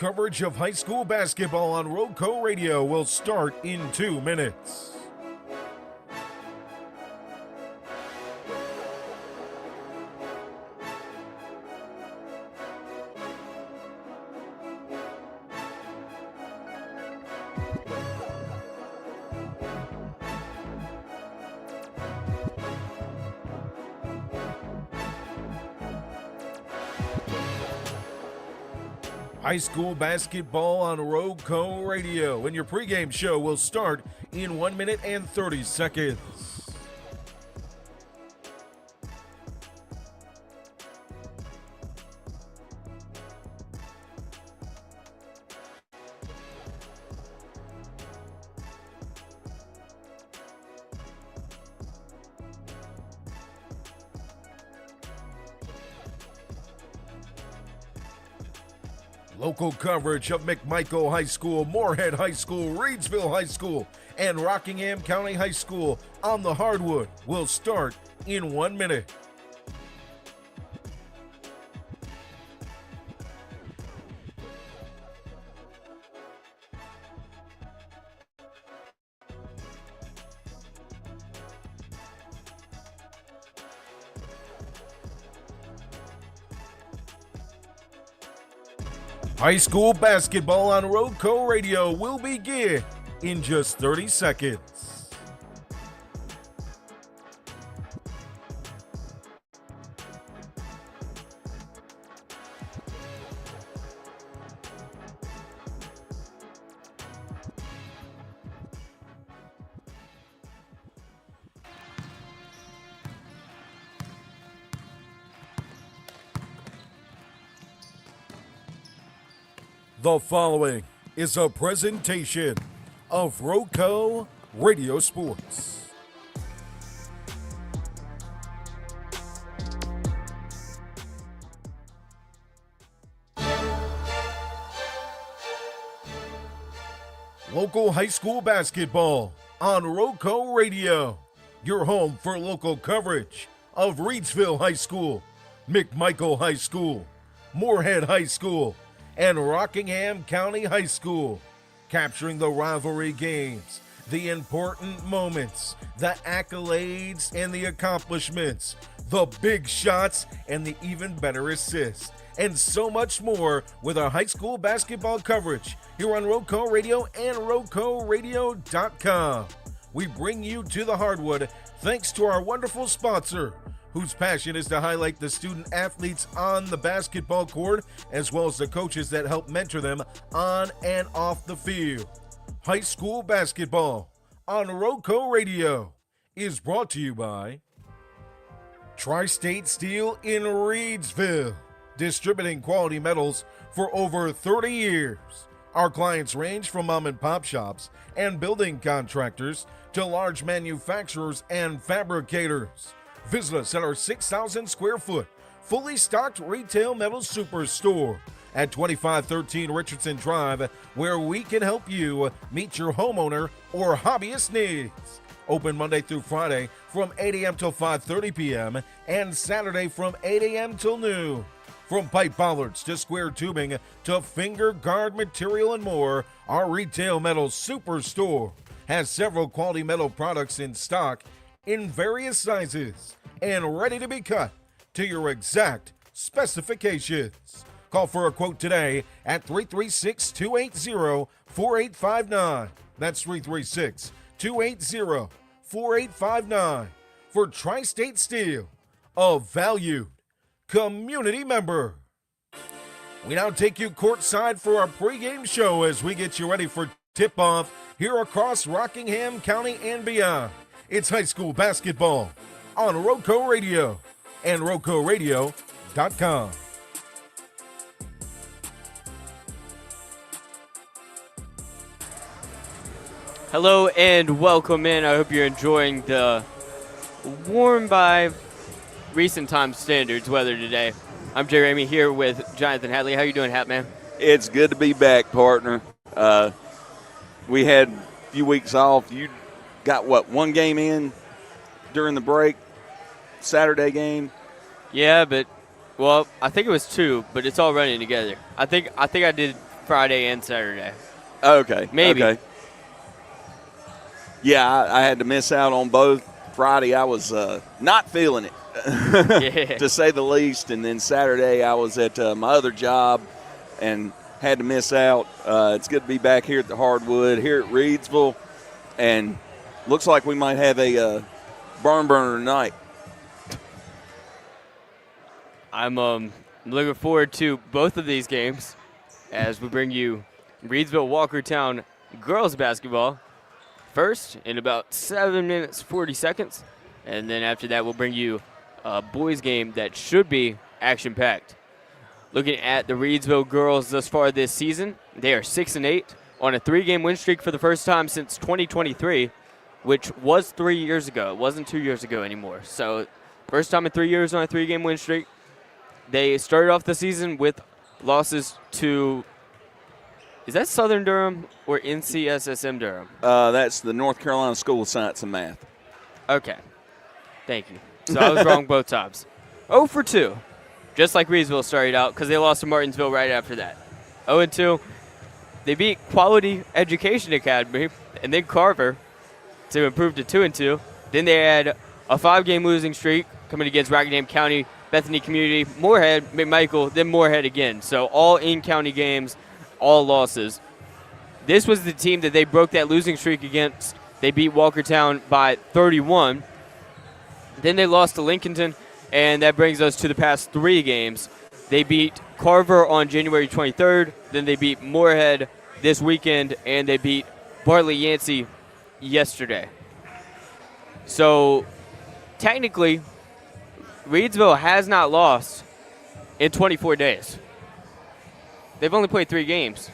coverage of high school basketball on RoCo Radio will start in 2 minutes. High school basketball on RoCo Radio, and your pregame show will start in 1 minute and 30 seconds. Local coverage of McMichael High School, Moorhead High School, Reidsville High School, and Rockingham County High School on the hardwood will start in 1 minute. High school basketball on RoCo Radio will begin in just 30 seconds. The following is a presentation of RoCo Radio Sports. Local high school basketball on RoCo Radio, your home for local coverage of Reidsville High School, McMichael High School, Moorhead High School, and Rockingham County High School, capturing the rivalry games, the important moments, the accolades and the accomplishments, the big shots and the even better assists, and so much more with our high school basketball coverage here on RoCo Radio and RoCoRadio.com. We bring you to the hardwood thanks to our wonderful sponsor, whose passion is to highlight the student athletes on the basketball court, as well as the coaches that help mentor them on and off the field. High school basketball on RoCo Radio is brought to you by Tri-State Steel in Reidsville, distributing quality metals for over 30 years. Our clients range from mom and pop shops and building contractors to large manufacturers and fabricators. Visit us at our 6,000 square foot, fully stocked retail metal superstore at 2513 Richardson Drive, where we can help you meet your homeowner or hobbyist needs. Open Monday through Friday from 8 a.m. till 5:30 p.m. and Saturday from 8 a.m. till noon. From pipe bollards to square tubing to finger guard material and more, our retail metal superstore has several quality metal products in stock in various sizes and ready to be cut to your exact specifications. Call for a quote today at 336-280-4859. That's 336-280-4859 for Tri-State Steel, a valued community member. We now take you courtside for our pregame show as we get you ready for tip-off here across Rockingham County and beyond. It's high school basketball on RoCo Radio and RoCoRadio.com. Hello and welcome in. I hope you're enjoying the warm by recent time standards weather today. I'm Jay Ramey here with Jonathan Hadley. How you doing, Hat Man? It's good to be back, partner. We had a few weeks off. You got, one game in during the break? Saturday game? Yeah, but, I think it was two, but it's all running together. I think I did Friday and Saturday. Okay. Maybe. Okay. Yeah, I had to miss out on both. Friday, I was not feeling it, Yeah. to say the least. And then Saturday, I was at my other job and had to miss out. It's good to be back here at the Hardwood, here at Reidsville. And looks like we might have a barn burner tonight. I'm looking forward to both of these games as we bring you Reidsville Walkertown girls basketball first in about 7 minutes 40 seconds, and then after that we'll bring you a boys game that should be action-packed. Looking at the Reidsville girls thus far this season, they are 6-8 on a 3-game win streak for the first time since 2023, which was 3 years ago. It wasn't 2 years ago anymore. So first time in 3 years on a 3-game win streak. They started off the season with losses to, is that Southern Durham or NCSSM Durham? That's the North Carolina School of Science and Math. Okay. Thank you. So I was wrong both times. 0 for 2, just like Reidsville started out because they lost to Martinsville right after that. 0-2. They beat Quality Education Academy and then Carver to improve to 2-2. Then they had a 5-game losing streak coming against Rockingham County, Bethany Community, Moorhead, McMichael, then Moorhead again. So all in-county games, all losses. This was the team that they broke that losing streak against. They beat Walkertown by 31. Then they lost to Lincolnton, and that brings us to the past 3 games. They beat Carver on January 23rd. Then they beat Moorhead this weekend, and they beat Bartlett Yancey yesterday. So technically, Reidsville has not lost in 24 days. They've only played 3 games,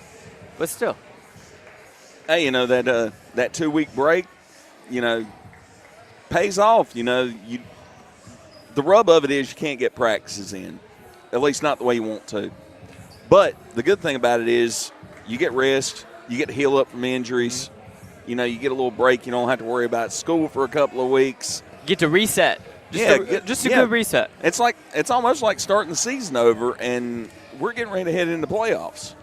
but still. Hey, you know, that 2-week break, you know, pays off. You know, the rub of it is you can't get practices in, at least not the way you want to. But the good thing about it is you get rest, you get to heal up from injuries. You know, you get a little break. You don't have to worry about school for a couple of weeks. Get to reset. Just a good reset. It's almost like starting the season over, and we're getting ready to head into playoffs.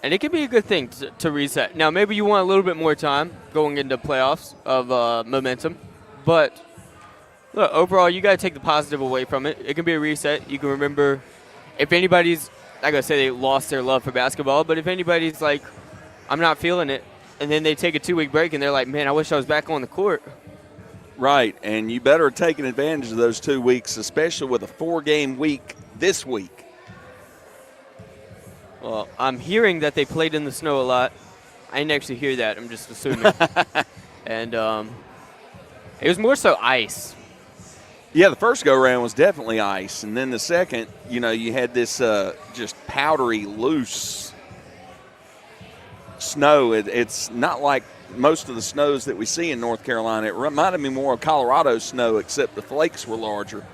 And it can be a good thing to reset. Now, maybe you want a little bit more time going into playoffs of momentum. But, look, overall, you got to take the positive away from it. It can be a reset. You can remember if anybody's, not going to say they lost their love for basketball, but if anybody's like, I'm not feeling it, and then they take a 2-week break and they're like, man, I wish I was back on the court. Right, and you better take advantage of those 2 weeks, especially with a 4-game week this week. Well, I'm hearing that they played in the snow a lot. I didn't actually hear that. I'm just assuming. And it was more so ice. Yeah, the first go-around was definitely ice. And then the second, you know, you had this just powdery, loose snow. It's not like most of the snows that we see in North Carolina. It reminded me more of Colorado snow, except the flakes were larger.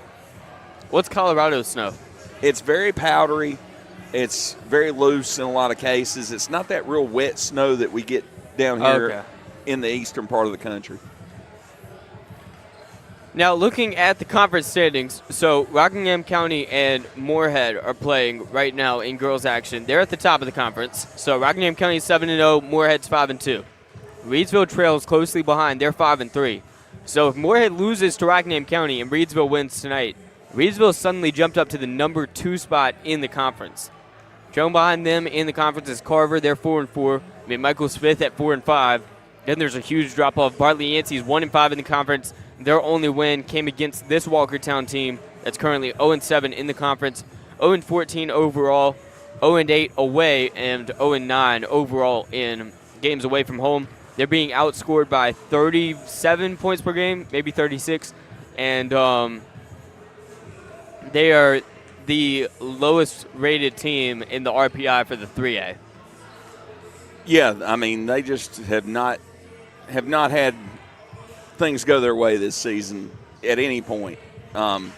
What's Colorado snow? It's very powdery. It's very loose in a lot of cases. It's not that real wet snow that we get down here in the eastern part of the country. Now, looking at the conference standings, so Rockingham County and Moorhead are playing right now in girls action. They're at the top of the conference. So Rockingham County is 7-0, Moorhead's 5-2. Reidsville trails closely behind. They're 5-3. So if Moorhead loses to Rockingham County and Reidsville wins tonight, Reidsville suddenly jumped up to the number 2 spot in the conference. Trailing behind them in the conference is Carver. They're 4-4. McMichael's 5th at 4-5. Then there's a huge drop-off. Bartlett Yancey's 1-5 in the conference. Their only win came against this Walkertown team that's currently 0-7 in the conference, 0-14 overall, 0-8 away, and 0-9 overall in games away from home. They're being outscored by 37 points per game, maybe 36, and they are the lowest rated team in the RPI for the 3A. Yeah, I mean, they just have not had things go their way this season at any point. You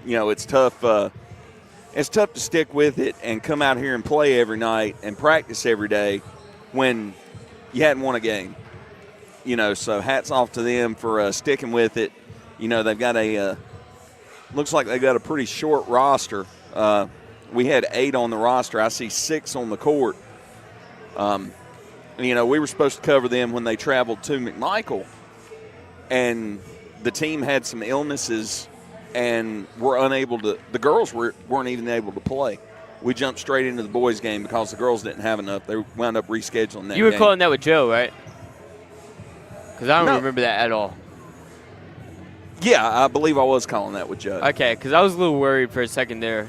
know, it's tough. It's tough to stick with it and come out here and play every night and practice every day when you hadn't won a game. You know, so hats off to them for sticking with it. You know, they've got looks like they've got a pretty short roster. We had 8 on the roster. I see 6 on the court. You know, we were supposed to cover them when they traveled to McMichael, and the team had some illnesses and were unable to – the girls weren't even able to play. We jumped straight into the boys' game because the girls didn't have enough. They wound up rescheduling that game. You were calling that with Joe, right? Because I don't remember that at all. Yeah, I believe I was calling that with Joe. Okay, because I was a little worried for a second there.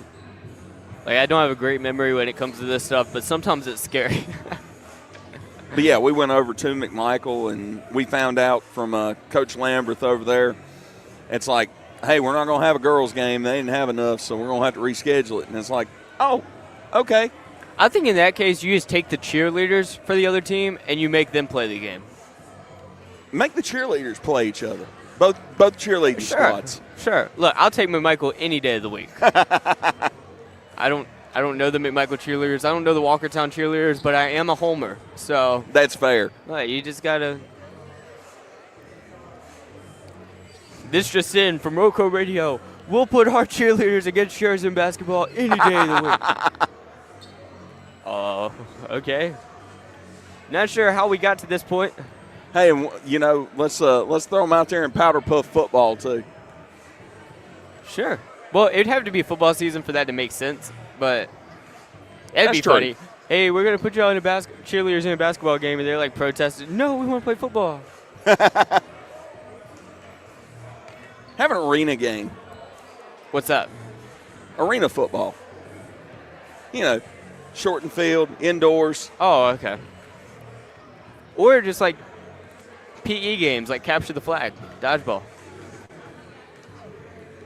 Like, I don't have a great memory when it comes to this stuff, but sometimes it's scary. But, yeah, we went over to McMichael, and we found out from Coach Lamberth over there, it's like, hey, we're not going to have a girls' game. They didn't have enough, so we're going to have to reschedule it. And it's like, oh, okay. I think in that case, you just take the cheerleaders for the other team, and you make them play the game. Make the cheerleaders play each other. Both cheerleading squads. Sure. Look, I'll take McMichael any day of the week. I don't know the McMichael cheerleaders. I don't know the Walkertown cheerleaders, but I am a homer. So that's fair. You just gotta. This just in from RoCo Radio. We'll put our cheerleaders against yours in basketball any day of the week. Oh, okay. Not sure how we got to this point. Hey, you know, let's throw them out there in powder puff football too. Sure. Well, it'd have to be football season for that to make sense, but it'd be true. funny. Hey, we're gonna put you all in cheerleaders in a basketball game, and they're like protesting. No, we want to play football. Have an arena game. What's that? Arena football. You know, shortened field, indoors. Oh, okay. Or just like PE games, like capture the flag, dodgeball.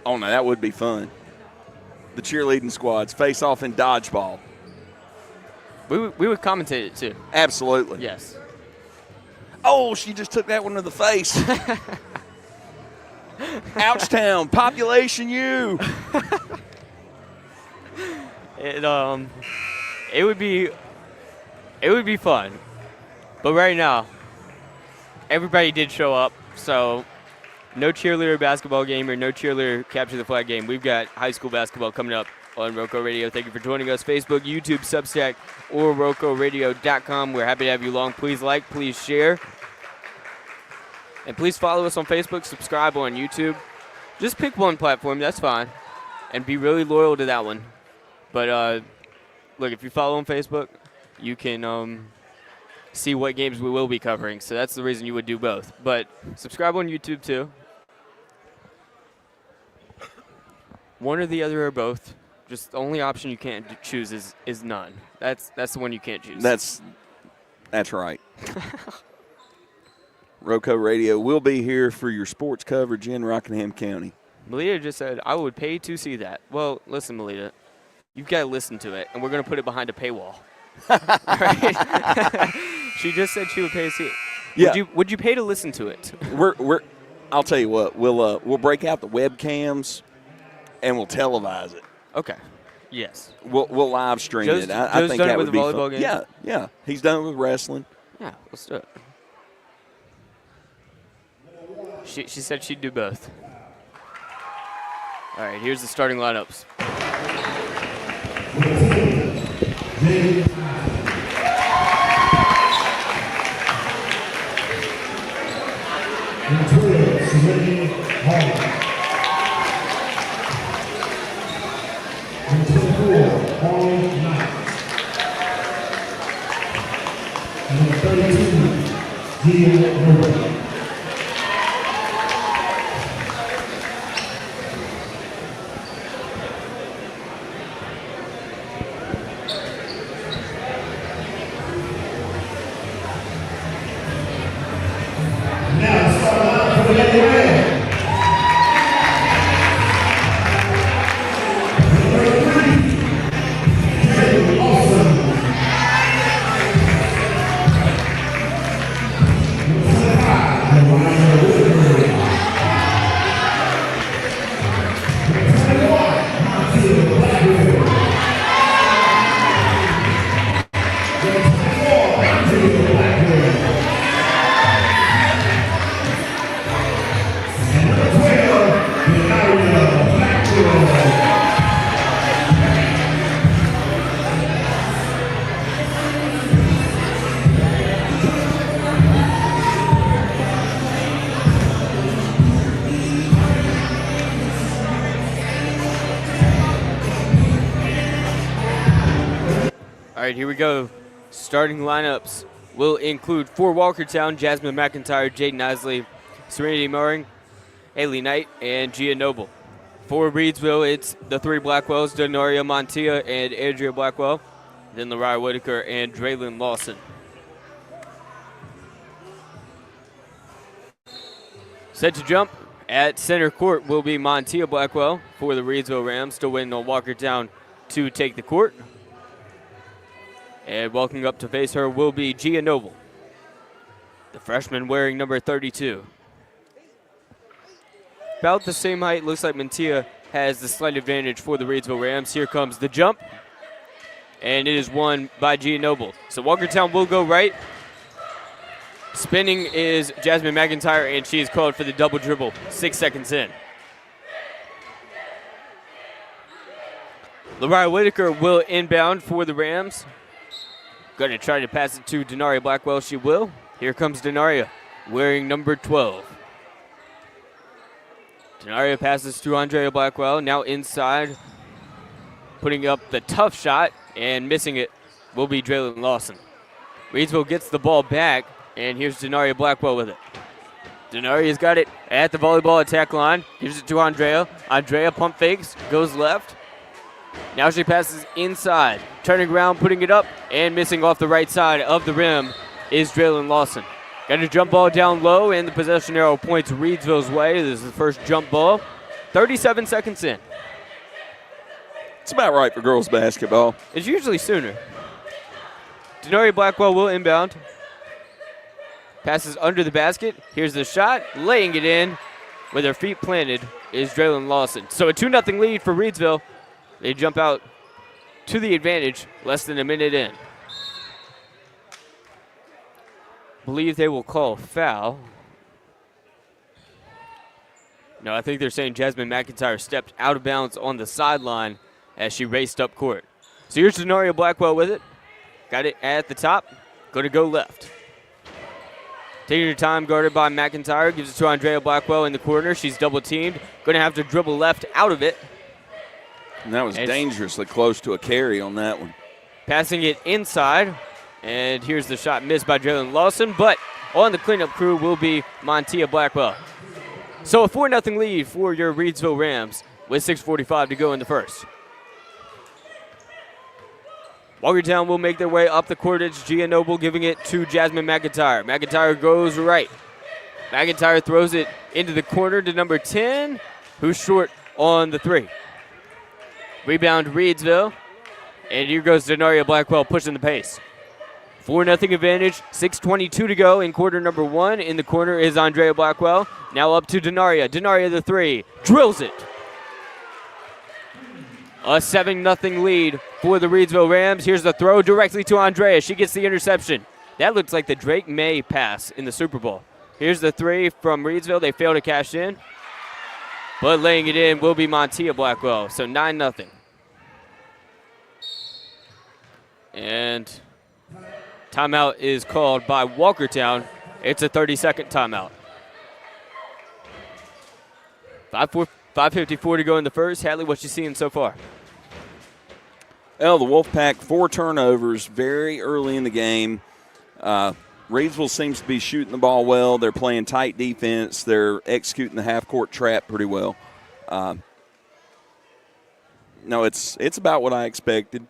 Oh, no, that would be fun. The cheerleading squads face off in dodgeball. We would commentate it, too. Absolutely. Yes. Oh, she just took that one to the face. Ouchtown, population U. It would be fun. But right now, everybody did show up, so no cheerleader basketball game or no cheerleader capture the flag game. We've got high school basketball coming up on RoCo Radio. Thank you for joining us. Facebook, YouTube, Substack, or RoCoRadio.com. We're happy to have you along. Please like, please share. And please follow us on Facebook, subscribe on YouTube. Just pick one platform, that's fine. And be really loyal to that one. But, look, if you follow on Facebook, you can see what games we will be covering. So that's the reason you would do both. But subscribe on YouTube, too. One or the other or both. Just the only option you can't choose is none. That's the one you can't choose. That's right. RoCo Radio will be here for your sports coverage in Rockingham County. Melita just said, I would pay to see that. Well, listen, Melita, you've got to listen to it, and we're going to put it behind a paywall. Right? She just said she would pay to see it. Yeah. Would you pay to listen to it? I'll tell you what. We'll break out the webcams, and we'll televise it. Okay. Yes. We'll live stream it. I think done that it with would the be volleyball fun. game? Yeah. He's done it with wrestling. Yeah, let's do it. She said she'd do both. All right, here's the starting lineups. All right, here we go. Starting lineups will include for Walkertown, Jasmine McIntyre, Jaden Isley, Serenity Mooring, Haley Knight, and Gia Noble. For Reidsville, it's the three Blackwells, Denoria Montilla and Andrea Blackwell, then Lariah Whitaker and Draylon Lawson. Set to jump at center court will be Montilla Blackwell for the Reidsville Rams, still waiting on Walkertown to take the court. And walking up to face her will be Gia Noble, the freshman wearing number 32. About the same height, looks like Montilla has the slight advantage for the Reidsville Rams. Here comes the jump, and it is won by Gia Noble. So Walkertown will go right. Spinning is Jasmine McIntyre, and she is called for the double dribble, 6 seconds in. Lariah Whitaker will inbound for the Rams. Going to try to pass it to Denaria Blackwell. She will. Here comes Denaria, wearing number 12. Denaria passes to Andrea Blackwell. Now inside, putting up the tough shot, and missing it will be Draylon Lawson. Reidsville gets the ball back, and here's Denaria Blackwell with it. Denaria's got it at the volleyball attack line. Gives it to Andrea. Andrea pump fakes, goes left. Now she passes inside, turning around, putting it up, and missing off the right side of the rim is Draylon Lawson. Got a jump ball down low, and the possession arrow points Reidsville's way. This is the first jump ball. 37 seconds in. It's about right for girls basketball. It's usually sooner. Denaria Blackwell will inbound. Passes under the basket. Here's the shot. Laying it in with her feet planted is Draylon Lawson. So a 2-0 lead for Reidsville. They jump out to the advantage less than a minute in. Believe they will call a foul. No, I think they're saying Jasmine McIntyre stepped out of bounds on the sideline as she raced up court. So here's Denaria Blackwell with it. Got it at the top. Going to go left. Taking her time, guarded by McIntyre. Gives it to Andrea Blackwell in the corner. She's double teamed. Going to have to dribble left out of it. And that was dangerously close to a carry on that one. Passing it inside. And here's the shot missed by Draylon Lawson. But on the cleanup crew will be Montilla Blackwell. So a 4-0 lead for your Reidsville Rams with 6:45 to go in the first. Walkertown will make their way up the court. It's Gia Noble giving it to Jasmine McIntyre. McIntyre goes right. McIntyre throws it into the corner to number 10, who's short on the three. Rebound Reidsville. And here goes Denaria Blackwell pushing the pace. 4-0 advantage, 6:22 to go in quarter number one. In the corner is Andrea Blackwell. Now up to Denaria. Denaria the three. Drills it. A 7-0 lead for the Reidsville Rams. Here's the throw directly to Andrea. She gets the interception. That looks like the Drake May pass in the Super Bowl. Here's the three from Reidsville. They fail to cash in. But laying it in will be Montilla Blackwell. So 9-0. And timeout is called by Walkertown. It's a 30-second timeout. 5:54 to go in the first. Hadley, what you seeing so far? Well, the Wolfpack, 4 turnovers very early in the game. Reidsville seems to be shooting the ball well. They're playing tight defense. They're executing the half-court trap pretty well. No, it's about what I expected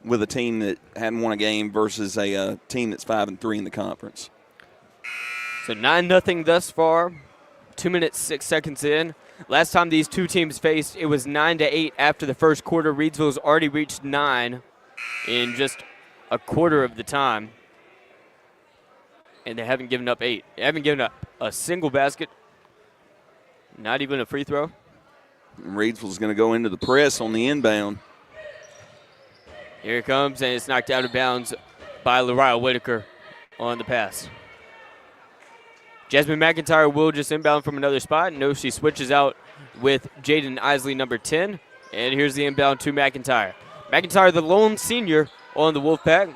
with a team that hadn't won a game versus a team that's 5-3 in the conference. So 9-0 thus far. 2 minutes, 6 seconds in. Last time these two teams faced, it was 9-8 after the first quarter. Reidsville's already reached 9 in just a quarter of the time. And they haven't given up 8. They haven't given up a single basket, not even a free throw. And Reidsville's going to go into the press on the inbound. Here it comes, and it's knocked out of bounds by Lariah Whitaker on the pass. Jasmine McIntyre will just inbound from another spot. No, she switches out with Jaden Isley, number 10. And here's the inbound to McIntyre. McIntyre, the lone senior on the Wolfpack.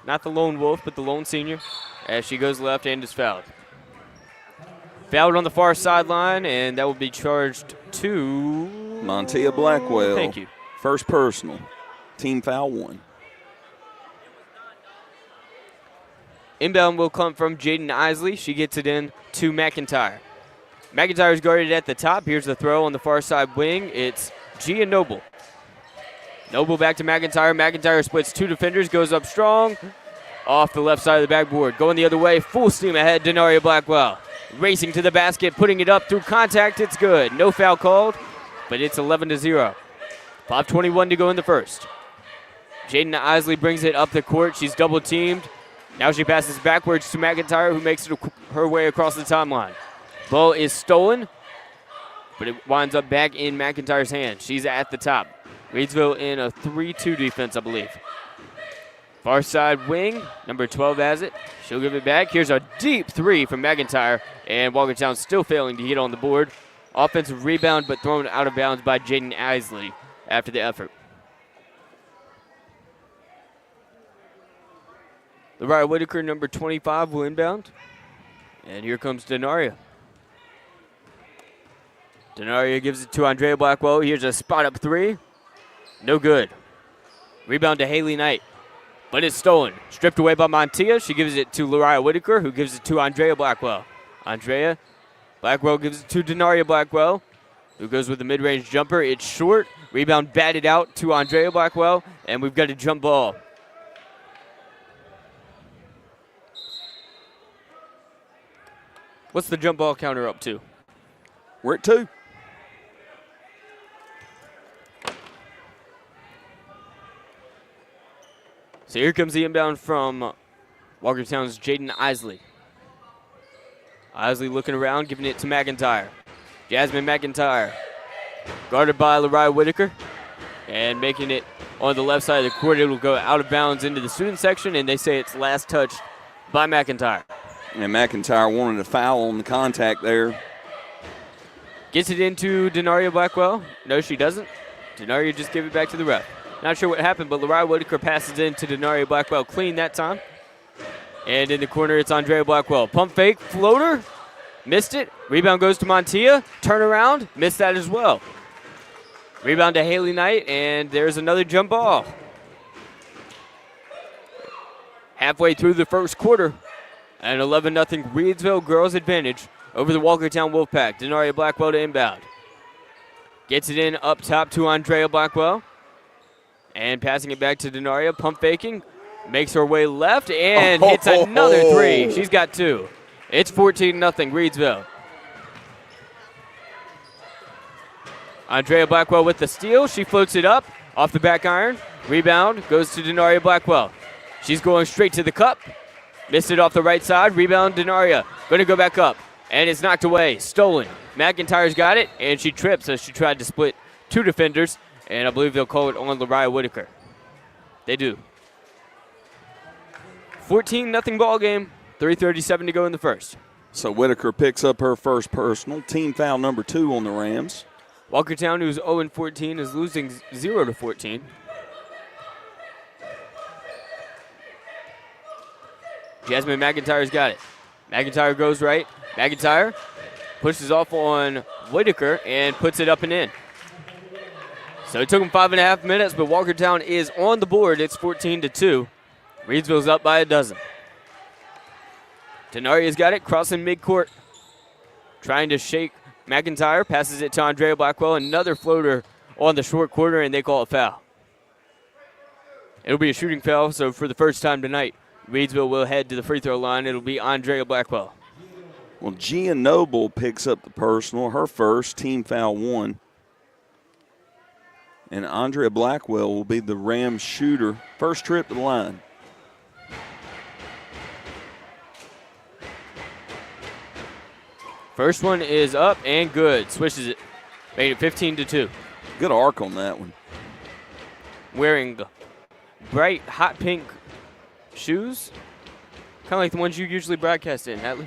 Not the lone wolf, but the lone senior. As she goes left and is fouled. Fouled on the far sideline, and that will be charged to Montilla Blackwell. Thank you. First personal. team foul 1. Inbound will come from Jaden Isley. She gets it in to McIntyre. McIntyre's guarded at the top. Here's the throw on the far side wing. It's Gia Noble. Noble back to McIntyre. McIntyre splits 2 defenders, goes up strong. Off the left side of the backboard. Going the other way, full steam ahead, Denaria Blackwell. Racing to the basket, putting it up through contact. It's good. No foul called, but it's 11-0. 5:21 to go in the first. Jaden Isley brings it up the court. She's double teamed. Now she passes backwards to McIntyre, who makes it her way across the timeline. Ball is stolen, but it winds up back in McIntyre's hand. She's at the top. Reidsville in a 3-2 defense, I believe. Far side wing, number 12 has it. She'll give it back. Here's a deep 3 from McIntyre, and Walkertown still failing to get on the board. Offensive rebound, but thrown out of bounds by Jaden Isley after the effort. Lariah Whitaker, number 25, will inbound. And here comes Denaria. Denaria gives it to Andrea Blackwell. Here's a spot-up 3. No good. Rebound to Haley Knight. But it's stolen. Stripped away by Montia. She gives it to Lariah Whitaker, who gives it to Andrea Blackwell. Andrea Blackwell gives it to Denaria Blackwell, who goes with the mid-range jumper. It's short. Rebound batted out to Andrea Blackwell, and we've got a jump ball. What's the jump ball counter up to? We're at 2. So here comes the inbound from Walkertown's Jaden Isley. Isley looking around, giving it to McIntyre. Jasmine McIntyre, guarded by Lariah Whitaker, and making it on the left side of the court. It will go out of bounds into the student section, and they say it's last touched by McIntyre. And McIntyre wanted a foul on the contact there. Gets it into Denaria Blackwell. No, she doesn't. Denaria just gave it back to the ref. Not sure what happened, but Lariah Whitaker passes in to Denaria Blackwell clean that time. And in the corner, it's Andrea Blackwell. Pump fake, floater, missed it. Rebound goes to Montia. Turnaround, missed that as well. Rebound to Haley Knight, and there's another jump ball. Halfway through the first quarter, an 11-0 Reidsville girls advantage over the Walkertown Wolfpack. Denaria Blackwell to inbound. Gets it in up top to Andrea Blackwell. And passing it back to Denaria, pump faking, makes her way left, and hits another 3. She's got 2. It's 14-0 Reidsville. Andrea Blackwell with the steal. She floats it up off the back iron. Rebound goes to Denaria Blackwell. She's going straight to the cup. Missed it off the right side. Rebound, Denaria. Going to go back up. And it's knocked away. Stolen. McIntyre's got it, and she trips as she tried to split 2 defenders. And I believe they'll call it on Lariah Whitaker. They do. 14-0 ball game. 3:37 to go in the first. So Whitaker picks up her first personal. Team foul number 2 on the Rams. Walkertown, who's 0-14, is losing 0-14. Jasmine McIntyre's got it. McIntyre goes right. McIntyre pushes off on Whitaker and puts it up and in. So it took him 5.5 minutes, but Walkertown is on the board. It's 14-2. Reidsville's up by a dozen. Denaria's got it, crossing midcourt. Trying to shake McIntyre, passes it to Andrea Blackwell. Another floater on the short corner, and they call it foul. It'll be a shooting foul, so for the first time tonight, Reidsville will head to the free throw line. It'll be Andrea Blackwell. Well, Gia Noble picks up the personal, her first, team foul 1. And Andrea Blackwell will be the Rams shooter. First trip to the line. First one is up and good. Swishes it. Made it 15-2. Good arc on that one. Wearing bright hot pink shoes. Kind of like the ones you usually broadcast in, Hadley.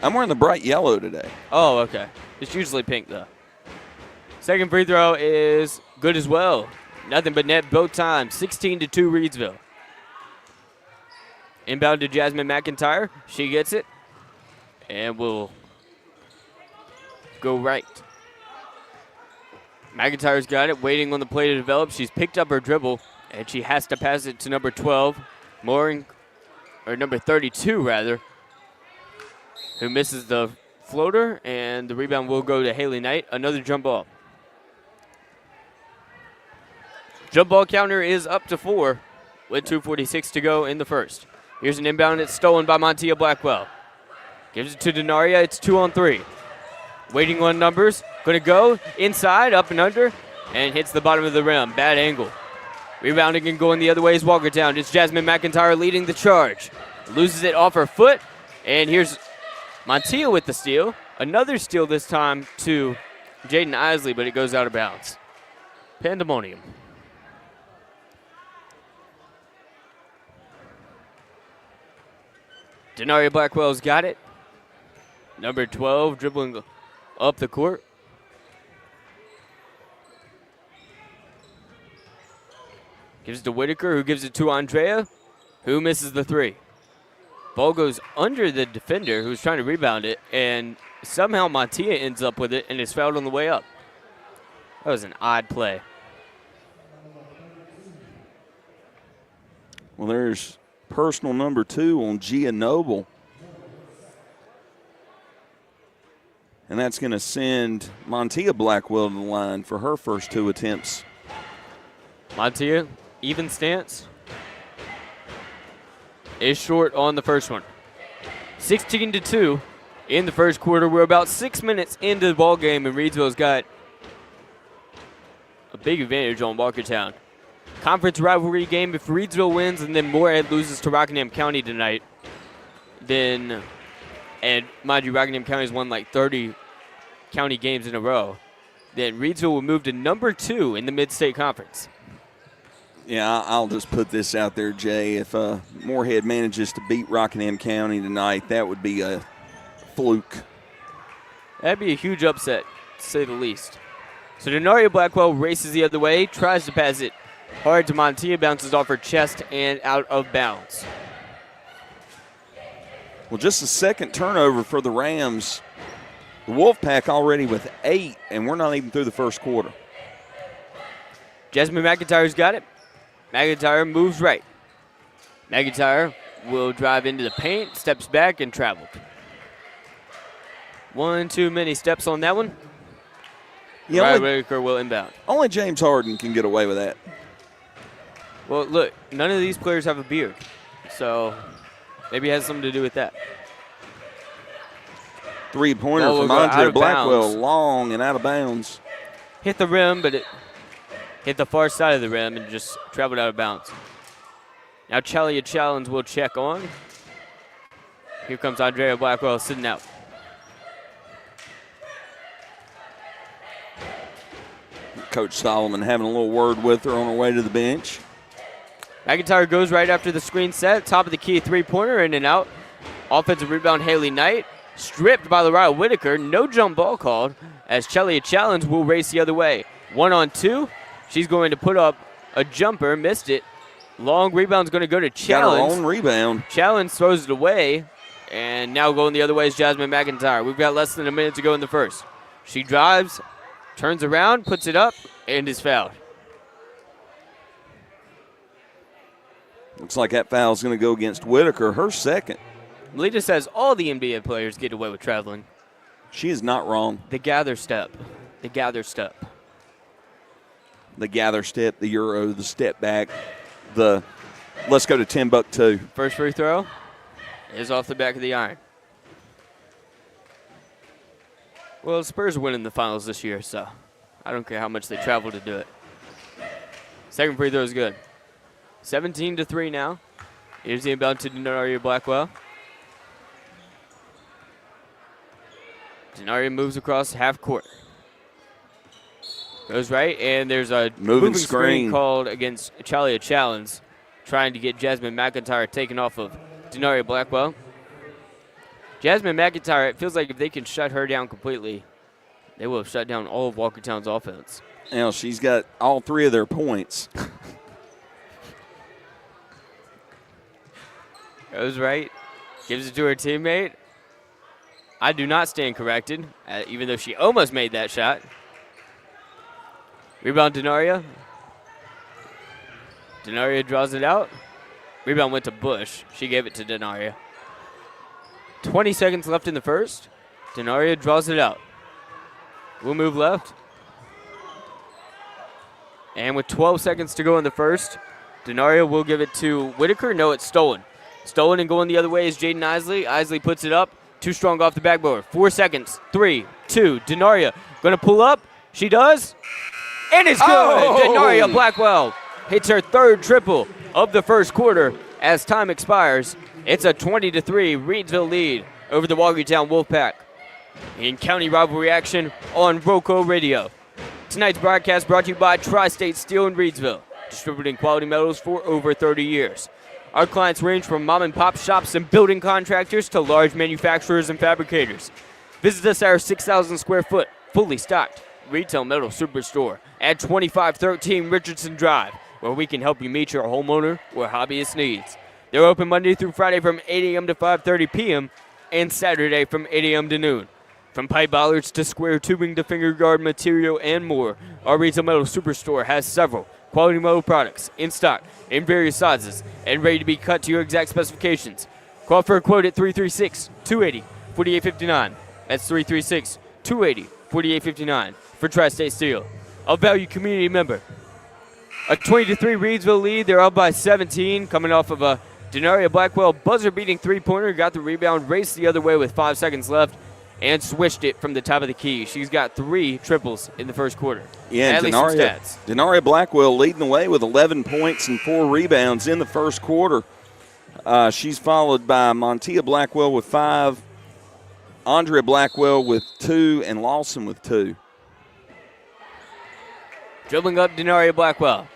I'm wearing the bright yellow today. Oh, okay. It's usually pink, though. Second free throw is good as well. Nothing but net both times. 16-2 Reidsville. Inbound to Jasmine McIntyre. She gets it. And will go right. McIntyre's got it, waiting on the play to develop. She's picked up her dribble, and she has to pass it to number 12, Mooring, or number 32, rather, who misses the floater, and the rebound will go to Haley Knight. Another jump ball. Jump ball counter is up to 4 with 2:46 to go in the first. Here's an inbound. It's stolen by Montia Blackwell. Gives it to Denaria. It's 2-on-3. Waiting on numbers. Going to go inside, up and under, and hits the bottom of the rim. Bad angle. Rebounding and going the other way is Walkertown. It's Jasmine McIntyre leading the charge. Loses it off her foot, and here's Montia with the steal. Another steal this time to Jaden Isley, but it goes out of bounds. Pandemonium. Denaria Blackwell's got it. Number 12 dribbling up the court. Gives it to Whitaker, who gives it to Andrea, who misses the 3. Ball goes under the defender who's trying to rebound it, and somehow Montia ends up with it and is fouled on the way up. That was an odd play. Well, there's personal number 2 on Gia Noble. And that's going to send Montia Blackwell to the line for her first 2 attempts. Montia, even stance. Is short on the first one. 16-2 in the first quarter. We're about 6 minutes into the ball game, and Reidsville's got a big advantage on Walkertown. Conference rivalry game. If Reidsville wins and then Moorhead loses to Rockingham County tonight, then, and mind you, Rockingham County's won like 30 county games in a row, then Reidsville will move to number 2 in the Mid-State Conference. Yeah, I'll just put this out there, Jay. If Moorhead manages to beat Rockingham County tonight, that would be a fluke. That'd be a huge upset, to say the least. So Denaria Blackwell races the other way, tries to pass it hard to Montia, bounces off her chest and out of bounds. Well, just a second turnover for the Rams. The Wolfpack already with 8, and we're not even through the first quarter. Jasmine McIntyre's got it. McIntyre moves right. McIntyre will drive into the paint, steps back, and traveled. One too many steps on that one. Yeah, Ryan Whitaker will inbound. Only James Harden can get away with that. Well, look, none of these players have a beard, so maybe it has something to do with that. Three-pointer from Andre Blackwell, long and out of bounds. Hit the rim, but it hit the far side of the rim and just traveled out of bounds. Now Chalia Challenge will check on. Here comes Andrea Blackwell sitting out. Coach Solomon having a little word with her on her way to the bench. McIntyre goes right after the screen set. Top of the key three-pointer, in and out. Offensive rebound, Haley Knight. Stripped by Lariah Whitaker. No jump ball called as Chalia Challenge will race the other way. 1-on-2. She's going to put up a jumper. Missed it. Long rebound's going to go to Challenge. Got her own rebound. Challenge throws it away. And now going the other way is Jasmine McIntyre. We've got less than a minute to go in the first. She drives, turns around, puts it up, and is fouled. Looks like that foul's going to go against Whitaker, her second. Melita says all the NBA players get away with traveling. She is not wrong. The gather step. The gather step. The gather step, the Euro, the step back, the let's go to Timbuktu. First free throw is off the back of the iron. Well, the Spurs are winning the finals this year, so I don't care how much they travel to do it. Second free throw is good. 17-3 now. Here's the inbound to Denaria Blackwell. Denaria moves across half court. Goes right, and there's a moving screen called against Chalia Challenge, trying to get Jasmine McIntyre taken off of Denaria Blackwell. Jasmine McIntyre, it feels like if they can shut her down completely, they will have shut down all of Walkertown's offense. Now she's got all 3 of their points. Goes right, gives it to her teammate. I do not stand corrected, even though she almost made that shot. Rebound, Denaria. Denaria draws it out. Rebound went to Bush. She gave it to Denaria. 20 seconds left in the first. Denaria draws it out. We'll move left. And with 12 seconds to go in the first, Denaria will give it to Whitaker. No, it's stolen. Stolen and going the other way is Jaden Isley. Isley puts it up. Too strong off the backboard. 4 seconds. 3, 2. Denaria going to pull up. She does. And it's good. Denaria Blackwell hits her third triple of the first quarter as time expires. It's a 20-3 Reidsville lead over the Walkertown Wolfpack in county rivalry action on RoCo Radio. Tonight's broadcast brought to you by Tri-State Steel in Reidsville, distributing quality metals for over 30 years. Our clients range from mom and pop shops and building contractors to large manufacturers and fabricators. Visit us at our 6,000 square foot, fully stocked retail metal superstore at 2513 Richardson Drive, where we can help you meet your homeowner or hobbyist needs. They're open Monday through Friday from 8 a.m. to 5:30 p.m. and Saturday from 8 a.m. to noon. From pipe bollards to square tubing to finger guard material and more, our retail metal superstore has several quality metal products in stock in various sizes and ready to be cut to your exact specifications. Call for a quote at 336-280-4859. That's 336-280-4859 for Tri-State Steel, a value community member. A 20-3 Reidsville lead. They're up by 17, coming off of a Denaria Blackwell buzzer-beating three-pointer. Got the rebound, raced the other way with 5 seconds left, and swished it from the top of the key. She's got 3 triples in the first quarter. Yeah, Denaria Blackwell leading the way with 11 points and 4 rebounds in the first quarter. She's followed by Montia Blackwell with 5, Andrea Blackwell with 2, and Lawson with 2. Dribbling up Denaria Blackwell.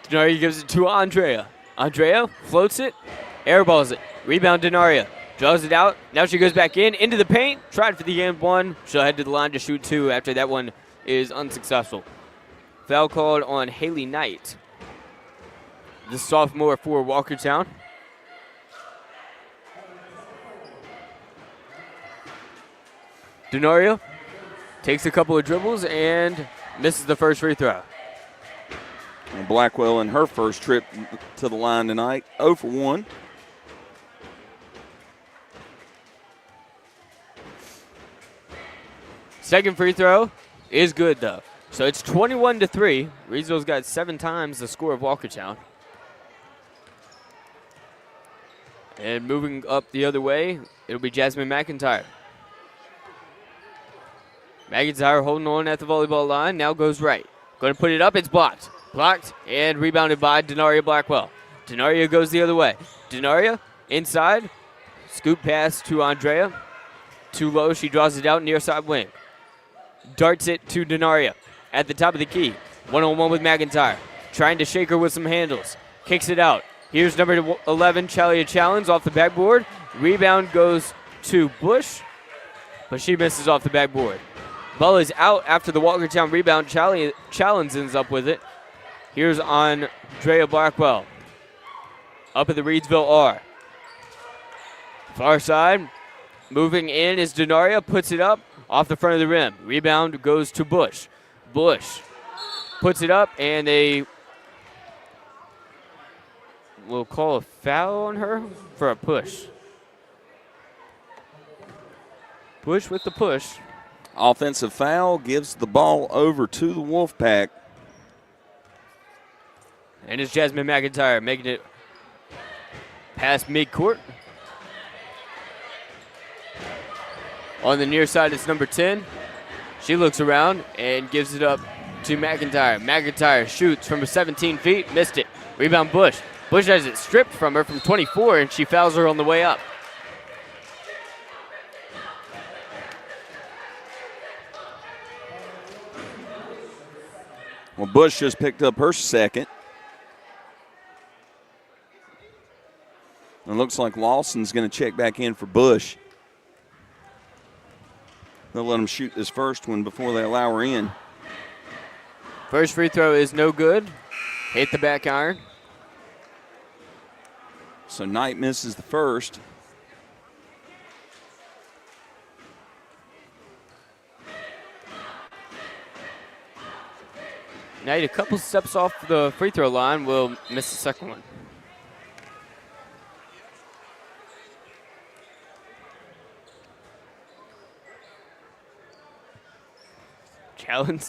Denaria gives it to Andrea. Andrea floats it, airballs it. Rebound Denaria. Draws it out. Now she goes back into the paint. Tried for the and one. She'll head to the line to shoot 2 after that one is unsuccessful. Foul called on Haley Knight, the sophomore for Walkertown. Denaria takes a couple of dribbles and misses the first free throw. And Blackwell in her first trip to the line tonight, 0 for 1. Second free throw is good, though. So it's 21-3. Reidsville's got 7 times the score of Walkertown. And moving up the other way, it'll be Jasmine McIntyre. McIntyre holding on at the volleyball line, now goes right. Going to put it up, it's blocked. Blocked and rebounded by Denaria Blackwell. Denaria goes the other way. Denaria inside, scoop pass to Andrea. Too low, she draws it out near side wing. Darts it to Denaria at the top of the key. 1-on-1 with McIntyre. Trying to shake her with some handles. Kicks it out. Here's number 11, Chalia Challenge off the backboard. Rebound goes to Bush, but she misses off the backboard. Ball is out after the Walkertown rebound. Challenge ends up with it. Here's Andrea Blackwell. Up at the Reidsville R. Far side. Moving in is Denaria. Puts it up. Off the front of the rim. Rebound goes to Bush. Bush puts it up, and they will call a foul on her for a push. Bush with the push. Offensive foul gives the ball over to the Wolfpack. And it's Jasmine McIntyre making it past midcourt. On the near side, it's number 10. She looks around and gives it up to McIntyre. McIntyre shoots from 17 feet, missed it. Rebound Bush. Bush has it stripped from her from 24, and she fouls her on the way up. Well, Bush just picked up her second. It looks like Lawson's going to check back in for Bush. They'll let him shoot this first one before they allow her in. First free throw is no good. Hit the back iron. So Knight misses the first. Knight a couple steps off the free throw line will miss the second one. Challenge.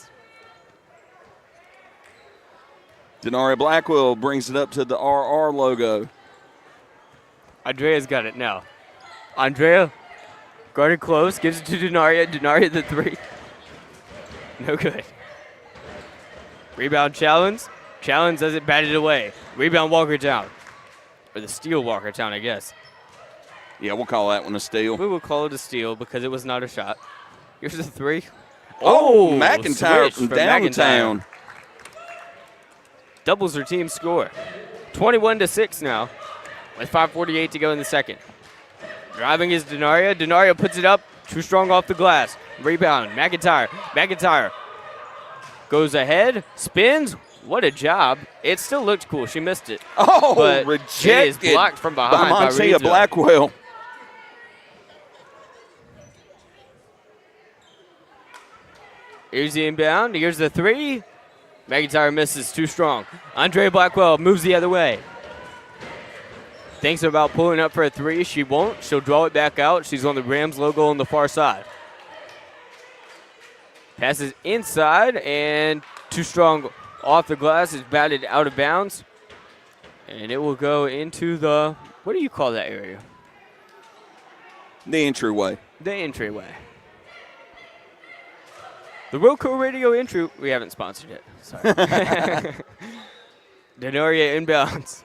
Denaria Blackwell brings it up to the RR logo. Andrea's got it now. Andrea guarded close, gives it to Denaria. Denaria the three. No good. Rebound Challenge. Challenge does it, batted away. Rebound Walkertown. Or the steal Walkertown, I guess. Yeah, we'll call that one a steal. We will call it a steal because it was not a shot. Here's the three. Oh, McIntyre switch from from downtown. McIntyre. Doubles her team score. 21-6 now with 5:48 to go in the second. Driving is Denaria. Denaria puts it up. Too strong off the glass. Rebound. McIntyre. McIntyre goes ahead. Spins. What a job. It still looked cool. She missed it. Oh, but rejected. It is blocked from behind by Montea Reidsville. Blackwell. Here's the inbound. Here's the three. McIntyre misses. Too strong. Andrea Blackwell moves the other way. Thinks about pulling up for a three. She won't. She'll draw it back out. She's on the Rams logo on the far side. Passes inside, and too strong off the glass. Is batted out of bounds. And it will go into the, what do you call that area? The entryway. The entryway. The RoCo radio entry, we haven't sponsored it. Sorry. Denaria inbounds.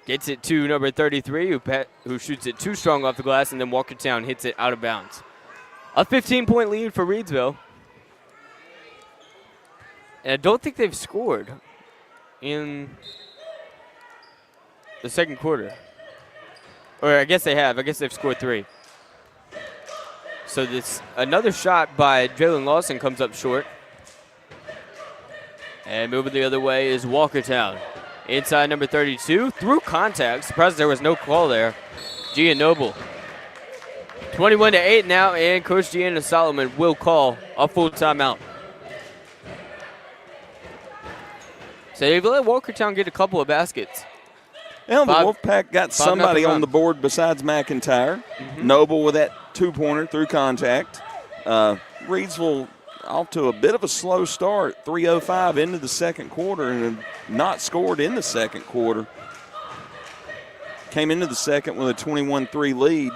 Gets it to number 33, who shoots it too strong off the glass, and then Walkertown hits it out of bounds. A 15-point lead for Reidsville. And I don't think they've scored in the second quarter. Or I guess they have. I guess they've scored three. So this another shot by Jalen Lawson comes up short. And moving the other way is Walkertown. Inside number 32, through contact. Surprised there was no call there. Gia Noble. 21-8 now, and Coach Deanna Solomon will call a full timeout. So they've let Walkertown get a couple of baskets. Yeah, the Wolfpack got somebody on the board besides McIntyre. Mm-hmm. Noble with that two-pointer through contact. Reidsville off to a bit of a slow start, 3:05 into the second quarter, and not scored in the second quarter. Came into the second with a 21-3 lead.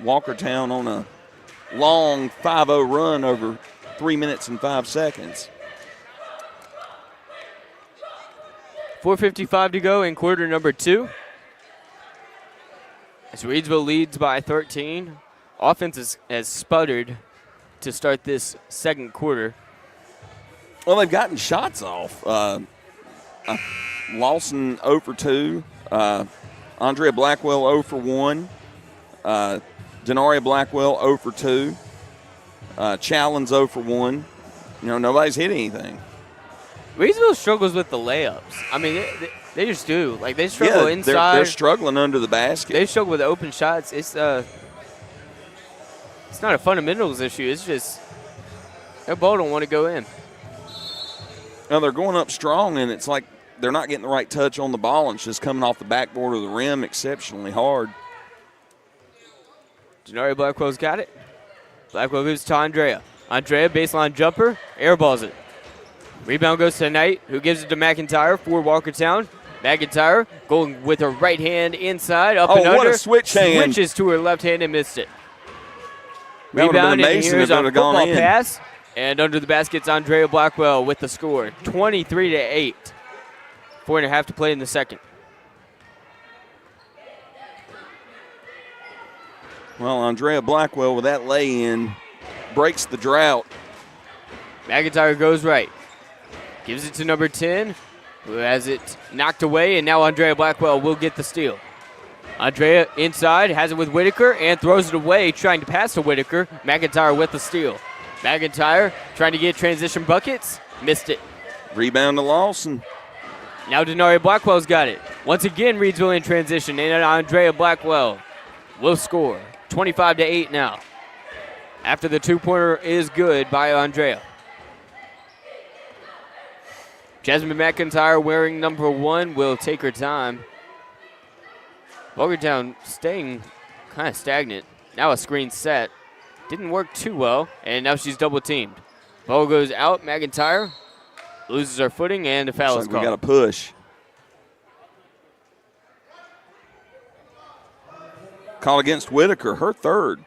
Walkertown on a long 5-0 run over 3 minutes and 5 seconds. 4:55 to go in quarter number 2. As Reidsville leads by 13. Offense has sputtered to start this second quarter. Well, they've gotten shots off. Lawson 0 for 2. Andrea Blackwell 0 for 1. Denaria Blackwell 0 for 2. Challenge 0 for 1. Nobody's hit anything. Reidsville struggles with the layups. I mean, they just do. Like, they struggle inside. They're struggling under the basket. They struggle with the open shots. It's not a fundamentals issue. It's just their ball don't want to go in. Now they're going up strong, and it's like they're not getting the right touch on the ball, and it's just coming off the backboard of the rim exceptionally hard. Denaria Blackwell's got it. Blackwell gives to Andrea. Andrea, baseline jumper, airballs it. Rebound goes to Knight, who gives it to McIntyre for Walkertown. McIntyre going with her right hand inside, up and under. What a switch hand. Switches to her left hand and missed it. That Rebound, and here's a football gone in. pass. And under the basket's Andrea Blackwell with the score, 23-8. 4.5 to play in the second. Well, Andrea Blackwell with that lay-in breaks the drought. McIntyre goes right. Gives it to number 10, who has it knocked away, and now Andrea Blackwell will get the steal. Andrea inside, has it with Whitaker, and throws it away, trying to pass to Whitaker. McIntyre with the steal. McIntyre trying to get transition buckets, missed it. Rebound to Lawson. Now Denaria Blackwell's got it. Once again, Reidsville in transition, and Andrea Blackwell will score. 25-8 now. After the two-pointer is good by Andrea. Jasmine McIntyre wearing number 1 will take her time. Walkertown staying kind of stagnant. Now a screen set. Didn't work too well, and now she's double teamed. Ball goes out. McIntyre loses her footing, and the foul is called. We got a push. Call against Whitaker, her third.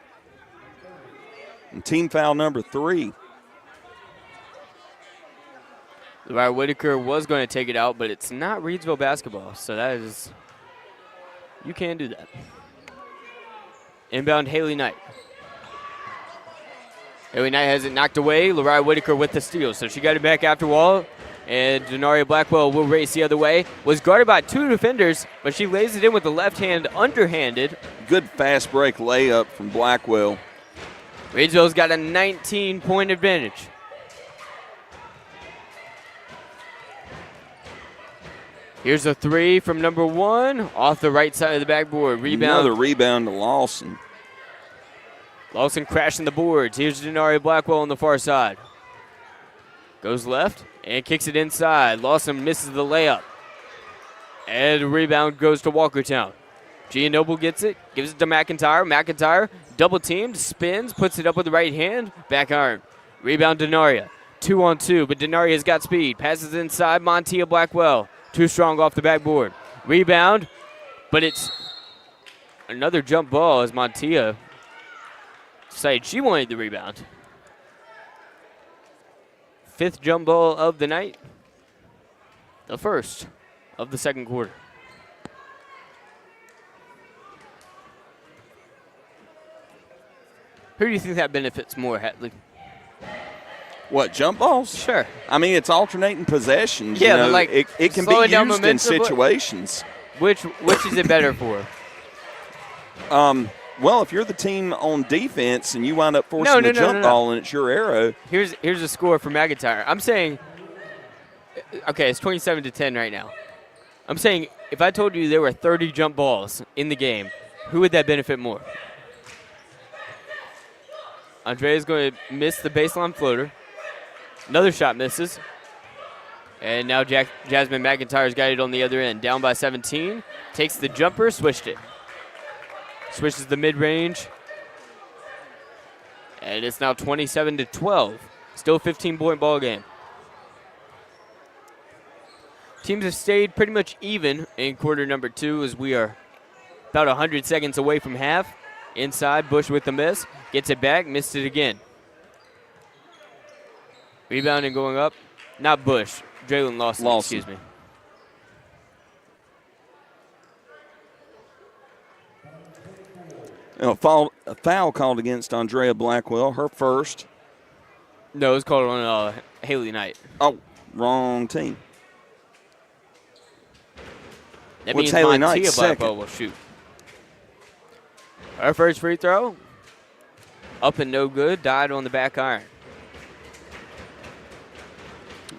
And team foul number 3. LeVar Whitaker was going to take it out, but it's not Reidsville basketball, so that is, you can't do that. Inbound Haley Knight. Haley Knight has it knocked away. LeVar Whitaker with the steal, so she got it back after wall, and Denaria Blackwell will race the other way. Was guarded by 2 defenders, but she lays it in with the left hand underhanded. Good fast break layup from Blackwell. Reidsville's got a 19-point advantage. Here's a 3 from number 1 off the right side of the backboard. Rebound. Another rebound to Lawson. Lawson crashing the boards. Here's Denaria Blackwell on the far side. Goes left and kicks it inside. Lawson misses the layup. And the rebound goes to Walkertown. Gia Noble gets it, gives it to McIntyre. McIntyre double teamed, spins, puts it up with the right hand. Back iron. Rebound Denaria. 2-on-2, but Denaria's got speed. Passes inside. Montia Blackwell. Too strong off the backboard. Rebound, but it's another jump ball as Montia decided she wanted the rebound. 5th jump ball of the night. The first of the second quarter. Who do you think that benefits more, Hatley? What, jump balls? Sure. I mean, it's alternating possessions. Yeah, you know, like it can be slowing down used in momentum, situations. Which is it better for? Well, if you're the team on defense and you wind up forcing the jump ball and it's your arrow. Here's a score for McIntyre. I'm saying, okay, it's 27-10 right now. I'm saying if I told you there were 30 jump balls in the game, who would that benefit more? Andrea's going to miss the baseline floater. Another shot misses. And now Jasmine McIntyre's got it on the other end. Down by 17. Takes the jumper, switched it. Switches the mid-range. And it's now 27-12. Still a 15-point ball game. Teams have stayed pretty much even in quarter number 2 as we are about 100 seconds away from half. Inside, Bush with the miss. Gets it back, missed it again. Rebounding going up. Not Bush. Jalen Lawson, excuse me. A foul called against Andrea Blackwell, her first. No, it was called on Haley Knight. Oh, wrong team. That What's means Haley Montia Knight's Blackwell second? will shoot. Our first free throw. Up and no good. Died on the back iron.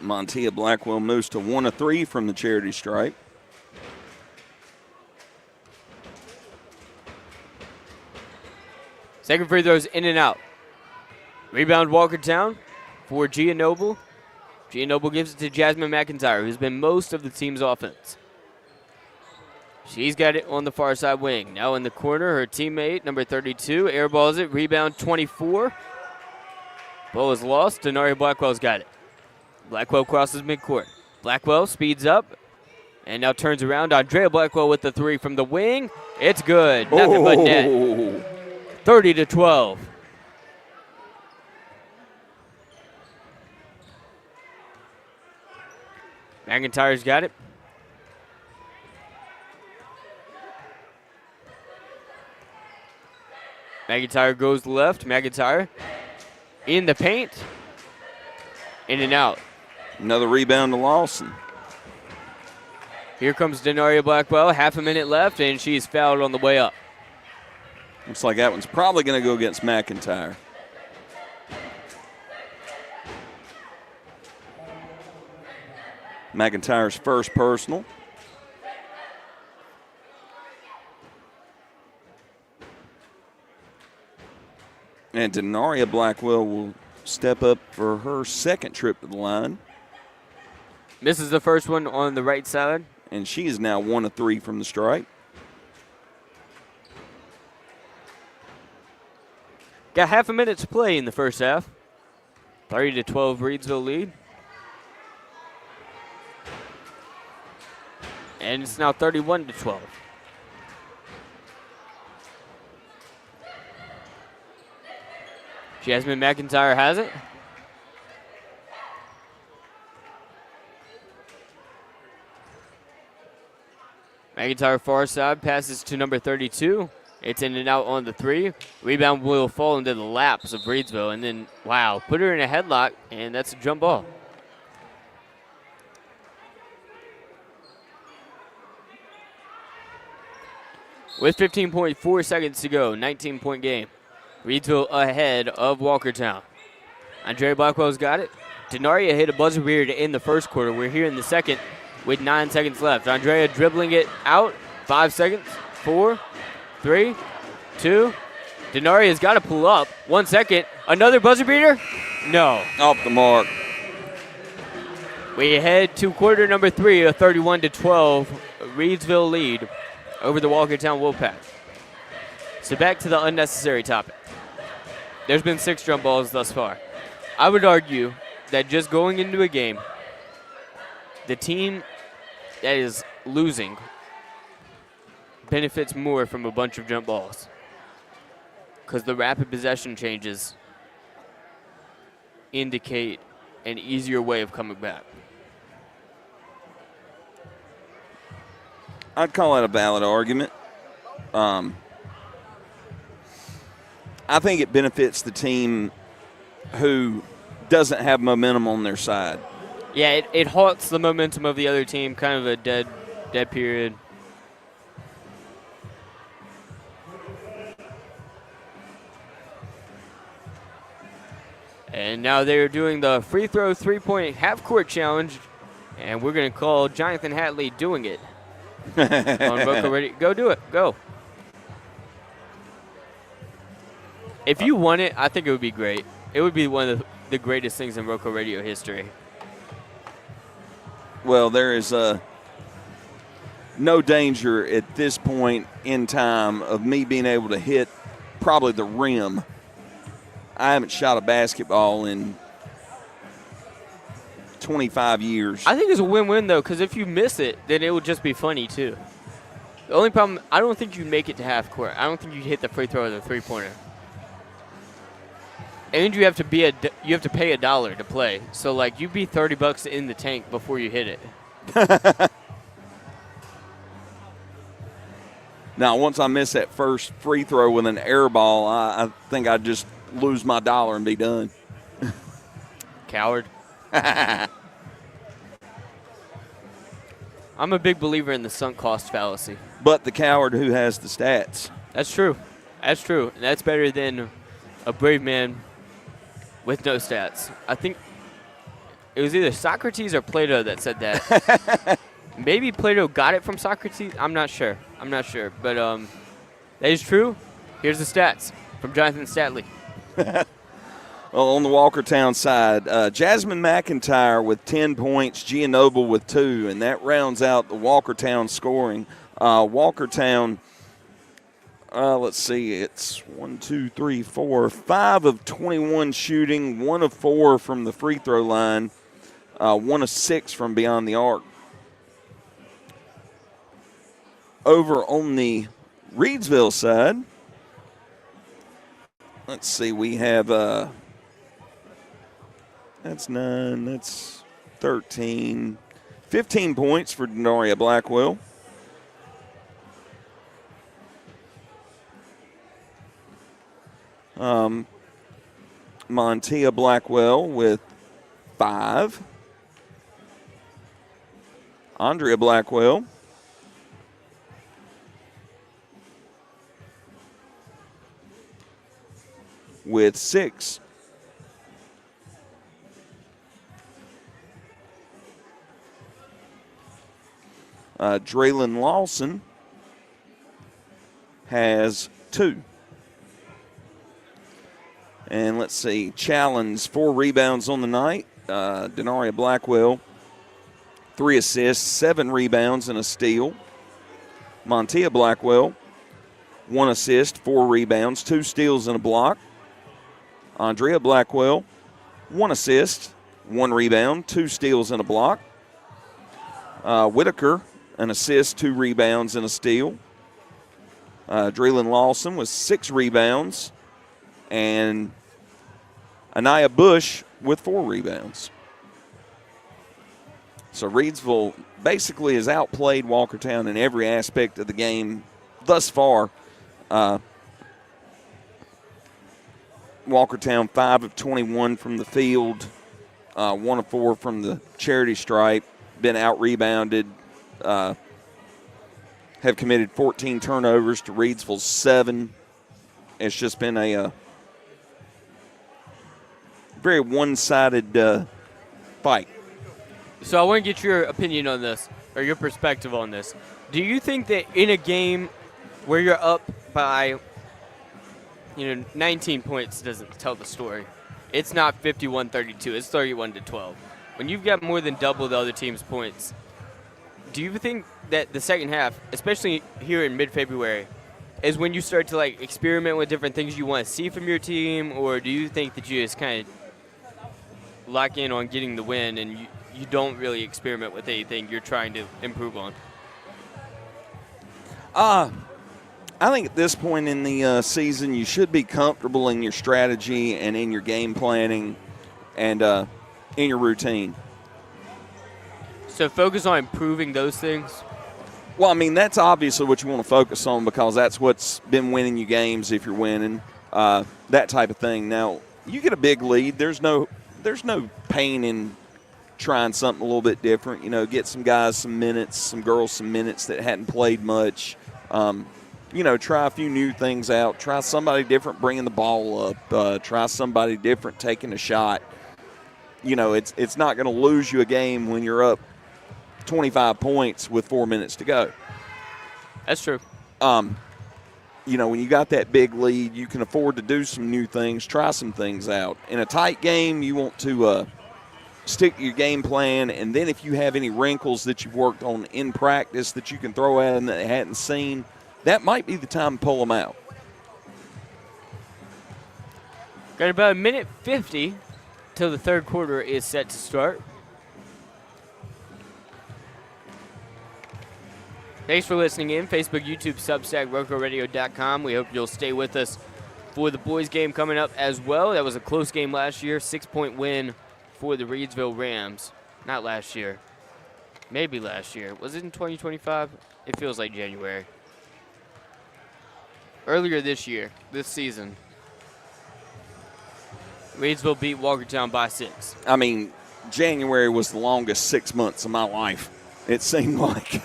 Montia Blackwell moves to 1 of 3 from the charity stripe. Second free throw's in and out. Rebound Walkertown for Gia Noble. Gia Noble gives it to Jasmine McIntyre, who's been most of the team's offense. She's got it on the far side wing. Now in the corner, her teammate, number 32, airballs it. Rebound 24. Ball is lost. Denaria Blackwell's got it. Blackwell crosses midcourt. Blackwell speeds up and now turns around. Andrea Blackwell with the 3 from the wing. It's good. Nothing but net. 30-12. McIntyre's got it. McIntyre goes left. McIntyre in the paint. In and out. Another rebound to Lawson. Here comes Denaria Blackwell. Half a minute left, and she's fouled on the way up. Looks like that one's probably going to go against McIntyre. McIntyre's first personal. And Denaria Blackwell will step up for her second trip to the line. Misses the first one on the right side. And she is now 1 of 3 from the stripe. Got half a minute to play in the first half. 30-12 Reidsville lead. And it's now 31-12. Jasmine McIntyre has it. McIntyre far side passes to number 32. It's in and out on the 3. Rebound will fall into the laps of Reidsville. And then, wow, put her in a headlock, and that's a jump ball. With 15.4 seconds to go, 19-point game. Reidsville ahead of Walkertown. Andrea Blackwell's got it. Denaria hit a buzzer beater in the first quarter. We're here in the second with 9 seconds left. Andrea dribbling it out. 5 seconds. 4, 3, 2. Denaria's got to pull up. 1 second. Another buzzer beater? No. Off the mark. We head to quarter number 3, a 31-12 Reidsville lead over the Walkertown Wolfpack. So back to the unnecessary topic. There's been 6 jump balls thus far. I would argue that just going into a game, the team that is losing benefits more from a bunch of jump balls because the rapid possession changes indicate an easier way of coming back. I'd call that a valid argument. I think it benefits the team who doesn't have momentum on their side. Yeah, it halts the momentum of the other team, kind of a dead period. And now they're doing the free throw 3-point half-court challenge, and we're going to call Jonathan Hatley doing it. On RoCo ready. Go do it. Go. If you won it, I think it would be great. It would be one of the greatest things in RoCo radio history. Well, there is no danger at this point in time of me being able to hit probably the rim. I haven't shot a basketball in 25 years. I think it's a win-win, though, because if you miss it, then it would just be funny, too. The only problem, I don't think you make it to half court. I don't think you hit the free throw or the three-pointer. And you have to pay $1 to play. So, like, you'd be $30 in the tank before you hit it. Now, once I miss that first free throw with an air ball, I think I'd just lose my $1 and be done. Coward. I'm a big believer in the sunk cost fallacy. But the coward who has the stats. That's true. That's true. And that's better than a brave man with no stats. I think it was either Socrates or Plato that said that. Maybe Plato got it from Socrates. I'm not sure. But that is true. Here's the stats from Jonathan Statley. Well, on the Walkertown side, Jasmine McIntyre with 10 points, Gia Noble with 2, and that rounds out the Walkertown scoring. Walkertown, let's see, it's 5 of 21 shooting, 1 of 4 from the free throw line, 1 of 6 from beyond the arc. Over on the Reidsville side, let's see, we have that's 9, that's 13, 15 points for Denaria Blackwell. Montia Blackwell with 5. Andrea Blackwell with 6. Draylon Lawson has 2. And let's see, Challenge 4 rebounds on the night. Denaria Blackwell 3 assists, 7 rebounds, and a steal. Montia Blackwell, 1 assist, 4 rebounds, 2 steals, and a block. Andrea Blackwell, 1 assist, 1 rebound, 2 steals, and a block. Whitaker, an assist, 2 rebounds, and a steal. Dreelan Lawson with 6 rebounds. And Anaya Bush with 4 rebounds. So Reidsville basically has outplayed Walkertown in every aspect of the game thus far. Walkertown 5 of 21 from the field, 1 of 4 from the charity stripe, been out-rebounded, have committed 14 turnovers to Reidsville's 7. It's just been a very one-sided fight. So I want to get your opinion on this, or your perspective on this. Do you think that in a game where you're up by 19 points doesn't tell the story? It's not 51-32, it's 31-12. When you've got more than double the other team's points, do you think that the second half, especially here in mid-February, is when you start to experiment with different things you want to see from your team, or do you think that you just kind of lock in on getting the win and you don't really experiment with anything you're trying to improve on? I think at this point in the season, you should be comfortable in your strategy and in your game planning and in your routine. So focus on improving those things? Well, I mean, that's obviously what you want to focus on because that's what's been winning you games if you're winning, that type of thing. Now, you get a big lead. There's no pain in trying something a little bit different. Get some guys some minutes, some girls some minutes that hadn't played much. Try a few new things out. Try somebody different bringing the ball up. Try somebody different taking a shot. It's not going to lose you a game when you're up 25 points with 4 minutes to go. That's true. When you got that big lead, you can afford to do some new things, try some things out. In a tight game, you want to stick to your game plan, and then if you have any wrinkles that you've worked on in practice that you can throw at them that they hadn't seen, that might be the time to pull them out. Got about a minute 50 till the third quarter is set to start. Thanks for listening in. Facebook, YouTube, Substack, RoCoRadio.com. We hope you'll stay with us for the boys game coming up as well. That was a close game last year. 6-point win for the Reidsville Rams. Not last year. Maybe last year. Was it in 2025? It feels like January. Earlier this year, this season, Reidsville beat Walkertown by 6. I mean, January was the longest 6 months of my life, it seemed like.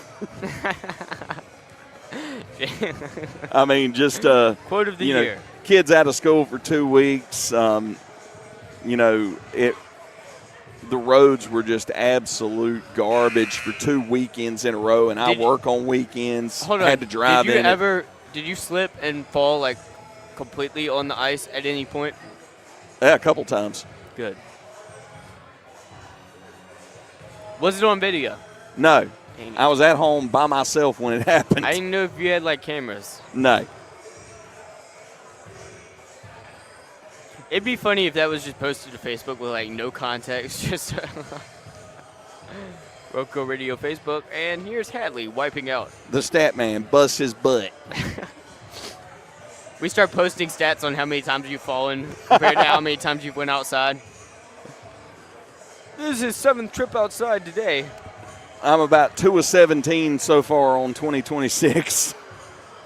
I mean, just quote of the year. Kids out of school for 2 weeks. The roads were just absolute garbage for 2 weekends in a row, and I work on weekends. Hold on. Had to drive in. Did you slip and fall completely on the ice at any point? Yeah, a couple times. Good. Was it on video? No. I was at home by myself when it happened. I didn't know if you had cameras. No. It'd be funny if that was just posted to Facebook with no context, just RoCo Radio Facebook, and here's Hadley wiping out. The stat man busts his butt. We start posting stats on how many times you've fallen compared to how many times you've went outside. This is his 7th trip outside today. I'm about 2 of 17 so far on 2026.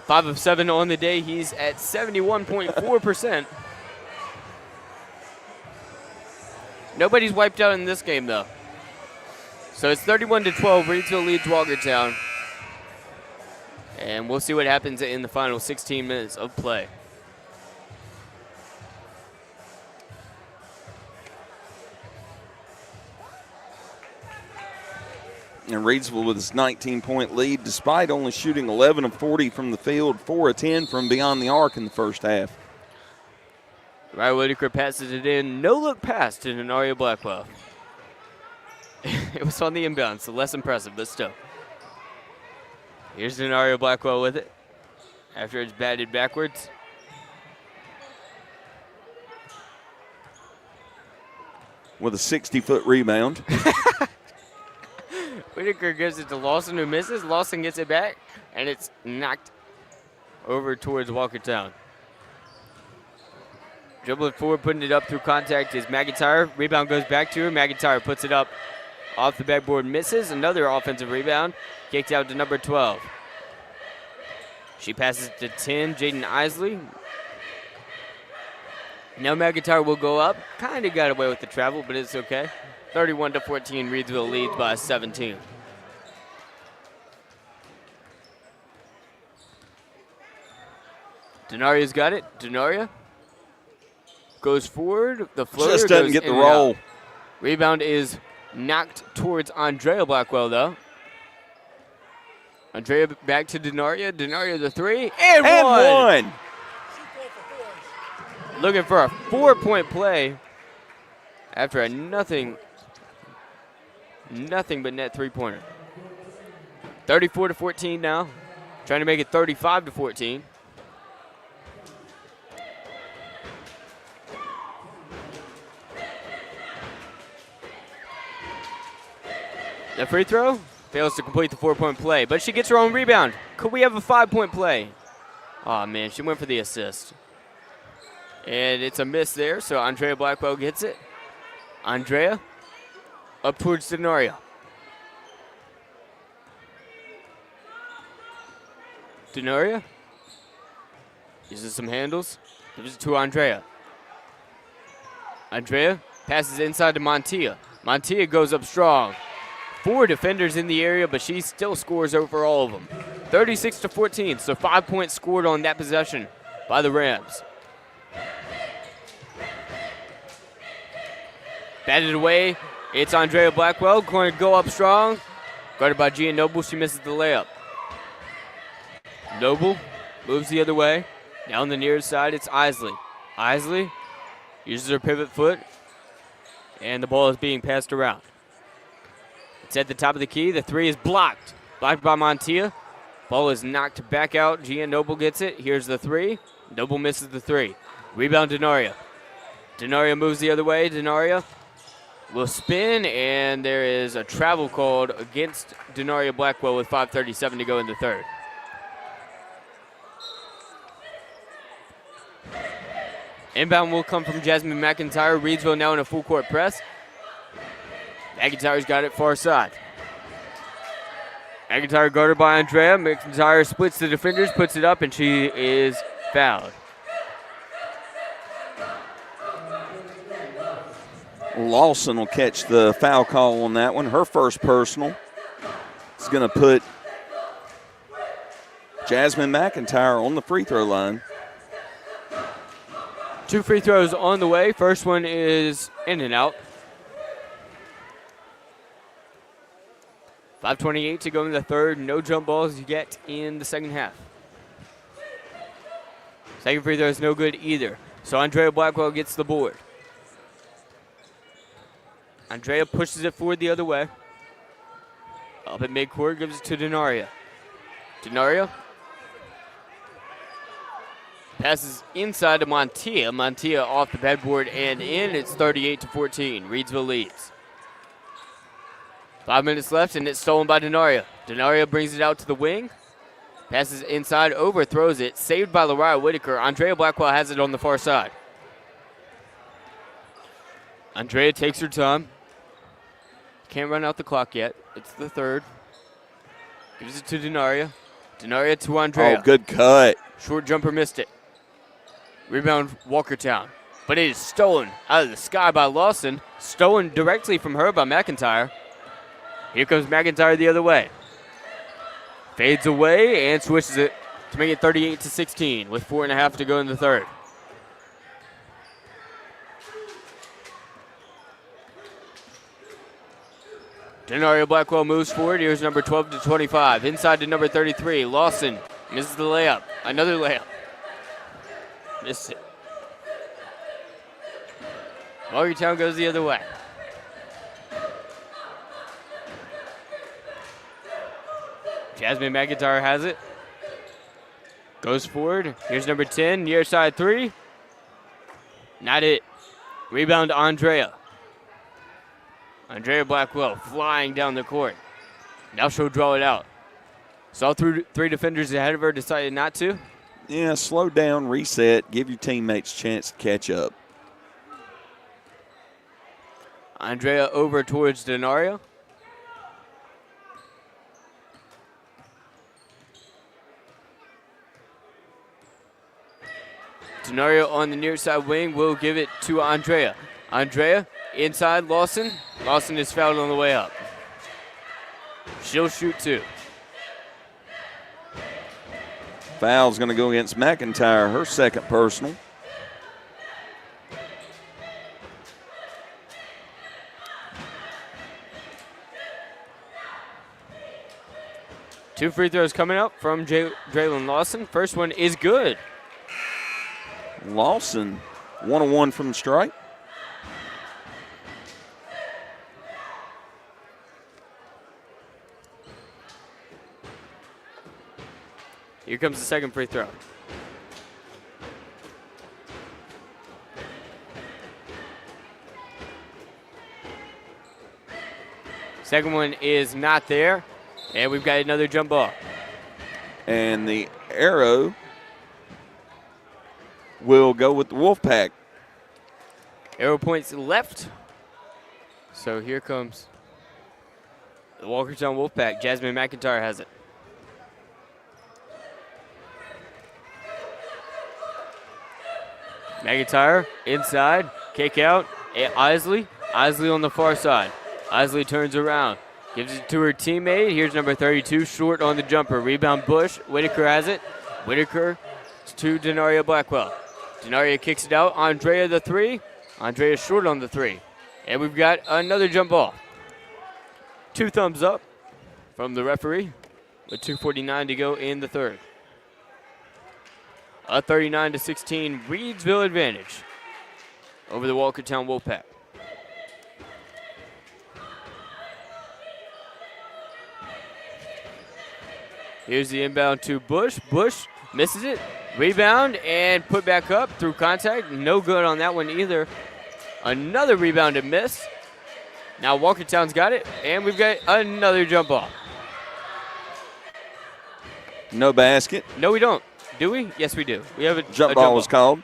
5 of 7 on the day. He's at 71.4%. Nobody's wiped out in this game, though. So it's 31-12. Reidsville leads Walkertown. And we'll see what happens in the final 16 minutes of play. And Reidsville with his 19-point lead, despite only shooting 11 of 40 from the field, 4 of 10 from beyond the arc in the first half. Ryan Whitaker passes it in. No look pass to Denario Blackwell. It was on the inbound, so less impressive, but still. Here's Denario Blackwell with it after it's batted backwards. With a 60-foot rebound. Whitaker gives it to Lawson, who misses. Lawson gets it back, and it's knocked over towards Walkertown. Dribbling forward, putting it up through contact is McIntyre. Rebound goes back to her. McIntyre puts it up off the backboard, misses. Another offensive rebound. Kicked out to number 12. She passes to 10, Jaden Isley. Now McIntyre will go up. Kind of got away with the travel, but it's okay. 31-14, Reidsville leads by 17. Denaria's got it. Denaria goes forward. The floater Just doesn't goes get the in and roll. out. Rebound is knocked towards Andrea Blackwell, though. Andrea back to Denaria. Denaria the three. And one! Looking for a 4-point play after a nothing but net three-pointer. 34-14 now. Trying to make it 35-14. The free throw fails to complete the 4-point play, but she gets her own rebound. Could we have a 5-point play? Oh, man, she went for the assist. And it's a miss there, so Andrea Blackwell gets it. Andrea up towards Denaria. Denaria uses some handles, gives it to Andrea. Andrea passes inside to Montia. Montia goes up strong. 4 defenders in the area, but she still scores over all of them. 36-14, so 5 points scored on that possession by the Rams. Batted away. It's Andrea Blackwell going to go up strong. Guarded by Gia Noble. She misses the layup. Noble moves the other way. Down the near side, it's Isley. Isley uses her pivot foot, and the ball is being passed around. It's at the top of the key. The three is blocked. Blocked by Montia. Ball is knocked back out. Gia Noble gets it. Here's the three. Noble misses the three. Rebound Denaria. Denaria moves the other way. Denaria will spin, and there is a travel called against Denaria Blackwell with 5:37 to go in the third. Inbound will come from Jasmine McIntyre. Reidsville now in a full court press. McIntyre's got it far side. McIntyre guarded by Andrea. McIntyre splits the defenders, puts it up, and she is fouled. Lawson will catch the foul call on that one. Her first personal. It's going to put Jasmine McIntyre on the free throw line. 2 free throws on the way. First one is in and out. 5:28 to go in the third. No jump balls yet in the second half. Second free throw is no good either. So Andrea Blackwell gets the board. Andrea pushes it forward the other way. Up at midcourt, gives it to Denaria. Denaria passes inside to Montia. Montia off the backboard and in. It's 38-14. Reidsville leads. 5 minutes left, and it's stolen by Denaria. Denaria brings it out to the wing. Passes inside, overthrows it. Saved by Lariah Whitaker. Andrea Blackwell has it on the far side. Andrea takes her time. Can't run out the clock yet. It's the third. Gives it to Denaria. Denaria to Andrea. Oh, good cut. Short jumper missed it. Rebound Walkertown. But it is stolen out of the sky by Lawson. Stolen directly from her by McIntyre. Here comes McIntyre the other way. Fades away and switches it to make it 38-16 with 4.5 to go in the third. Denaria Blackwell moves forward. Here's number 12 to 25. Inside to number 33. Lawson misses the layup. Another layup. Missed it. Walkertown goes the other way. Jasmine McIntyre has it. Goes forward. Here's number 10, near side three. Not it. Rebound to Andrea. Andrea Blackwell flying down the court. Now she'll draw it out. Saw three defenders ahead of her, decided not to. Yeah, slow down, reset, give your teammates a chance to catch up. Andrea over towards Denario. Denario on the near side wing will give it to Andrea. Andrea inside Lawson. Lawson is fouled on the way up. She'll shoot two. Foul's going to go against McIntyre, her second personal. Two free throws coming up from Draylon Lawson. First one is good. Lawson, 1-of-1 from the strike. Here comes the second free throw. Second one is not there. And we've got another jump ball. And the arrow will go with the Wolfpack. Arrow points left. So here comes the Walkertown Wolfpack. Jasmine McIntyre has it. McIntyre inside, kick out, Isley. Isley on the far side. Isley turns around, gives it to her teammate. Here's number 32, short on the jumper. Rebound Bush, Whitaker has it. Whitaker to Denaria Blackwell. Denaria kicks it out, Andrea the three. Andrea short on the three. And we've got another jump ball. 2 thumbs up from the referee with 2:49 to go in the third. A 39-16 Reidsville advantage over the Walkertown Wolfpack. Here's the inbound to Bush. Bush misses it. Rebound and put back up through contact. No good on that one either. Another rebound and miss. Now Walkertown's got it, and we've got another jump ball. No basket. No, we don't. Do we? Yes, we do. We have a Jump ball was called.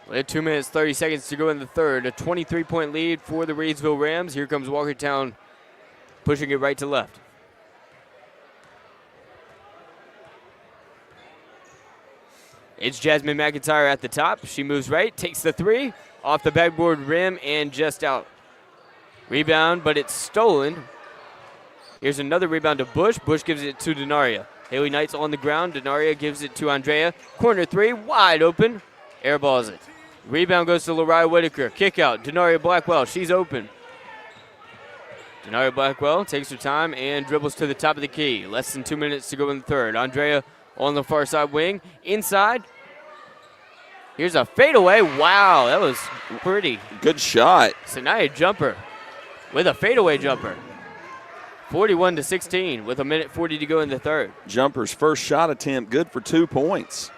We have 2 minutes, 30 seconds to go in the third. A 23-point lead for the Reidsville Rams. Here comes Walkertown pushing it right to left. It's Jasmine McIntyre at the top. She moves right, takes the three, off the backboard rim and just out. Rebound, but it's stolen. Here's another rebound to Bush. Bush gives it to Denaria. Haley Knight's on the ground. Denaria gives it to Andrea. Corner three, wide open. Airballs it. Rebound goes to Lariah Whitaker. Kick out. Denaria Blackwell, she's open. Denaria Blackwell takes her time and dribbles to the top of the key. Less than 2 minutes to go in the third. Andrea on the far side wing. Inside. Here's a fadeaway. Wow, that was pretty. Good shot. Sanaya jumper with a fadeaway jumper. 41-16 with 1:40 to go in the third. Jumper's first shot attempt, good for 2 points.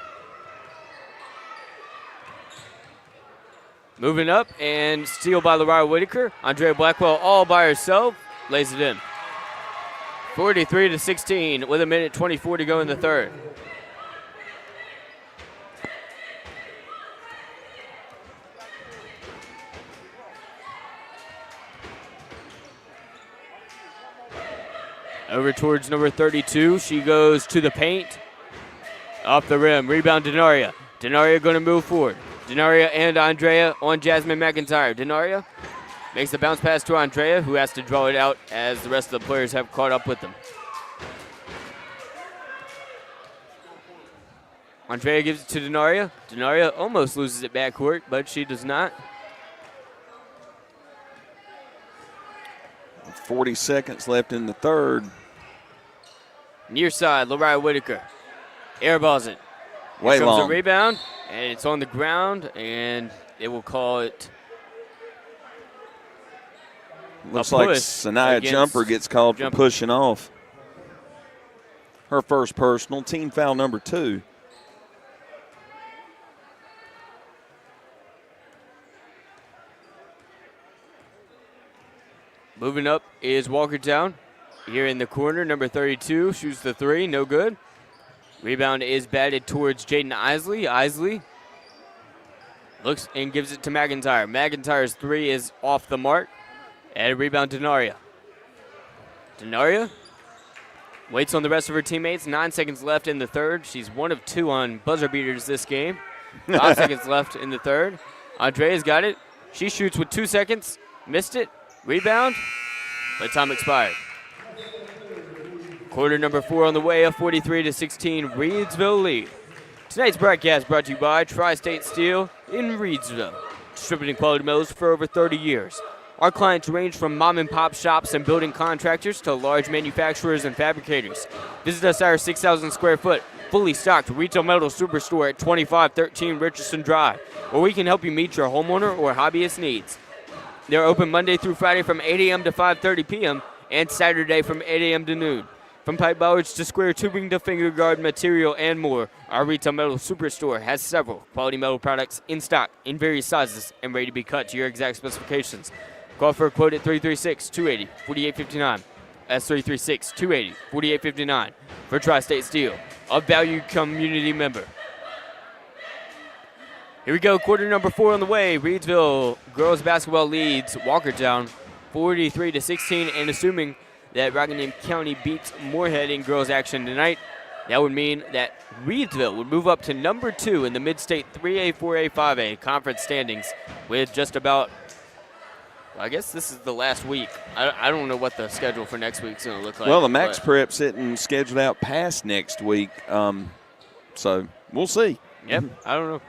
Moving up and steal by Lariah Whitaker. Andrea Blackwell all by herself, lays it in. 43-16 with 1:24 to go in the third. Over towards number 32. She goes to the paint. Off the rim. Rebound Denaria. Denaria going to move forward. Denaria and Andrea on Jasmine McIntyre. Denaria makes the bounce pass to Andrea, who has to draw it out as the rest of the players have caught up with them. Andrea gives it to Denaria. Denaria almost loses it backcourt, but she does not. 40 seconds left in the third. Near side, Lariah Whitaker. Airballs it. Way Here comes long. a rebound, and it's on the ground, and they will call it. Looks like push Sanaya against Jumper gets called Jumper. for pushing off. her first personal, team foul number 2. Moving up is Walkertown. Here in the corner, number 32 shoots the 3, no good. Rebound is batted towards Jaden Isley. Isley looks and gives it to McIntyre. McIntyre's 3 is off the mark. And rebound Denaria. Denaria waits on the rest of her teammates. 9 seconds left in the third. She's 1 of 2 on buzzer beaters this game. 5 seconds left in the third. Andrea's got it. She shoots with 2 seconds. Missed it. Rebound. But time expired. Quarter number 4 on the way, a 43-16 Reidsville lead. Tonight's broadcast brought to you by Tri-State Steel in Reidsville, distributing quality metals for over 30 years. Our clients range from mom and pop shops and building contractors to large manufacturers and fabricators. Visit us at our 6,000 square foot, fully stocked retail metal superstore at 2513 Richardson Drive, where we can help you meet your homeowner or hobbyist needs. They're open Monday through Friday from 8 a.m. to 5:30 p.m. and Saturday from 8 a.m. to noon. From pipe bollards to square tubing to finger guard material and more, our retail metal superstore has several quality metal products in stock in various sizes and ready to be cut to your exact specifications. Call for a quote at 336-280-4859. That's 336-280-4859 for Tri-State Steel, a valued community member. Here we go, quarter number 4 on the way. Reidsville girls basketball leads Walkertown 43-16, and assuming that Rockingham County beats Moorhead in girls action tonight, that would mean that Reidsville would move up to number 2 in the Mid-State 3A, 4A, 5A conference standings with just about, I guess this is the last week. I don't know what the schedule for next week's going to look like. Well, the Max Prep's sitting scheduled out past next week, so we'll see. Yep, I don't know.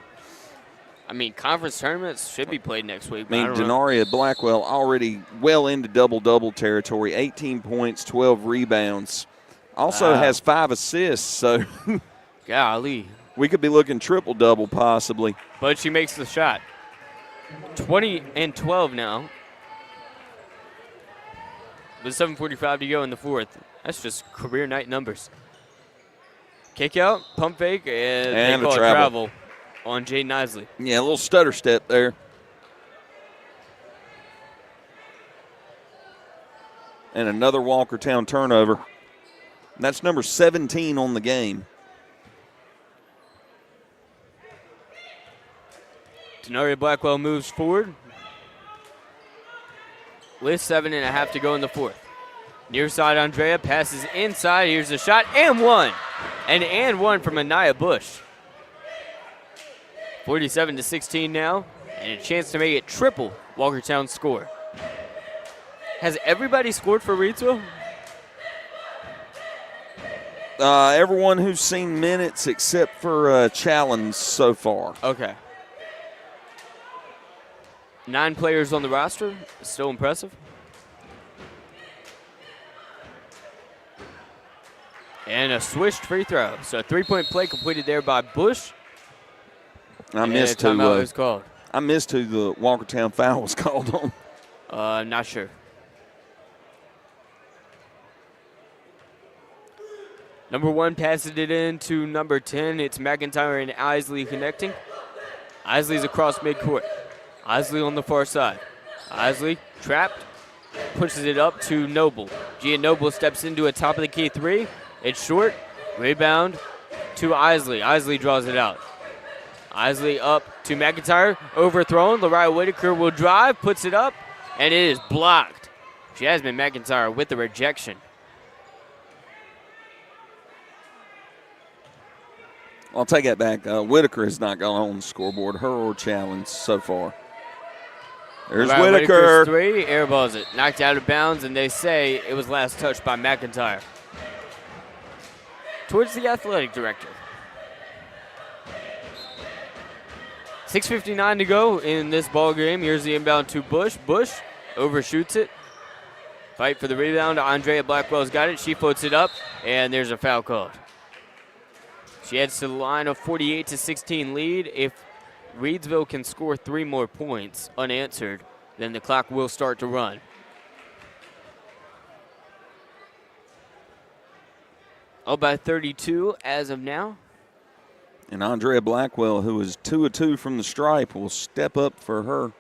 I mean, conference tournaments should be played next week. I mean, Denaria Blackwell already well into double-double territory, 18 points, 12 rebounds. Also has 5 assists, so golly. We could be looking triple-double possibly. But she makes the shot. 20 and 12 now. With 7:45 to go in the fourth. That's just career night numbers. Kick out, pump fake, and they call it travel on Jaden Isley. Yeah, a little stutter step there. And another Walkertown turnover. That's number 17 on the game. Denaria Blackwell moves forward with 7.5 to go in the fourth. Near side, Andrea passes inside. Here's a shot and one. And one from Anaya Bush. 47-16 now, and a chance to make it triple Walkertown's score. Has everybody scored for Reidsville? Everyone who's seen minutes except for Challenge so far. Okay. 9 players on the roster. Still impressive. And a swished free throw. So a 3-point play completed there by Bush. I missed who was called. I missed who the Walkertown foul was called on. Not sure. Number 1 passes it in to number 10. It's McIntyre and Isley connecting. Isley's across midcourt. Isley on the far side. Isley trapped. Pushes it up to Noble. Gia Noble steps into a top of the key 3. It's short. Rebound to Isley. Isley draws it out. Isley up to McIntyre. Overthrown. Lariah Whitaker will drive. Puts it up. And it is blocked. Jasmine McIntyre with the rejection. I'll take that back. Whitaker has not gone on the scoreboard. Her or Challenge so far. There's Whitaker. 3. Airballs it. Knocked out of bounds, and they say it was last touched by McIntyre. Towards the athletic director. 6:59 to go in this ball game. Here's the inbound to Bush. Bush overshoots it. Fight for the rebound. Andrea Blackwell's got it. She floats it up, and there's a foul called. She adds to the line of 48-16 lead. If Reidsville can score 3 more points unanswered, then the clock will start to run. Up by 32 as of now. And Andrea Blackwell, who is 2 of 2 from the stripe, will step up for her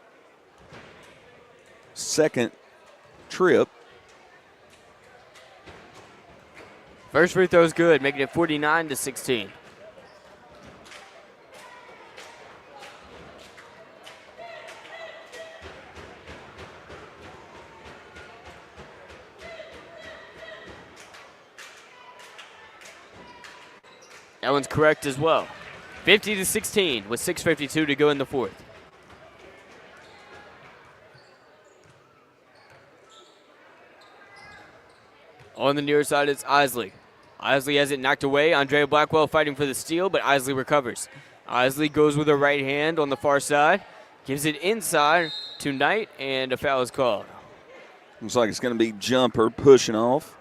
second trip. First free throw is good, making it 49-16. That one's correct as well. 50-16 with 6:52 to go in the fourth. On the near side, it's Isley. Isley has it knocked away. Andrea Blackwell fighting for the steal, but Isley recovers. Isley goes with her right hand on the far side, gives it inside to Knight, and a foul is called. Looks like it's going to be Jumper pushing off.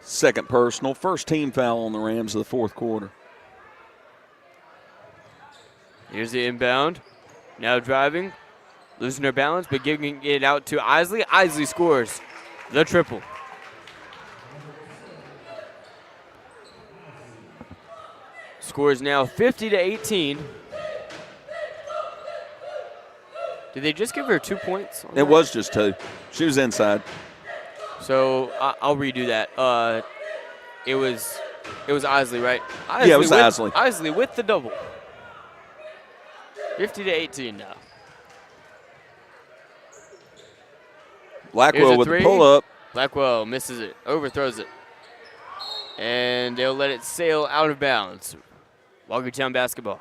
Second personal, first team foul on the Rams of the fourth quarter. Here's the inbound. Now driving, losing her balance, but giving it out to Isley. Isley scores the triple. Score is now 50-18. Did they just give her 2 points? It was just 2. She was inside. So I'll redo that. It was Isley, right? Yeah, it was Isley. Isley with the double. 50-18 now. Blackwell with the pull up. Blackwell misses it, overthrows it. And they'll let it sail out of bounds. Walkertown basketball.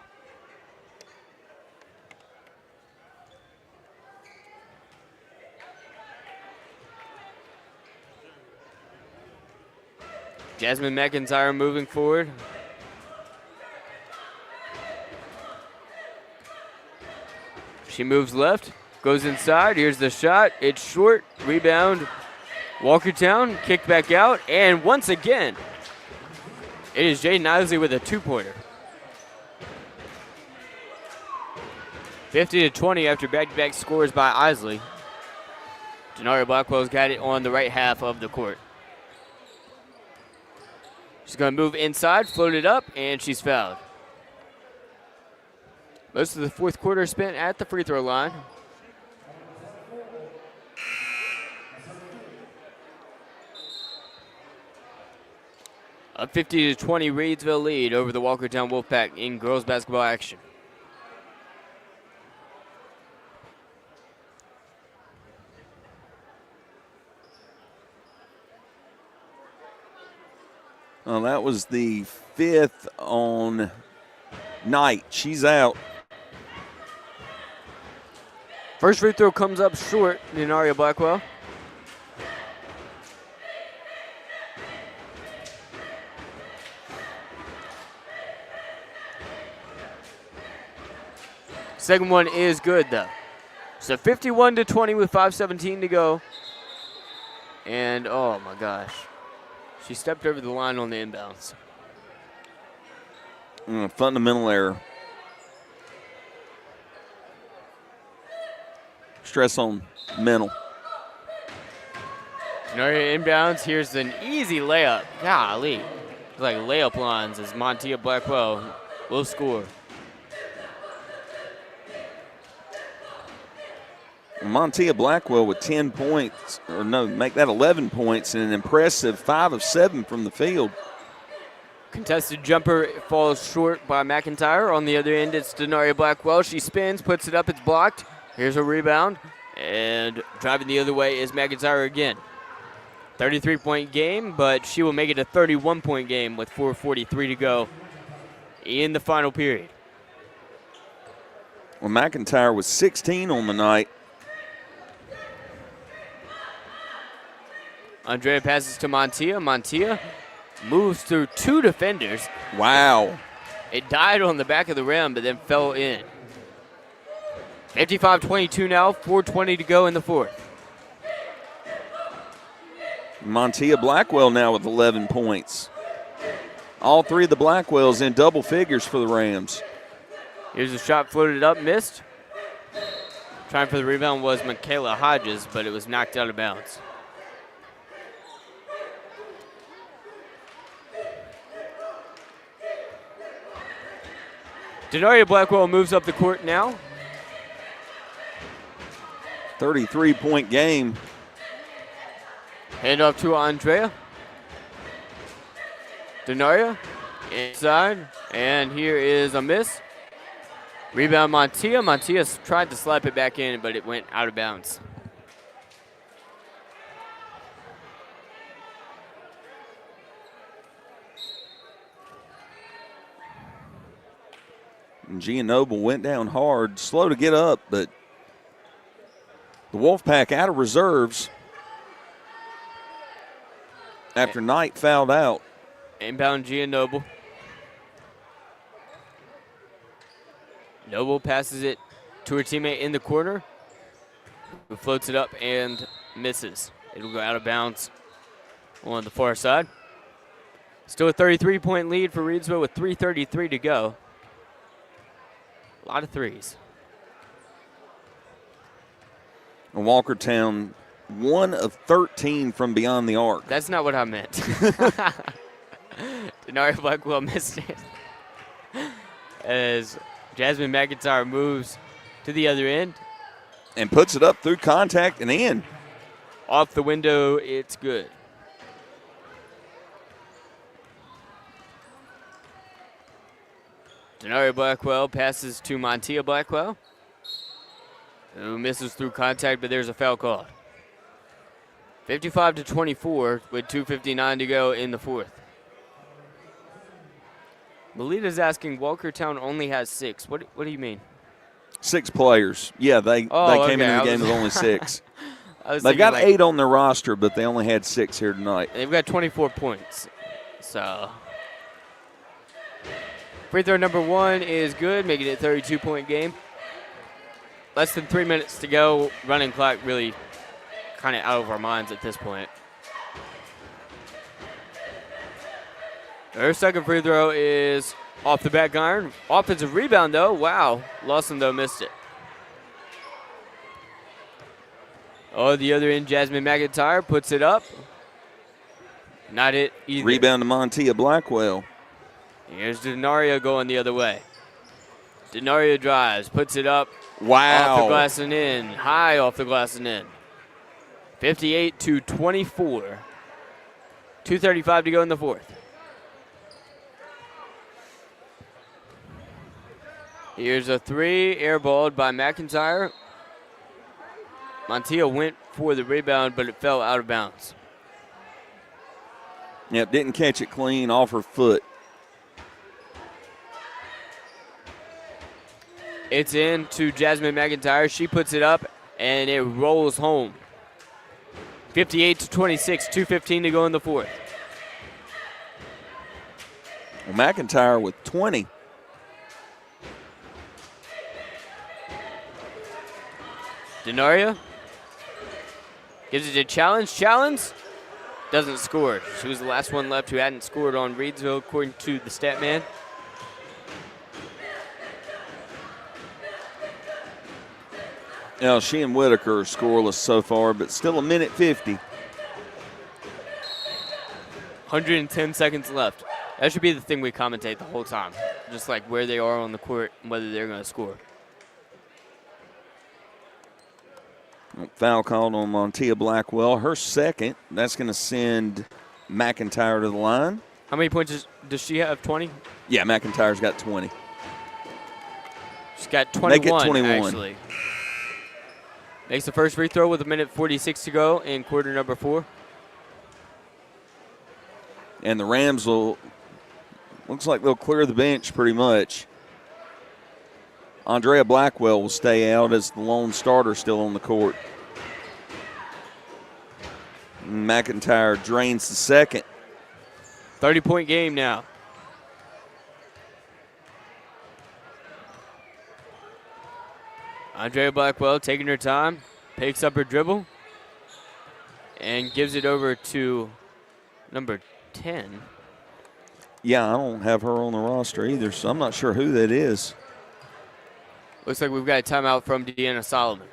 Jasmine McIntyre moving forward. She moves left, goes inside. Here's the shot. It's short. Rebound. Walkertown kicked back out. And once again, it is Jaden Isley with a two-pointer. 50-20 after back-to-back scores by Isley. Denaria Blackwell's got it on the right half of the court. She's going to move inside, float it up, and she's fouled. Most of the fourth quarter spent at the free throw line. A 50-20 Reidsville lead over the Walkertown Wolfpack in girls basketball action. Well, that was the fifth on Knight. She's out. First free throw comes up short, Denaria Blackwell. Second one is good, though. So 51-20 with 5:17 to go. And, oh, my gosh. She stepped over the line on the inbounds. Fundamental error. Stress on mental. Denaria inbounds. Here's an easy layup. Golly. It's like layup lines as Montia Blackwell will score. Montia Blackwell with 10 points, or no, make that 11 points, and an impressive 5 of 7 from the field. Contested jumper falls short by McIntyre. On the other end, it's Denaria Blackwell. She spins, puts it up, it's blocked. Here's a rebound, and driving the other way is McIntyre again. 33-point game, but she will make it a 31-point game with 4:43 to go in the final period. Well, McIntyre was 16 on the night. Andrea passes to Montia. Montia moves through two defenders. Wow. It died on the back of the rim, but then fell in. 55-22 now, 4:20 to go in the fourth. Montia Blackwell now with 11 points. All three of the Blackwells in double figures for the Rams. Here's a shot floated up, missed. Trying for the rebound was Michaela Hodges, but it was knocked out of bounds. Denaria Blackwell moves up the court now. 33-point game. Hand off to Andrea. Denaria inside, and here is a miss. Rebound Montia. Montia tried to slap it back in, but it went out of bounds. And Gia Noble went down hard, slow to get up, but the Wolfpack out of reserves after Knight fouled out. Inbound Gia Noble. Noble passes it to her teammate in the corner, who floats it up and misses. It'll go out of bounds on the far side. Still a 33-point lead for Reidsville with 3:33 to go. A lot of threes. And Walkertown, 1 of 13 from beyond the arc. That's not what I meant. Denaria Blackwell missed it. As Jasmine McIntyre moves to the other end. And puts it up through contact and in. Off the window, it's good. Denaria Blackwell passes to Montia Blackwell, who misses through contact, but there's a foul called. 55-24 with 2:59 to go in the fourth. Melita's asking, Walkertown only has 6. What do you mean? 6 players. Yeah, they came into the game with only 6. They've got 8 on their roster, but they only had 6 here tonight. They've got 24 points. So free throw number 1 is good, making it a 32-point game. Less than 3 minutes to go. Running clock really kind of out of our minds at this point. Her second free throw is off the back iron. Offensive rebound, though. Wow. Lawson, though, missed it. Oh, the other end, Jasmine McIntyre puts it up. Not it either. Rebound to Montia Blackwell. Here's Denaria going the other way. Denaria drives, puts it up. Wow. Off the glass and in. High off the glass and in. 58-24. 2:35 to go in the fourth. Here's a 3, airballed by McIntyre. Montia went for the rebound, but it fell out of bounds. Yep, didn't catch it clean off her foot. It's in to Jasmine McIntyre. She puts it up, and it rolls home. 58-26, 2:15 to go in the fourth. Well, McIntyre with 20. Denaria gives it a challenge. Challenge doesn't score. She was the last one left who hadn't scored on Reidsville, according to the stat man. Now, she and Whitaker are scoreless so far, but still a minute 50. 110 seconds left. That should be the thing we commentate the whole time. Just like where they are on the court and whether they're going to score. Foul called on Montia Blackwell. Her second. That's going to send McIntyre to the line. How many points does she have? 20? Yeah, McIntyre's got 20. She's got 21, Make it 21. actually. Makes the first free throw with 1:46 to go in quarter number 4. And the Rams looks like they'll clear the bench pretty much. Andrea Blackwell will stay out as the lone starter still on the court. McIntyre drains the second. 30-point game now. Andrea Blackwell taking her time, picks up her dribble, and gives it over to number 10. Yeah, I don't have her on the roster either, so I'm not sure who that is. Looks like we've got a timeout from Deanna Solomon.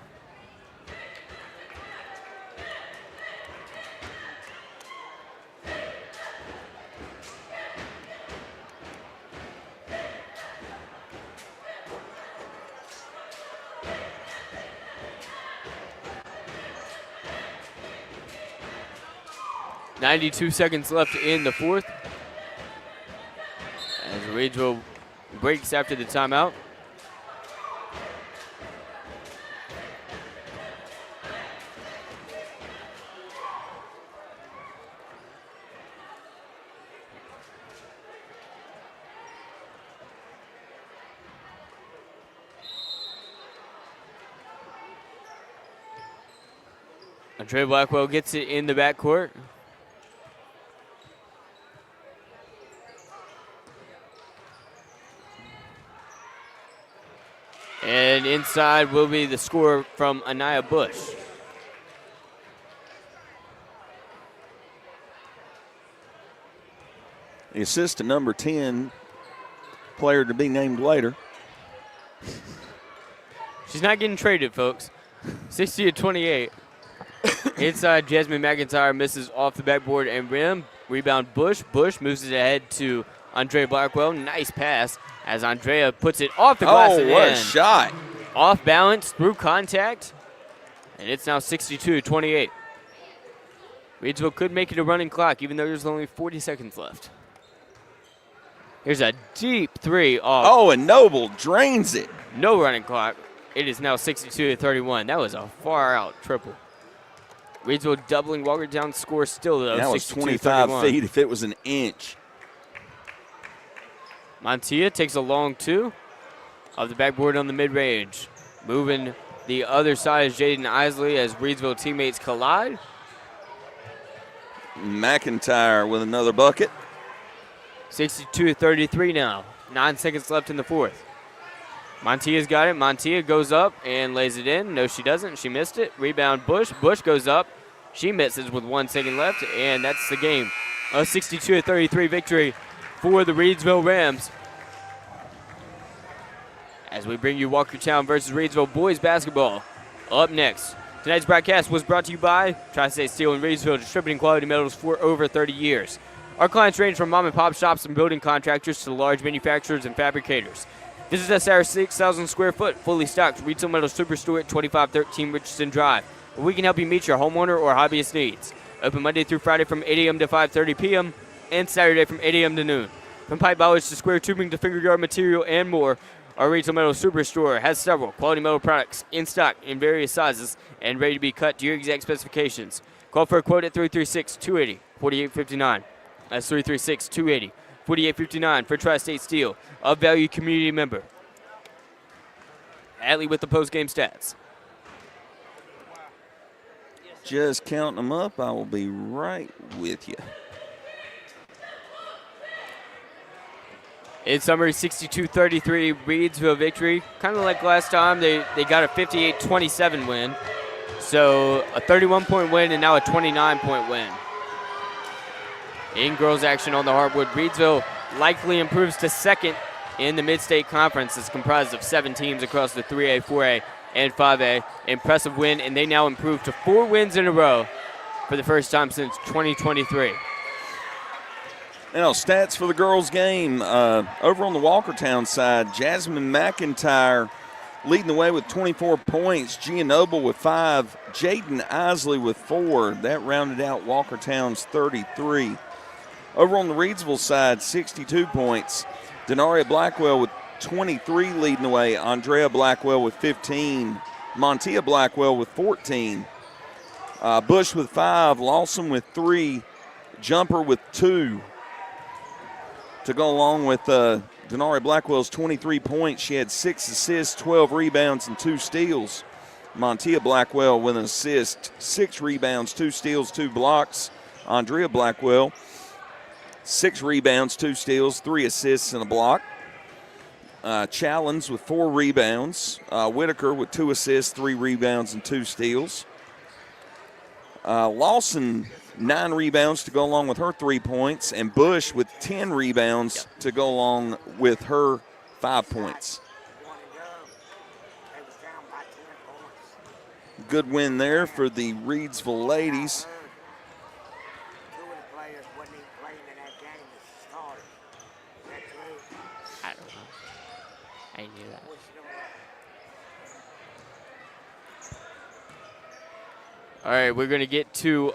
92 seconds left in the fourth. As Reidsville breaks after the timeout. Andrea Blackwell gets it in the backcourt. And inside will be the score from Anaya Bush. The assist to number 10, player to be named later. She's not getting traded, folks. 60-28. Inside, Jasmine McIntyre misses off the backboard and rim. Rebound, Bush. Bush moves it ahead to Andrea Blackwell. Nice pass as Andrea puts it off the glass and what in. a shot. Off balance, through contact. And it's now 62-28. Reidsville could make it a running clock, even though there's only 40 seconds left. Here's a deep three off. Oh, and Noble drains it. No running clock. It is now 62-31. That was a far out triple. Reidsville doubling Walkertown's score still, though. That was 25 feet if it was an inch. Montilla takes a long two off the backboard on the mid-range. Moving the other side is Jaden Isley as Reidsville teammates collide. McIntyre with another bucket. 62-33 now. 9 seconds left in the fourth. Montilla's got it. Montilla goes up and lays it in. No, she doesn't. She missed it. Rebound, Bush. Bush goes up. She misses with 1 second left, and that's the game. A 62-33 victory for the Reidsville Rams. As we bring you Walkertown versus Reidsville boys basketball up next. Tonight's broadcast was brought to you by Tri-State Steel and Reidsville, distributing quality metals for over 30 years. Our clients range from mom and pop shops and building contractors to large manufacturers and fabricators. Visit us at our 6,000 square foot, fully stocked retail metal superstore at 2513 Richardson Drive, where we can help you meet your homeowner or hobbyist needs. Open Monday through Friday from 8 a.m. to 5:30 p.m. and Saturday from 8 a.m. to noon. From pipe bollards to square tubing to finger yard material and more, our retail metal superstore has several quality metal products in stock in various sizes and ready to be cut to your exact specifications. Call for a quote at 336-280-4859. That's 336-280-4859 for Tri-State Steel, a valued community member. Hadley with the post-game stats. Just counting them up. I will be right with you. In summary, 62-33 Reidsville victory. Kind of like last time, they got a 58-27 win. So a 31-point win and now a 29-point win. In girls action on the hardwood, Reidsville likely improves to second in the Mid-State Conference. It's comprised of 7 teams across the 3A, 4A, and 5A. Impressive win, and they now improve to 4 wins in a row for the first time since 2023. Now, stats for the girls' game. Over on the Walkertown side, Jasmine McIntyre leading the way with 24 points. Gia Noble with 5. Jaden Isley with 4. That rounded out Walkertown's 33. Over on the Reidsville side, 62 points. Denaria Blackwell with 23 leading the way. Andrea Blackwell with 15. Montilla Blackwell with 14. Bush with 5. Lawson with 3. Jumper with 2. To go along with Denaria Blackwell's 23 points, she had 6 assists, 12 rebounds, and 2 steals. Montilla Blackwell with an assist, 6 rebounds, 2 steals, 2 blocks. Andrea Blackwell, 6 rebounds, 2 steals, 3 assists, and a block. Challens with 4 rebounds. Whitaker with 2 assists, 3 rebounds, and 2 steals. Lawson, 9 rebounds to go along with her 3 points, and Bush with 10 rebounds to go along with her 5 points. Good win there for the Reidsville ladies. I don't know. I knew that. All right, we're going to get to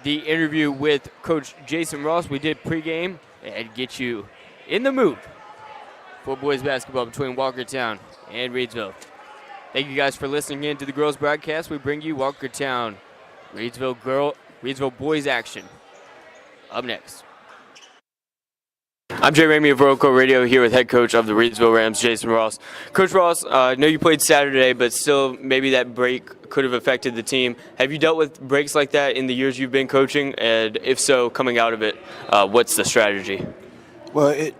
the interview with Coach Jason Ross. We did pregame and get you in the mood for boys basketball between Walkertown and Reidsville. Thank you guys for listening in to the girls broadcast. We bring you Walkertown, Reidsville boys action. Up next. I'm Jay Ramey of RoCo Radio here with head coach of the Reidsville Rams, Jason Ross. Coach Ross, I know you played Saturday, but still maybe that break could have affected the team. Have you dealt with breaks like that in the years you've been coaching? And if so, coming out of it, what's the strategy? Well,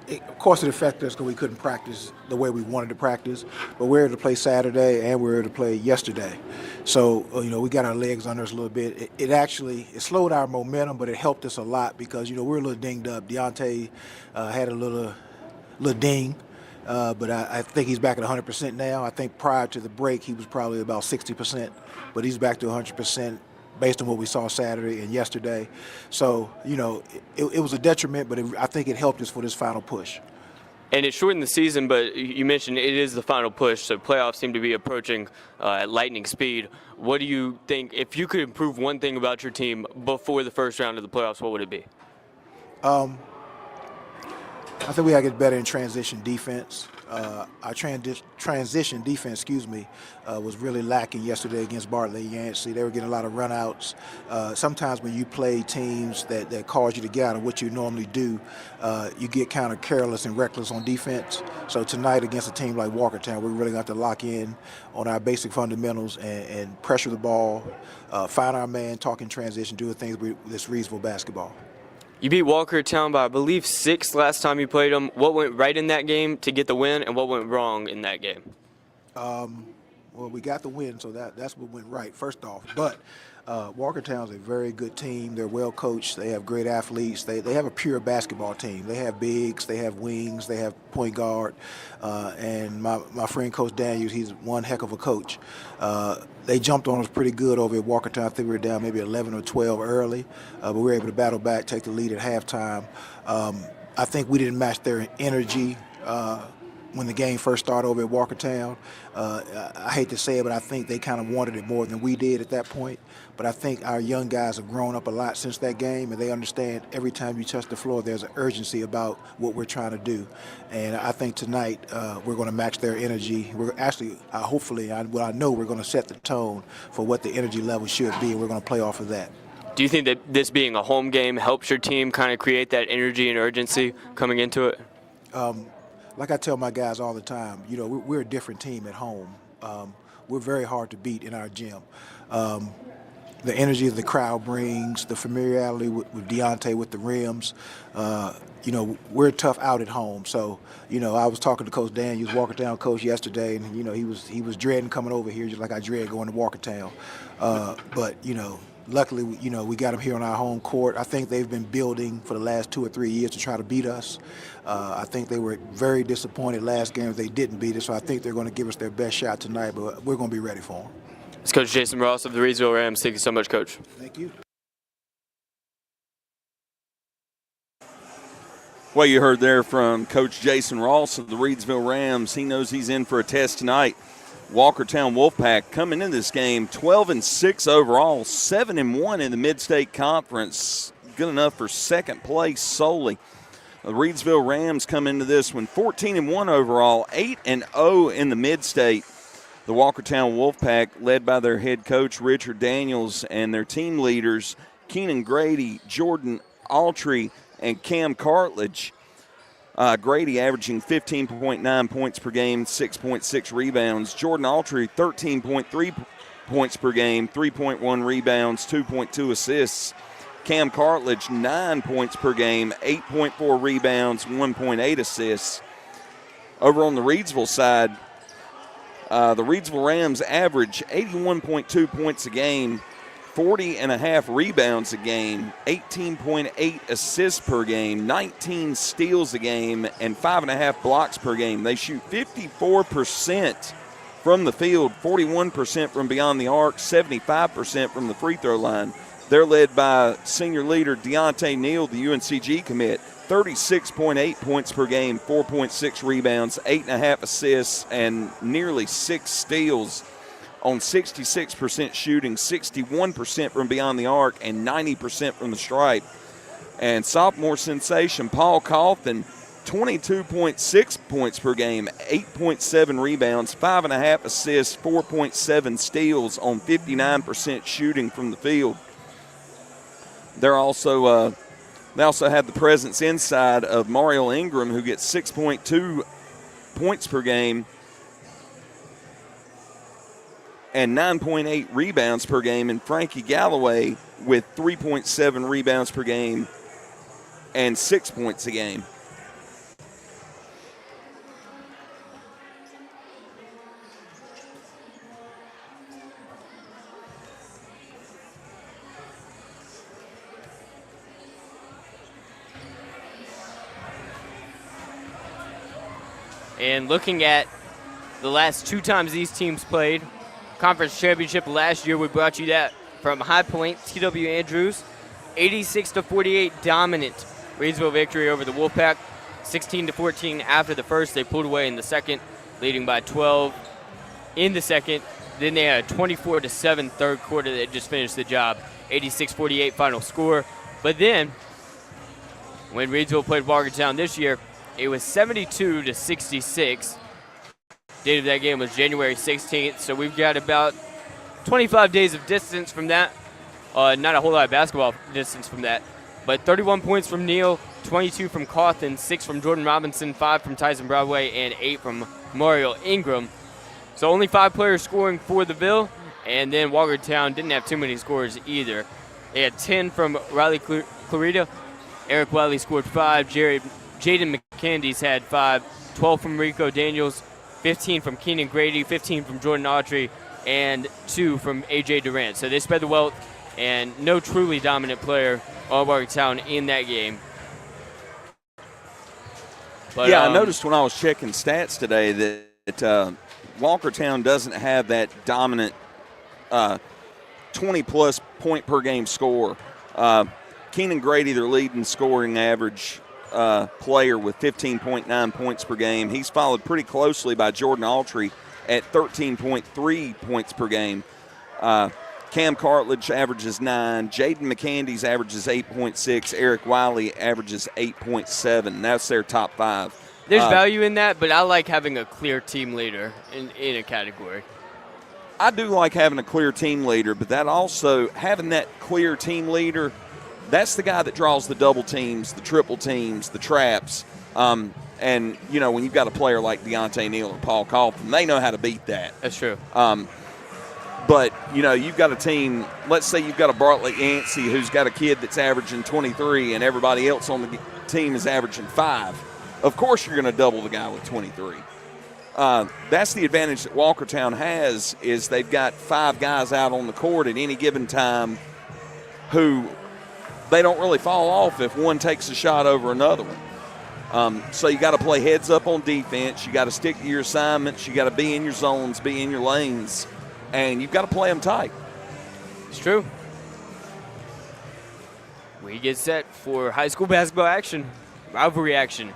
of course it affected us because we couldn't practice the way we wanted to practice, but we were able to play Saturday and we were able to play yesterday. So, we got our legs under us a little bit. It slowed our momentum, but it helped us a lot because, we're a little dinged up. Deontay had a little ding, but I think he's back at 100% now. I think prior to the break, he was probably about 60%, but he's back to 100%. Based on what we saw Saturday and yesterday. So, it was a detriment, but I think it helped us for this final push. And it shortened the season, but you mentioned it is the final push, so playoffs seem to be approaching at lightning speed. What do you think, if you could improve one thing about your team before the first round of the playoffs, what would it be? I think we got to get better in transition defense. Our transition defense, was really lacking yesterday against Bartlett Yancey. They were getting a lot of runouts. Sometimes when you play teams that cause you to get out of what you normally do, you get kind of careless and reckless on defense. So tonight against a team like Walkertown, we really got to lock in on our basic fundamentals and pressure the ball, find our man, talk in transition, do the things with this Reidsville basketball. You beat Walkertown by, I believe, 6 last time you played them. What went right in that game to get the win, and what went wrong in that game? Well, we got the win, so that's what went right, first off. But Walkertown's a very good team. They're well coached. They have great athletes. They have a pure basketball team. They have bigs. They have wings. They have point guard. And my friend Coach Daniels, he's one heck of a coach. They jumped on us pretty good over at Walkertown. I think we were down maybe 11 or 12 early, but we were able to battle back, take the lead at halftime. I think we didn't match their energy when the game first started over at Walkertown. I hate to say it, but I think they kind of wanted it more than we did at that point. But I think our young guys have grown up a lot since that game, and they understand every time you touch the floor, there's an urgency about what we're trying to do. And I think tonight we're going to match their energy. We're actually, hopefully, I know we're going to set the tone for what the energy level should be, and we're going to play off of that. Do you think that this being a home game helps your team kind of create that energy and urgency coming into it? Like I tell my guys all the time, we're a different team at home. We're very hard to beat in our gym. The energy the crowd brings, the familiarity with Deontay with the rims, we're tough out at home. So, I was talking to Coach Daniels, Walkertown coach, yesterday, and, he was dreading coming over here just like I dread going to Walkertown. But, luckily, we got them here on our home court. I think they've been building for the last 2 or 3 years to try to beat us. I think they were very disappointed last game if they didn't beat us, so I think they're going to give us their best shot tonight, but we're going to be ready for them. It's Coach Jason Ross of the Reidsville Rams. Thank you so much, Coach. Thank you. Well, you heard there from Coach Jason Ross of the Reidsville Rams. He knows he's in for a test tonight. Walkertown Wolfpack coming into this game 12-6 overall, 7-1 in the Mid-State Conference. Good enough for second place solely. The Reidsville Rams come into this one 14-1 overall, 8-0 in the Mid-State. The Walkertown Wolfpack, led by their head coach Richard Daniels and their team leaders Keenan Grady, Jordan Altry, and Cam Cartledge. Grady averaging 15.9 points per game, 6.6 rebounds. Jordan Altry, 13.3 points per game, 3.1 rebounds, 2.2 assists. Cam Cartledge, 9 points per game, 8.4 rebounds, 1.8 assists. Over on the Reidsville side, the Reidsville Rams average 81.2 points a game, 40.5 rebounds a game, 18.8 assists per game, 19 steals a game, and 5.5 blocks per game. They shoot 54% from the field, 41% from beyond the arc, 75% from the free throw line. They're led by senior leader Deontay Neal, the UNCG commit, 36.8 points per game, 4.6 rebounds, 8.5 assists, and nearly 6 steals. on 66% shooting, 61% from beyond the arc, and 90% from the stripe. And sophomore sensation Paul Coughlin, 22.6 points per game, 8.7 rebounds, 5.5 assists, 4.7 steals on 59% shooting from the field. They also have the presence inside of Mario Ingram, who gets 6.2 points per game and 9.8 rebounds per game, and Frankie Galloway with 3.7 rebounds per game and 6 points a game. And looking at the last 2 times these teams played, conference championship last year, we brought you that from High Point, TW Andrews, 86-48 dominant Reidsville victory over the Wolfpack, 16-14 after the first. They pulled away in the second, leading by 12 in the second. Then they had a 24-7 third quarter that just finished the job, 86-48 final score. But then, when Reidsville played Walkertown this year, it was 72-66. Date of that game was January 16th, so we've got about 25 days of distance from that. Not a whole lot of basketball distance from that, but 31 points from Neal, 22 from Cawthon, 6 from Jordan Robinson, 5 from Tyson Broadway, and 8 from Mario Ingram. So only 5 players scoring for the Ville, and then Walkertown didn't have too many scores either. They had 10 from Riley Clarita, Eric Wiley scored 5, Jaden McCandy's had 5, 12 from Rico Daniels, 15 from Keenan Grady, 15 from Jordan Autry, and 2 from A.J. Durant. So they spread the wealth, and no truly dominant player on Walkertown in that game. But, yeah, I noticed when I was checking stats today that Walkertown doesn't have that dominant 20-plus point per game score. Keenan Grady, their leading scoring average player with 15.9 points per game. He's followed pretty closely by Jordan Autry at 13.3 points per game. Cam Cartledge averages 9. Jaden McCandy's averages 8.6. Eric Wiley averages 8.7. That's their top 5. There's value in that, but I like having a clear team leader in a category. I do like having a clear team leader, but that also, having that clear team leader, that's the guy that draws the double teams, the triple teams, the traps. And, you know, when you've got a player like Deontay Neal or Paul Coughlin, they know how to beat that. That's true. But, you know, you've got a team, let's say you've got a Bartlett Yancey who's got a kid that's averaging 23 and everybody else on the team is averaging 5. Of course you're going to double the guy with 23. That's the advantage that Walkertown has, is they've got 5 guys out on the court at any given time who they don't really fall off if one takes a shot over another one. So you got to play heads up on defense. You got to stick to your assignments. You got to be in your zones, be in your lanes, and you've got to play them tight. It's true. We get set for high school basketball action, rivalry action,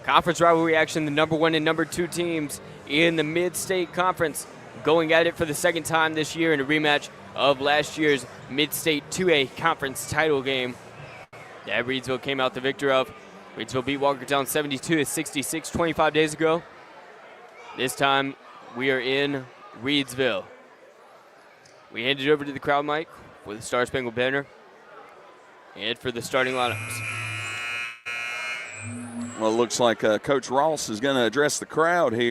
conference rivalry action. The number 1 and number 2 teams in the Mid-State Conference going at it for the second time this year in a rematch of last year's Mid-State 2A Conference title game that Reidsville came out the victor of. Reidsville beat Walkertown 72-66 25 days ago. This time we are in Reidsville. We hand it over to the crowd mic for the Star Spangled Banner and for the starting lineups. Well, it looks like Coach Ross is going to address the crowd here.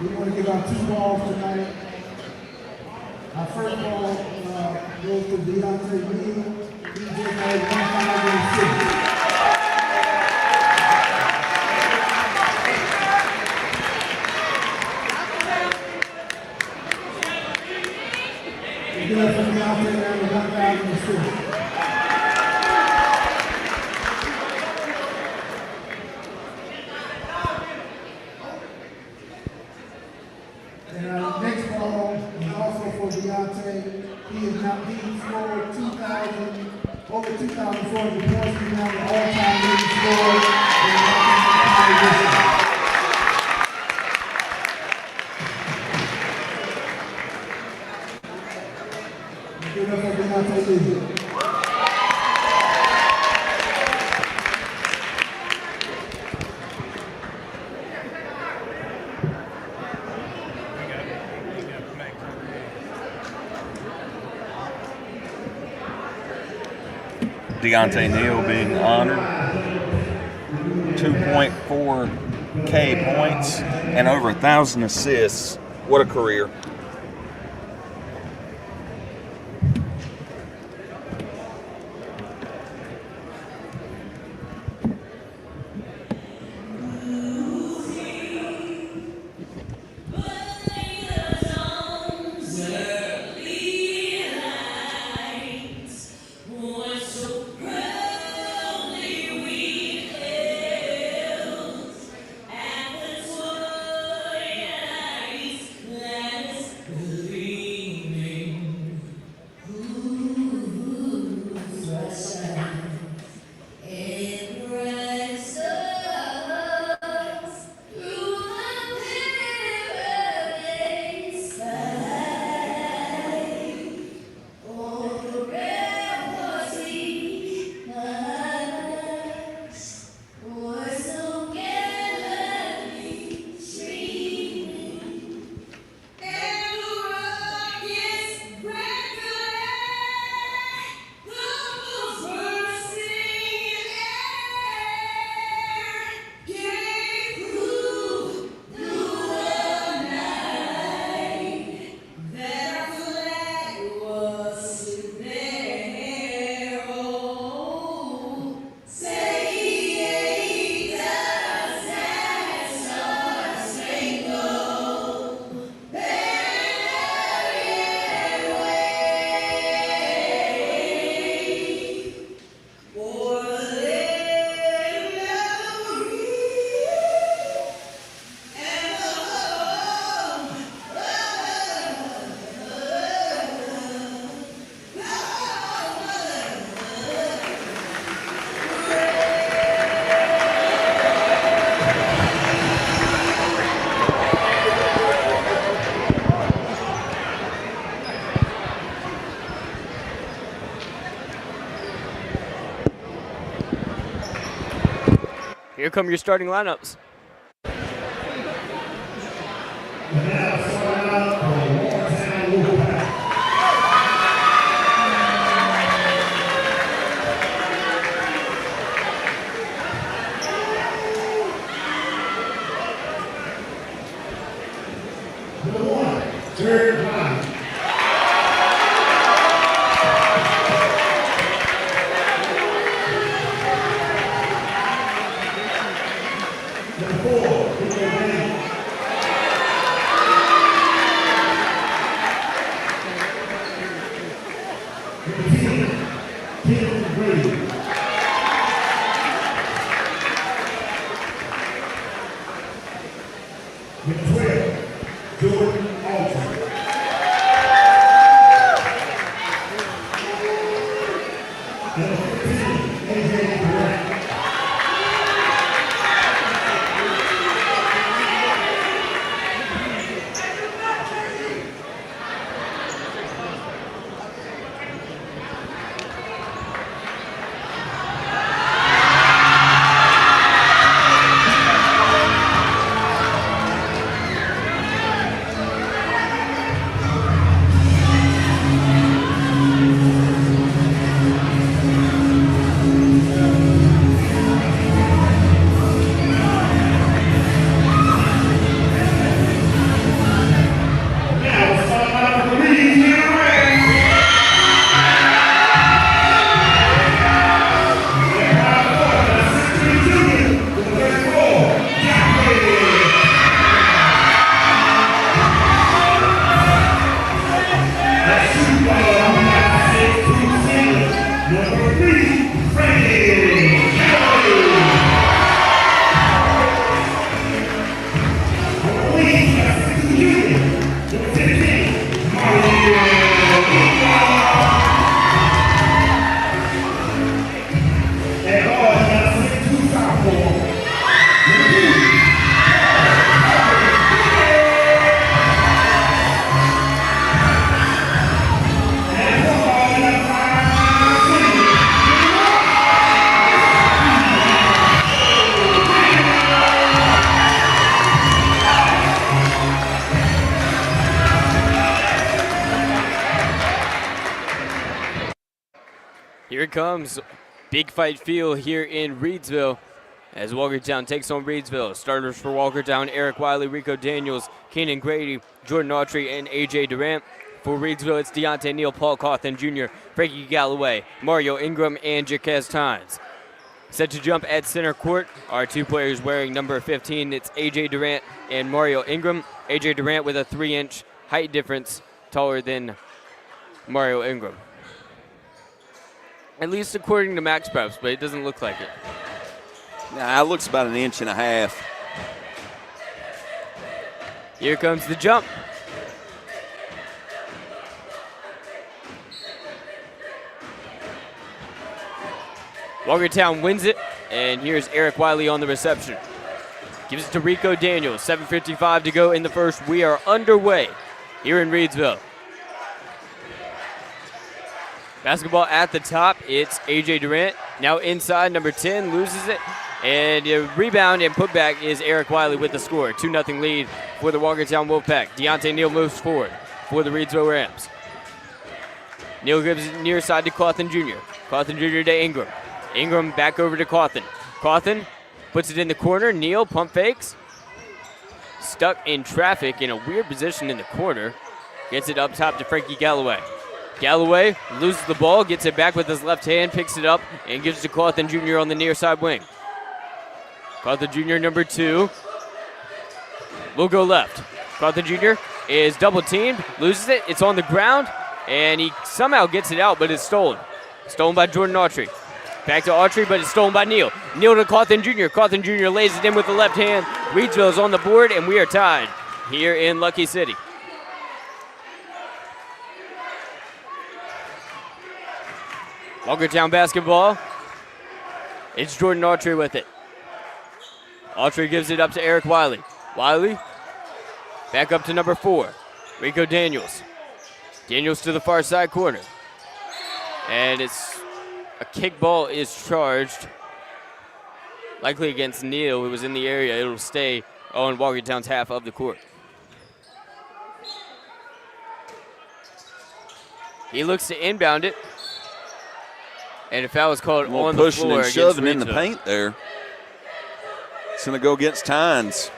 We want to give out 2 balls tonight. Our first ball goes to Deontay Neal. He just made 106. We give it from Deontay down to 1,006. And our next ball is also for Deontay. He scored over 2,400 points. He now Deontay Neal being honored. 2.4K points and over 1,000 assists. What a career. Here come your starting lineups. Third line. Here it comes. Big fight feel here in Reidsville as Walkertown takes on Reidsville. Starters for Walkertown, Eric Wiley, Rico Daniels, Keenan Grady, Jordan Autry, and A.J. Durant. For Reidsville, it's Deontay Neal, Paul Cawthon Jr., Frankie Galloway, Mario Ingram, and Jaquez Tynes. Set to jump at center court are two players wearing number 15. It's A.J. Durant and Mario Ingram. A.J. Durant with a 3-inch height difference, taller than Mario Ingram. At least according to Max Preps, but it doesn't look like it. Nah, it looks about 1.5 inches. Here comes the jump. Walkertown wins it, and here's Eric Wiley on the reception. Gives it to Rico Daniels. 7:55 to go in the first. We are underway here in Reidsville. Basketball at the top. It's A.J. Durant. Now inside, number 10 loses it. And a rebound and putback is Eric Wiley with the score. 2-0 lead for the Walkertown Wolfpack. Deontay Neal moves forward for the Reidsville Rams. Neal gives it near side to Cawthon Jr. Cawthon Jr. to Ingram. Ingram back over to Cawthon. Cawthon puts it in the corner. Neal pump fakes. Stuck in traffic in a weird position in the corner. Gets it up top to Frankie Galloway. Galloway loses the ball, gets it back with his left hand, picks it up, and gives it to Cawthon Jr. on the near side wing. Cawthon Jr. number 2 will go left. Cawthon Jr. is double teamed, loses it, it's on the ground, and he somehow gets it out, but it's stolen. Stolen by Jordan Autry. Back to Autry, but it's stolen by Neal. Neal to Cawthon Jr. Cawthon Jr. lays it in with the left hand. Reidsville is on the board, and we are tied here in Lucky City. Walkertown basketball. It's Jordan Autry with it. Autry gives it up to Eric Wiley. Wiley back up to number 4, Rico Daniels. Daniels to the far side corner. And it's a kick ball is charged. Likely against Neal, who was in the area. It'll stay on Walkertown's half of the court. He looks to inbound it. And a foul is called on the pushing floor and shoving in against the Reidsville. paint there. It's going to go against Tynes.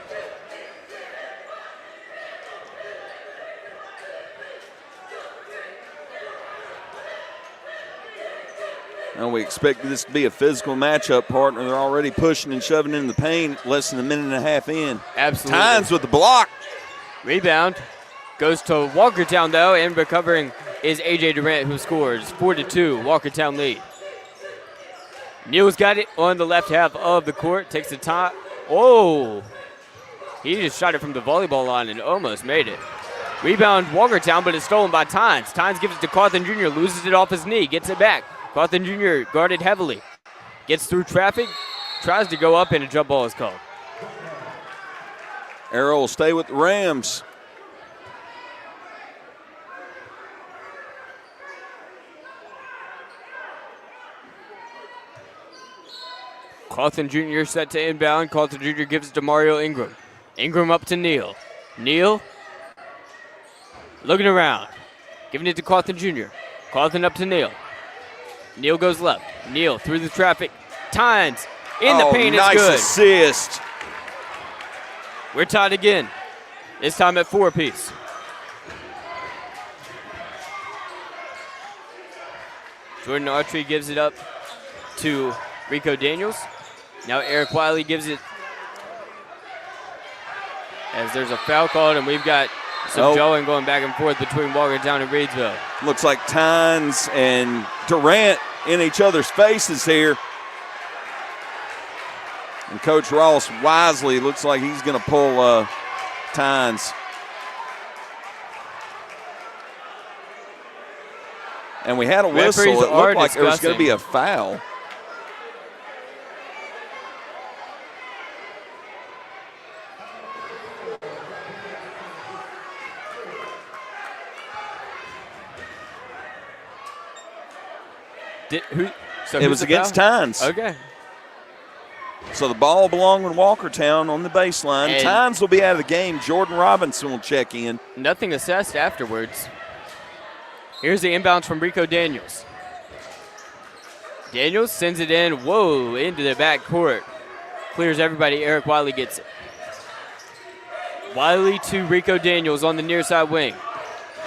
Now we expect this to be a physical matchup, partner. They're already pushing and shoving in the paint, less than 1.5 minutes in. Absolutely. Tynes with the block. Rebound goes to Walkertown, though, and recovering is A.J. Durant, who scores. 4-2, Walkertown lead. Neal's got it on the left half of the court, takes the top. Oh, he just shot it from the volleyball line and almost made it. Rebound Walkertown, but it's stolen by Tynes. Tynes gives it to Cawthon Jr., loses it off his knee, gets it back. Cawthon Jr. guarded heavily. Gets through traffic, tries to go up, and a jump ball is called. Arrow will stay with the Rams. Cawthon Jr. set to inbound. Cawthon Jr. gives it to Mario Ingram. Ingram up to Neal. Neal looking around. Giving it to Cawthon Jr. Cawthon up to Neal. Neal goes left. Neal through the traffic. Tynes in the paint. Nice is good. assist. We're tied again. This time at 4 apiece. Jordan Autry gives it up to Rico Daniels. Now Eric Wiley gives it as there's a foul called, and we've got some jawing going back and forth between Walkertown and Reidsville. Looks like Tynes and Durant in each other's faces here. And Coach Ross wisely looks like he's going to pull Tynes. And we had a whistle. Referees It are looked like there was going to discussing. be a foul. It was against Tynes. Okay. So the ball belonged with Walkertown on the baseline. And Tynes will be out of the game. Jordan Robinson will check in. Nothing assessed afterwards. Here's the inbounds from Rico Daniels. Daniels sends it in. Whoa, into the back court. Clears everybody. Eric Wiley gets it. Wiley to Rico Daniels on the near side wing.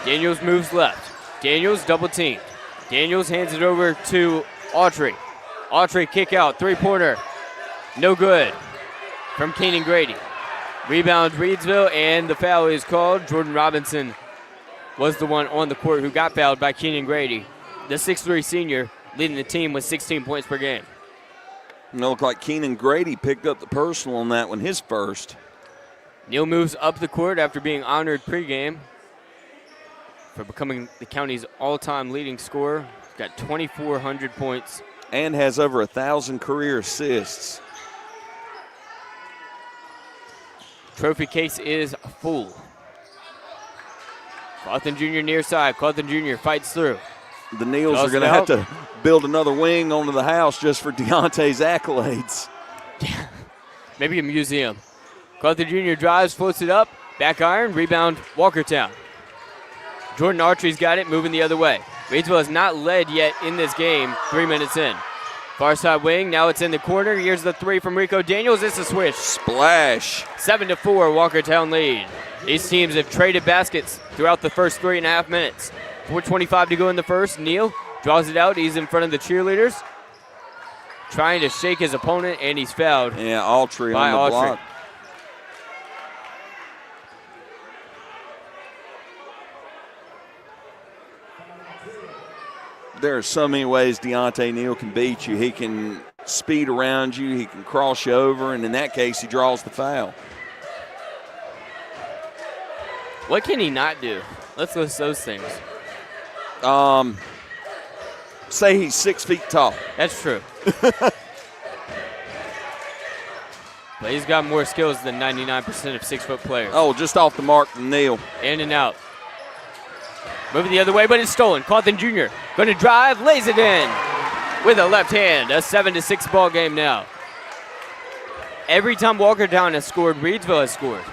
Daniels moves left. Daniels double teamed. Daniels hands it over to Autry. Autry kick out, three-pointer. No good from Keenan Grady. Rebound Reidsville, and the foul is called. Jordan Robinson was the one on the court who got fouled by Keenan Grady. The 6'3 senior leading the team with 16 points per game. It looked like Keenan Grady picked up the personal on that one, his first. Neal moves up the court after being honored pregame for becoming the county's all-time leading scorer. He's got 2,400 points. And has over 1,000 career assists. Trophy case is full. Cawthon Jr. near side. Cawthon Jr. fights through. The Neals are going to have to build another wing onto the house just for Deontay's accolades. Maybe a museum. Cawthon Jr. drives, floats it up. Back iron, rebound, Walkertown. Jordan Autry's got it, moving the other way. Reidsville has not led yet in this game, 3 minutes in. Far side wing, now it's in the corner. Here's the three from Rico Daniels. It's a switch. Splash. 7-4, Walkertown lead. These teams have traded baskets throughout the first 3.5 minutes. 4:25 to go in the first. Neal draws it out. He's in front of the cheerleaders. Trying to shake his opponent, and he's fouled. Yeah, Autry on the block. There are so many ways Deontay Neal can beat you. He can speed around you. He can cross you over. And in that case, he draws the foul. What can he not do? Let's list those things. Say he's 6 feet tall. That's true. But he's got more skills than 99% of 6-foot players. Oh, just off the mark than Neal. In and out. Moving the other way, but it's stolen. Cawthon Jr. going to drive, lays it in with a left hand. A 7-6 ball game now. Every time Walkertown has scored, Reidsville has scored.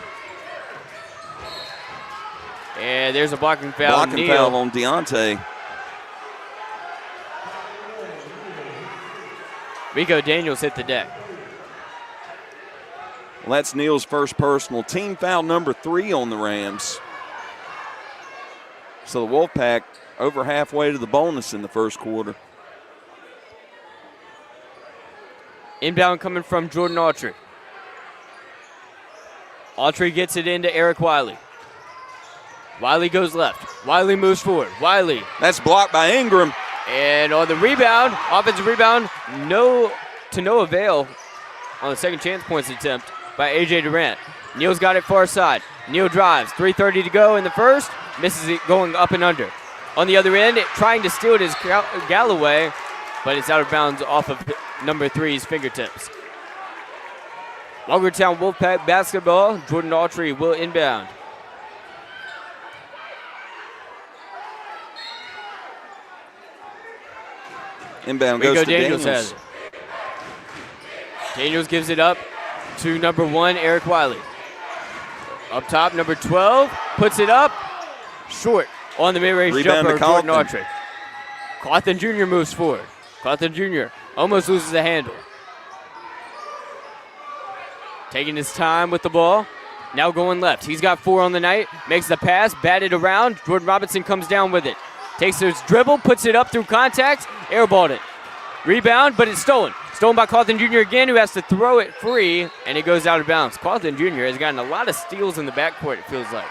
And there's a blocking foul. Blocking foul on Deontay. Rico Daniels hit the deck. Well, that's Neal's first personal. Team foul number 3 on the Rams. So the Wolfpack over halfway to the bonus in the first quarter. Inbound coming from Jordan Autry. Autry gets it into Eric Wiley. Wiley goes left. Wiley moves forward. Wiley. That's blocked by Ingram. And on the rebound, offensive rebound, no avail on the second chance points attempt by A.J. Durant. Neal's got it far side. Neal drives. 3:30 to go in the first. Misses it going up and under. On the other end, trying to steal it is Galloway, but it's out of bounds off of number 3's fingertips. Walkertown Wolfpack basketball. Jordan Autry will inbound. Inbound goes Rico to Daniels has it. Daniels gives it up to number 1, Eric Wiley. Up top, number 12 puts it up. Short on the mid-range Rebound jumper, to Jordan Cawthon. Autry. Cawthon Jr. moves forward. Cawthon Jr. almost loses the handle. Taking his time with the ball. Now going left. He's got 4 on the night. Makes the pass, batted around. Jordan Robinson comes down with it. Takes his dribble, puts it up through contact, airballed it. Rebound, but it's stolen. Stolen by Cawthon Jr. again, who has to throw it free, and it goes out of bounds. Cawthon Jr. has gotten a lot of steals in the backcourt, it feels like.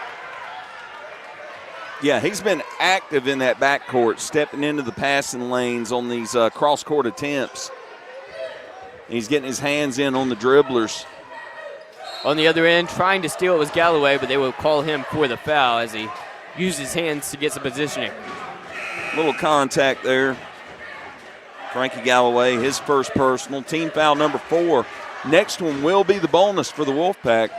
Yeah, he's been active in that backcourt, stepping into the passing lanes on these cross-court attempts. He's getting his hands in on the dribblers. On the other end, trying to steal it was Galloway, but they will call him for the foul as he used his hands to get some positioning. Little contact there. Frankie Galloway, his first personal. Team foul number 4. Next one will be the bonus for the Wolfpack.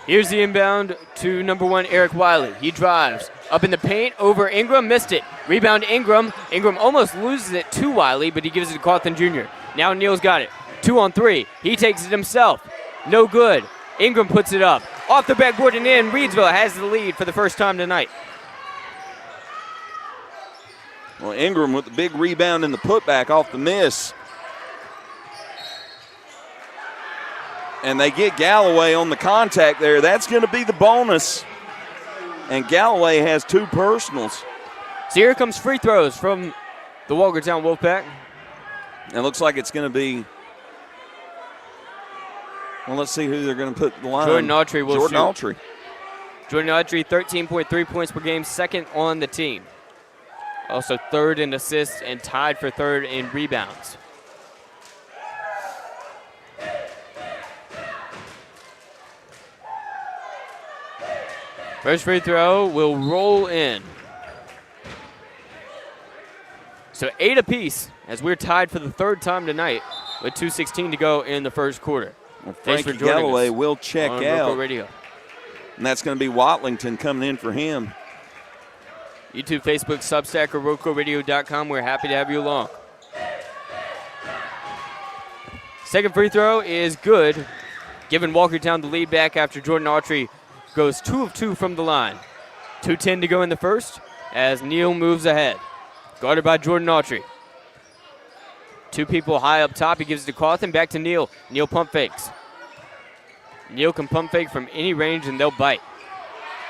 Here's the inbound to number 1, Eric Wiley. He drives up in the paint over Ingram, missed it. Rebound Ingram. Ingram almost loses it to Wiley, but he gives it to Cawthon Jr. Now Neal's got it. 2 on 3. He takes it himself. No good. Ingram puts it up. Off the backboard and in. Reidsville has the lead for the first time tonight. Well, Ingram with the big rebound and the putback off the miss. And they get Galloway on the contact there. That's going to be the bonus. And Galloway has 2 personals. So here comes free throws from the Walkertown Wolfpack. And it looks like it's going to be, well, let's see who they're going to put the line. Jordan Autry will Jordan shoot. Autry. Jordan Autry, 13.3 points per game, second on the team. Also third in assists and tied for third in rebounds. First free throw will roll in. So 8 apiece as we're tied for the third time tonight with 2:16 to go in the first quarter. Well, Thanks for Frankie joining Galloway us will check on out. RoCo Radio. And that's going to be Watlington coming in for him. YouTube, Facebook, Substack, or RoCoRadio.com. We're happy to have you along. Second free throw is good, giving Walkertown the lead back after Jordan Autry goes 2 of 2 from the line. 2:10 to go in the first as Neal moves ahead. Guarded by Jordan Autry. 2 people high up top. He gives it to Cawthon. Back to Neal. Neal pump fakes. Neal can pump fake from any range and they'll bite.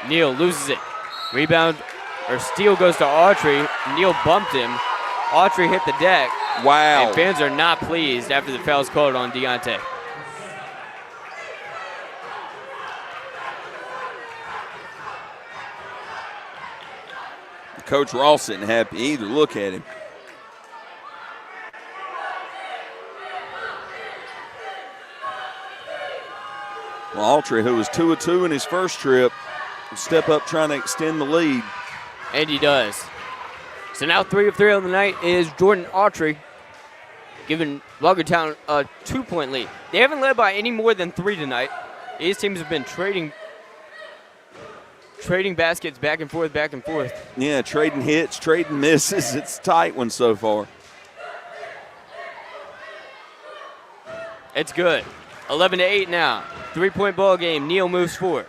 Neal loses it. Rebound or steal goes to Autry. Neal bumped him. Autry hit the deck. Wow. And fans are not pleased after the foul's called on Deontay. Coach Ross isn't happy either. Look at him. Well, Autry, who was 2 of 2 in his first trip, will step up trying to extend the lead. And he does. So now 3 of 3 on the night is Jordan Autry, giving Walkertown a 2-point lead. They haven't led by any more than 3 tonight. These teams have been trading baskets back and forth, back and forth. Yeah, trading hits, trading misses. It's a tight one so far. It's good. 11-8 now. 3-point ball game. Neal moves forward.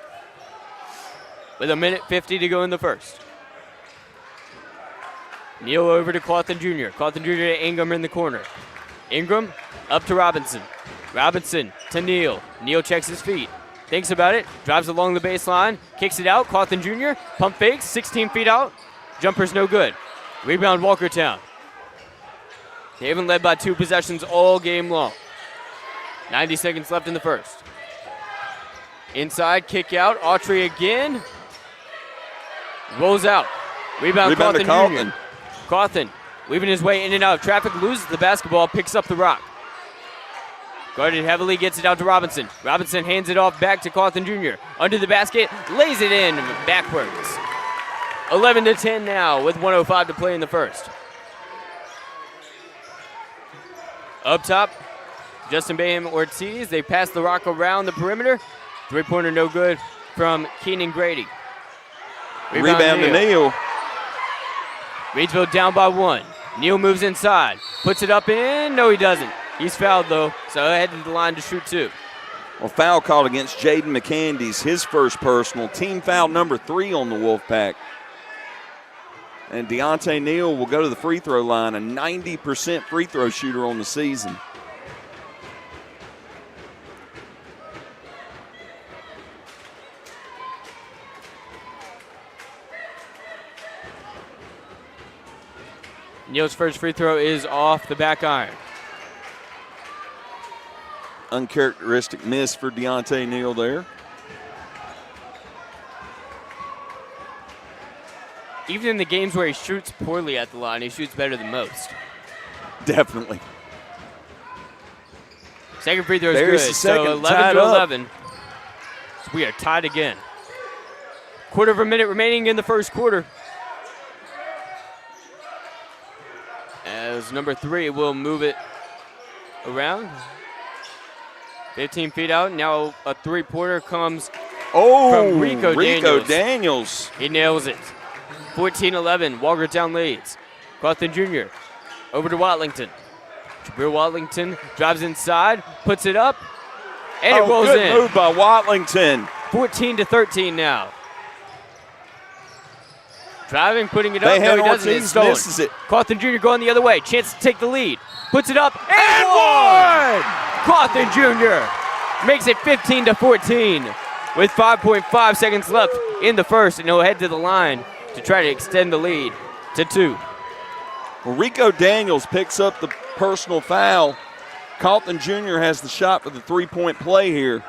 With 1:50 to go in the first. Neal over to Cawthon Jr. Cawthon Jr. to Ingram in the corner. Ingram up to Robinson. Robinson to Neal. Neal checks his feet. Thinks about it. Drives along the baseline. Kicks it out. Cawthon Jr. Pump fakes. 16 feet out. Jumper's no good. Rebound Walkertown. They haven't led by 2 possessions all game long. 90 seconds left in the first. Inside, kick out. Autry again. Rolls out. Rebound to Cawthon Cawthon. Jr. Cawthon weaving his way in and out of traffic. Loses the basketball. Picks up the rock. Guarded heavily. Gets it out to Robinson. Robinson hands it off back to Cawthon Jr. Under the basket. Lays it in backwards. 11-10 now with 1:05 to play in the first. Up top, Justin Bayham Ortiz. They pass the rock around the perimeter. 3-pointer no good from Keenan Grady. Rebound to Neal. Reidsville down by 1. Neal moves inside. Puts it up and in. No, he doesn't. He's fouled, though, so ahead to the line to shoot 2. Well, foul called against Jaden McCandy's his first personal. Team foul number 3 on the Wolfpack. And Deontay Neal will go to the free throw line, a 90% free throw shooter on the season. Neal's first free throw is off the back iron. Uncharacteristic miss for Deontay Neal there. Even in the games where he shoots poorly at the line, he shoots better than most. Definitely. Second free throw is There's good. the second, So 11 tied to up. 11. So we are tied again. Quarter of a minute remaining in the first quarter. As number 3 will move it around. 15 feet out. Now a 3-pointer comes from Rico Daniels. He nails it. 14-11. Walkertown leads. Cawthon Jr. over to Watlington. Jabril Watlington drives inside, puts it up, and it rolls good in. move by Watlington. 14-13 now. Driving, putting it They up. had No, he doesn't. It's Ortiz stolen. misses it. Cawthon Jr. going the other way. Chance to take the lead. Puts it up and one! Cawthon Jr. makes it 15-14 with 5.5 seconds left in the first, and he'll head to the line to try to extend the lead to 2. Well, Rico Daniels picks up the personal foul. Cawthon Jr. has the shot for the 3-point play here.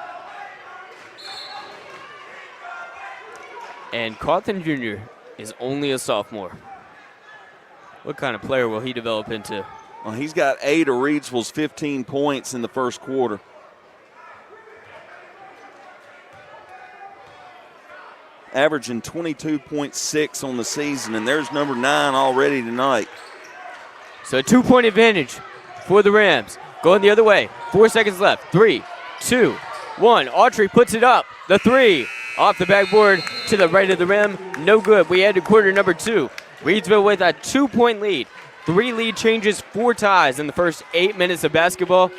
And Cawthon Jr. is only a sophomore. What kind of player will he develop into? Well, he's got 8 of Reidsville's 15 points in the first quarter. Averaging 22.6 on the season, and there's number 9 already tonight. So a 2-point advantage for the Rams. Going the other way. 4 seconds left. 3, 2, 1. Autry puts it up. The 3 off the backboard to the right of the rim. No good. We head to quarter number 2. Reidsville with a 2-point lead. 3 lead changes, 4 ties in the first 8 minutes of basketball.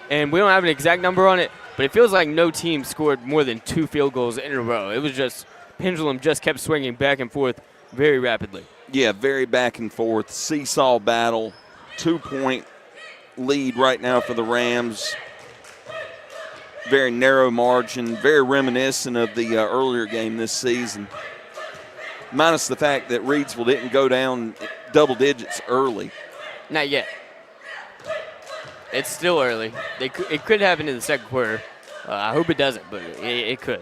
And we don't have an exact number on it, but it feels like no team scored more than 2 field goals in a row. It was just, pendulum just kept swinging back and forth very rapidly. Yeah, very back and forth. Seesaw battle. 2-point lead right now for the Rams. Very narrow margin, very reminiscent of the earlier game this season. Minus the fact that Reidsville didn't go down double digits early. Not yet. It's still early. It could happen in the second quarter. I hope it doesn't, but it could.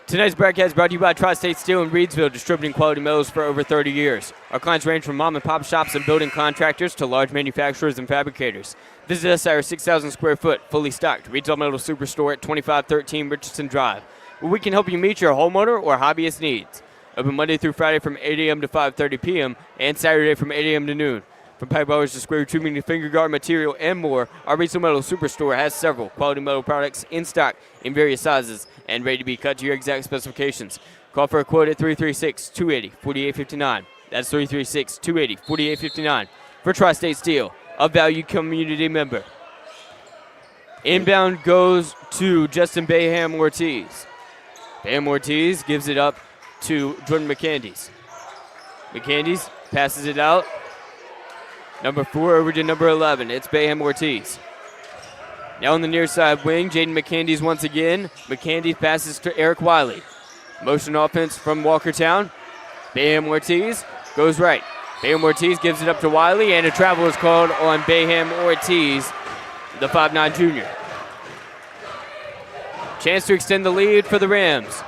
Tonight's broadcast is brought to you by Tri-State Steel in Reidsville, distributing quality metals for over 30 years. Our clients range from mom and pop shops and building contractors to large manufacturers and fabricators. Visit us at our 6,000 square foot, fully stocked retail metal superstore at 2513 Richardson Drive, where we can help you meet your homeowner or hobbyist needs. Open Monday through Friday from 8 a.m. to 5:30 p.m. and Saturday from 8 a.m. to noon. From pipe bowers to square tubing to finger guard material and more, our retail metal superstore has several quality metal products in stock in various sizes and ready to be cut to your exact specifications. Call for a quote at 336-280-4859. That's 336-280-4859 for Tri-State Steel, a valued community member. Inbound goes to Justin Bayham Ortiz. Bayham Ortiz gives it up to Jordan McCandys. McCandys passes it out. Number 4 over to number 11. It's Bayham Ortiz. Now on the near side wing, Jaden McCandys once again. McCandys passes to Eric Wiley. Motion offense from Walkertown. Bayham Ortiz goes right. Bayham Ortiz gives it up to Wiley, and a travel is called on Bayham Ortiz, the 5'9 junior. Chance to extend the lead for the Rams.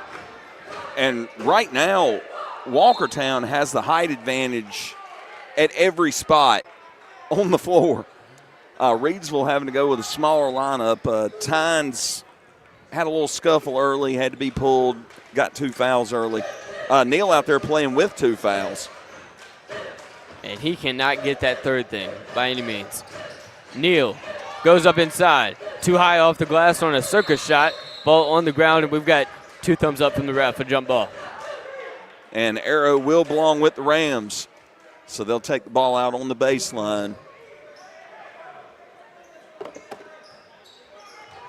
And right now, Walkertown has the height advantage at every spot on the floor. Reidsville having to go with a smaller lineup. Tynes had a little scuffle early, had to be pulled, got 2 fouls early. Neal out there playing with 2 fouls. And he cannot get that third thing by any means. Neal goes up inside. Too high off the glass on a circus shot. Ball on the ground, and we've got 2 thumbs up from the ref, a jump ball. And arrow will belong with the Rams. So they'll take the ball out on the baseline.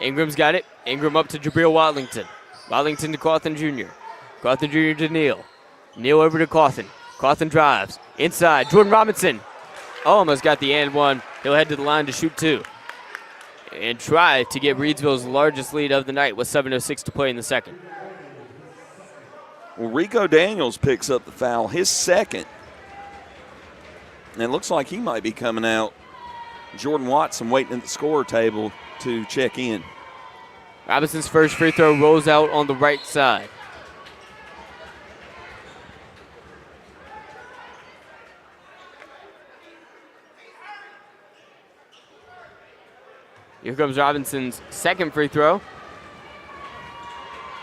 Ingram's got it. Ingram up to Jabril Watlington. Watlington to Cawthon Jr. Cawthon Jr. to Neal. Neal over to Cawthon. Cawthon drives. Inside, Jordan Robinson. Almost got the and one. He'll head to the line to shoot 2. And try to get Reidsville's largest lead of the night with 7:06 to play in the second. Well, Rico Daniels picks up the foul, his second. And it looks like he might be coming out. Jordan Watson waiting at the scorer table to check in. Robinson's first free throw rolls out on the right side. Here comes Robinson's second free throw.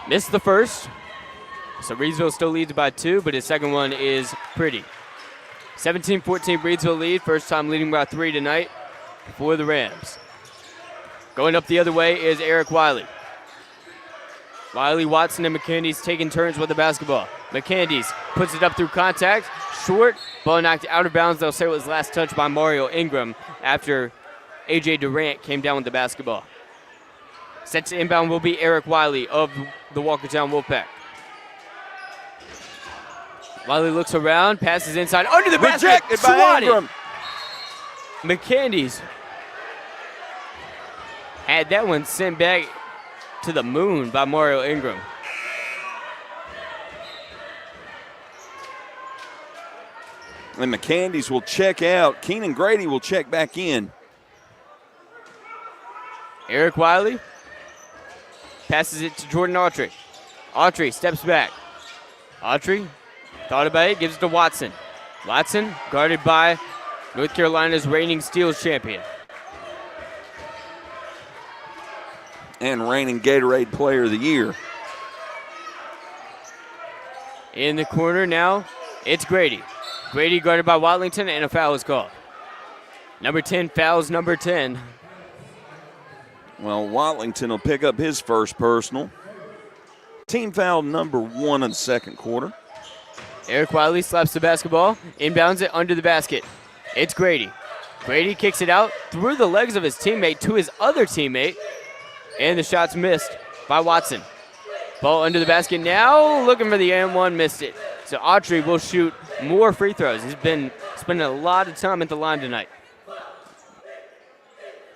Missed the first. So Reidsville still leads by 2, but his second one is pretty. 17-14 Reidsville lead. First time leading by 3 tonight for the Rams. Going up the other way is Eric Wiley. Wiley, Watson, and McCandys taking turns with the basketball. McCandys puts it up through contact. Short. Ball knocked out of bounds. They'll say it was last touch by Mario Ingram after A.J. Durant came down with the basketball. Set to inbound will be Eric Wiley of the Walkertown Wolfpack. Wiley looks around, passes inside, under the basket, Rejected by swatted. Ingram. McCandy's had that one sent back to the moon by Mario Ingram. And McCandy's will check out. Keenan Grady will check back in. Eric Wiley passes it to Jordan Autry. Autry steps back. Autry thought about it, gives it to Watson. Watson guarded by North Carolina's reigning steals champion. And reigning Gatorade Player of the Year. In the corner now, it's Grady. Grady guarded by Watlington, and a foul is called. Number 10 fouls number 10. Well, Watlington will pick up his first personal. Team foul number 1 in the second quarter. Eric Wiley slaps the basketball, inbounds it under the basket. It's Grady. Grady kicks it out through the legs of his teammate to his other teammate, and the shot's missed by Watson. Ball under the basket now, looking for the and one, missed it. So Autry will shoot more free throws. He's been spending a lot of time at the line tonight.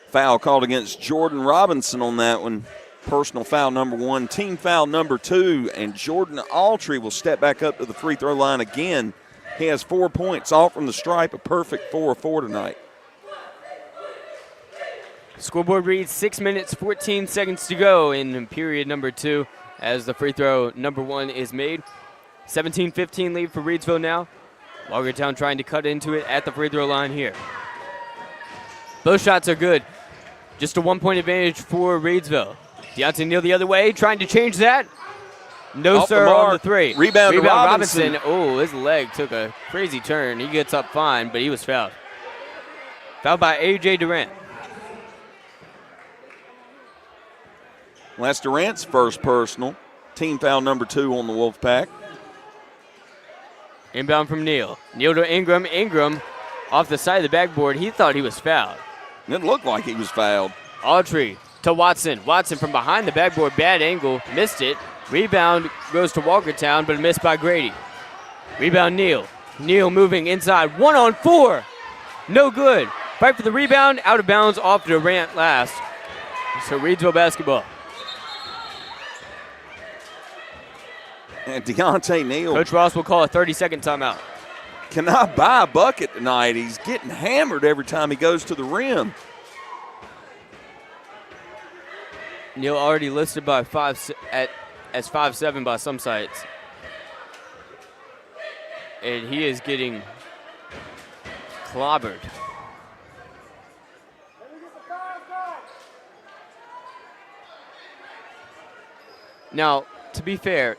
Foul called against Jordan Robinson on that one. Personal foul number 1, team foul number 2, and Jordan Autry will step back up to the free throw line again. He has 4 points, all from the stripe, a perfect 4 of 4 tonight. Scoreboard reads 6 minutes, 14 seconds to go in period number 2 as the free throw number 1 is made. 17-15 lead for Reidsville now. Walkertown trying to cut into it at the free throw line here. Both shots are good. Just a 1-point advantage for Reidsville. Deontay Neal the other way, trying to change that. No, Off sir, the mark. on the three. Rebound to Robinson. Oh, his leg took a crazy turn. He gets up fine, but he was fouled. Fouled by A.J. Durant. Well, that's Durant's first personal. Team foul number 2 on the Wolfpack. Inbound from Neal. Neal to Ingram. Ingram off the side of the backboard. He thought he was fouled. It looked like he was fouled. Autry to Watson. Watson from behind the backboard. Bad angle. Missed it. Rebound goes to Walkertown, but missed by Grady. Rebound Neal. Neal moving inside. 1-on-4. No good. Fight for the rebound. Out of bounds off Durant last. So Reidsville basketball. And Deontay Neal Coach Ross will call a 30-second timeout. cannot buy a bucket tonight. He's getting hammered every time he goes to the rim. Neal already listed by as 5'7" by some sites. And he is getting clobbered. Now, to be fair,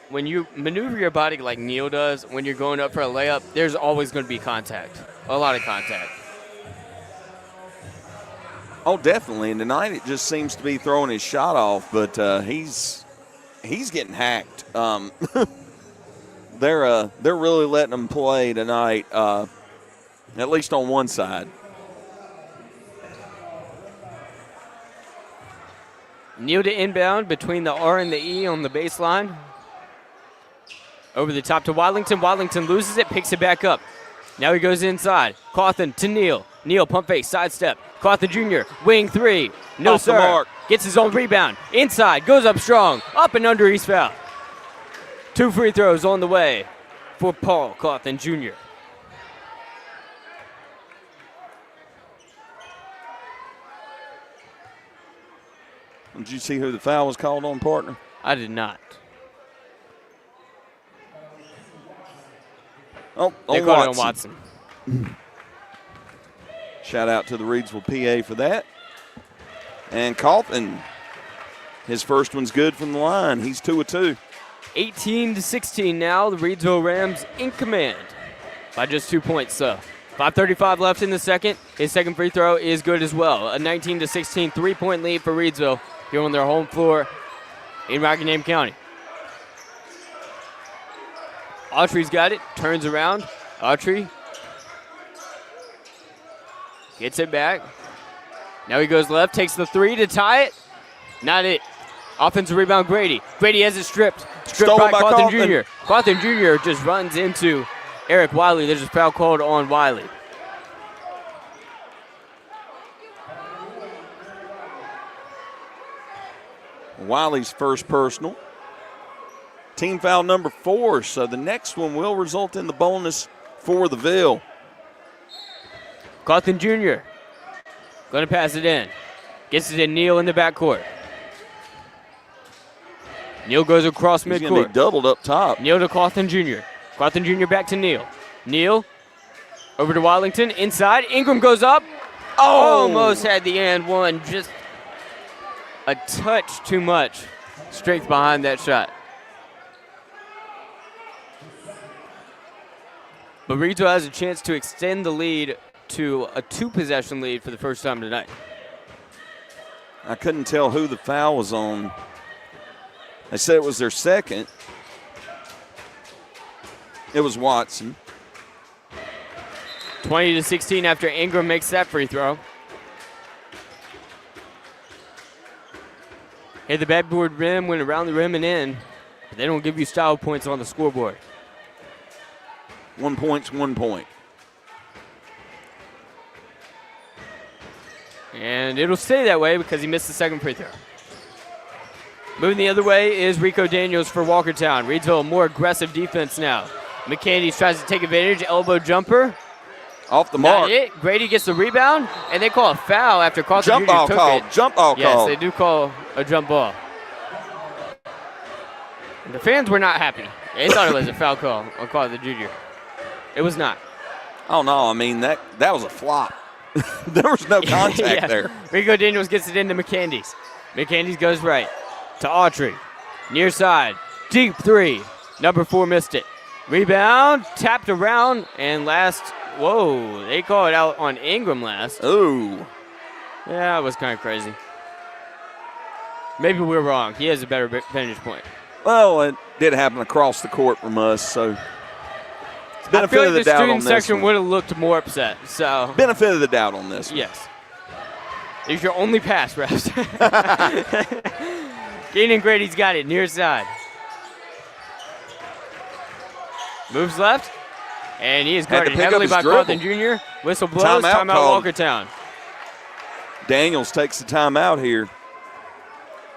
when you maneuver your body like Neal does, when you're going up for a layup, there's always going to be contact, a lot of contact. Oh, definitely. And tonight it just seems to be throwing his shot off, but he's getting hacked. They're really letting him play tonight, at least on one side. Neal to inbound between the R and the E on the baseline. Over the top to Watlington. Watlington loses it, picks it back up. Now he goes inside. Cawthon to Neal. Neal pump fake, sidestep. Cawthon Jr., wing three. No, Off the sir. mark. Gets his own rebound. Inside, goes up strong. Up and under, he's fouled. 2 free throws on the way for Paul Cawthon Jr. Did you see who the foul was called on, partner? I did not. Oh, They on called it on Watson. Watson. Shout out to the Reidsville PA for that. And Cawthon, his first one's good from the line. He's 2 of 2. 18-16 now. The Reidsville Rams in command by just 2 points. So 5:35 left in the second. His second free throw is good as well. A 19-16 3-point lead for Reidsville here on their home floor in Rockingham County. Autry's got it. Turns around. Autry gets it back. Now he goes left. Takes the three to tie it. Not it. Offensive rebound, Grady. Grady has it stripped. Stolen by Cawthon Cawthon. Jr. Cawthon Jr. just runs into Eric Wiley. There's a foul called on Wiley. Wiley's first personal. Team foul number 4, so the next one will result in the bonus for the Ville. Cawthon Jr. going to pass it in. Gets it to Neal in the backcourt. Neal goes across He's going to midcourt. be doubled up top. Neal to Cawthon Jr. Cawthon Jr. back to Neal. Neal over to Wellington. Inside. Ingram goes up. Almost had the and one. Just a touch too much strength behind that shot. But Reidsville has a chance to extend the lead to a 2-possession lead for the first time tonight. I couldn't tell who the foul was on. They said it was their second. It was Watson. 20-16 after Ingram makes that free throw. Hit the backboard rim, went around the rim and in. But they don't give you style points on the scoreboard. 1 point's 1 point. And it'll stay that way because he missed the second free throw. Moving the other way is Rico Daniels for Walkertown. Reidsville, more aggressive defense now. McCandy tries to take advantage, elbow jumper. Off the Not mark. it. Grady gets the rebound, and they call a foul after Cawthon Jump Jr. ball took called. it. Jump ball Yes, called. they do call a jump ball. The fans were not happy. They thought it was a foul call on Cawthon Jr. It was not. Oh, no, I mean, that was a flop. There was no contact Yeah. there. Rico Daniels gets it into McCandy's. McCandy's goes right to Autry. Near side. Deep three. Number 4 missed it. Rebound. Tapped around. And last. Whoa. They call it out on Ingram last. Ooh. Yeah, that was kind of crazy. Maybe we're wrong. He has a better vantage point. Well, it did happen across the court from us, so I benefit feel of like the the doubt on student this section one. would have looked more upset. So, Benefit of the doubt on this one. yes. It's your only pass, refs. Keenan Grady's got it near side. Moves left. And he is Had to guarded pick up heavily his by dribble. Cawthon Jr. Whistle blows. Timeout Timeout called. Walkertown. Daniels takes the timeout here.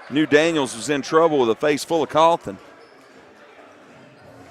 Knew Daniels was in trouble with a face full of Cawthon.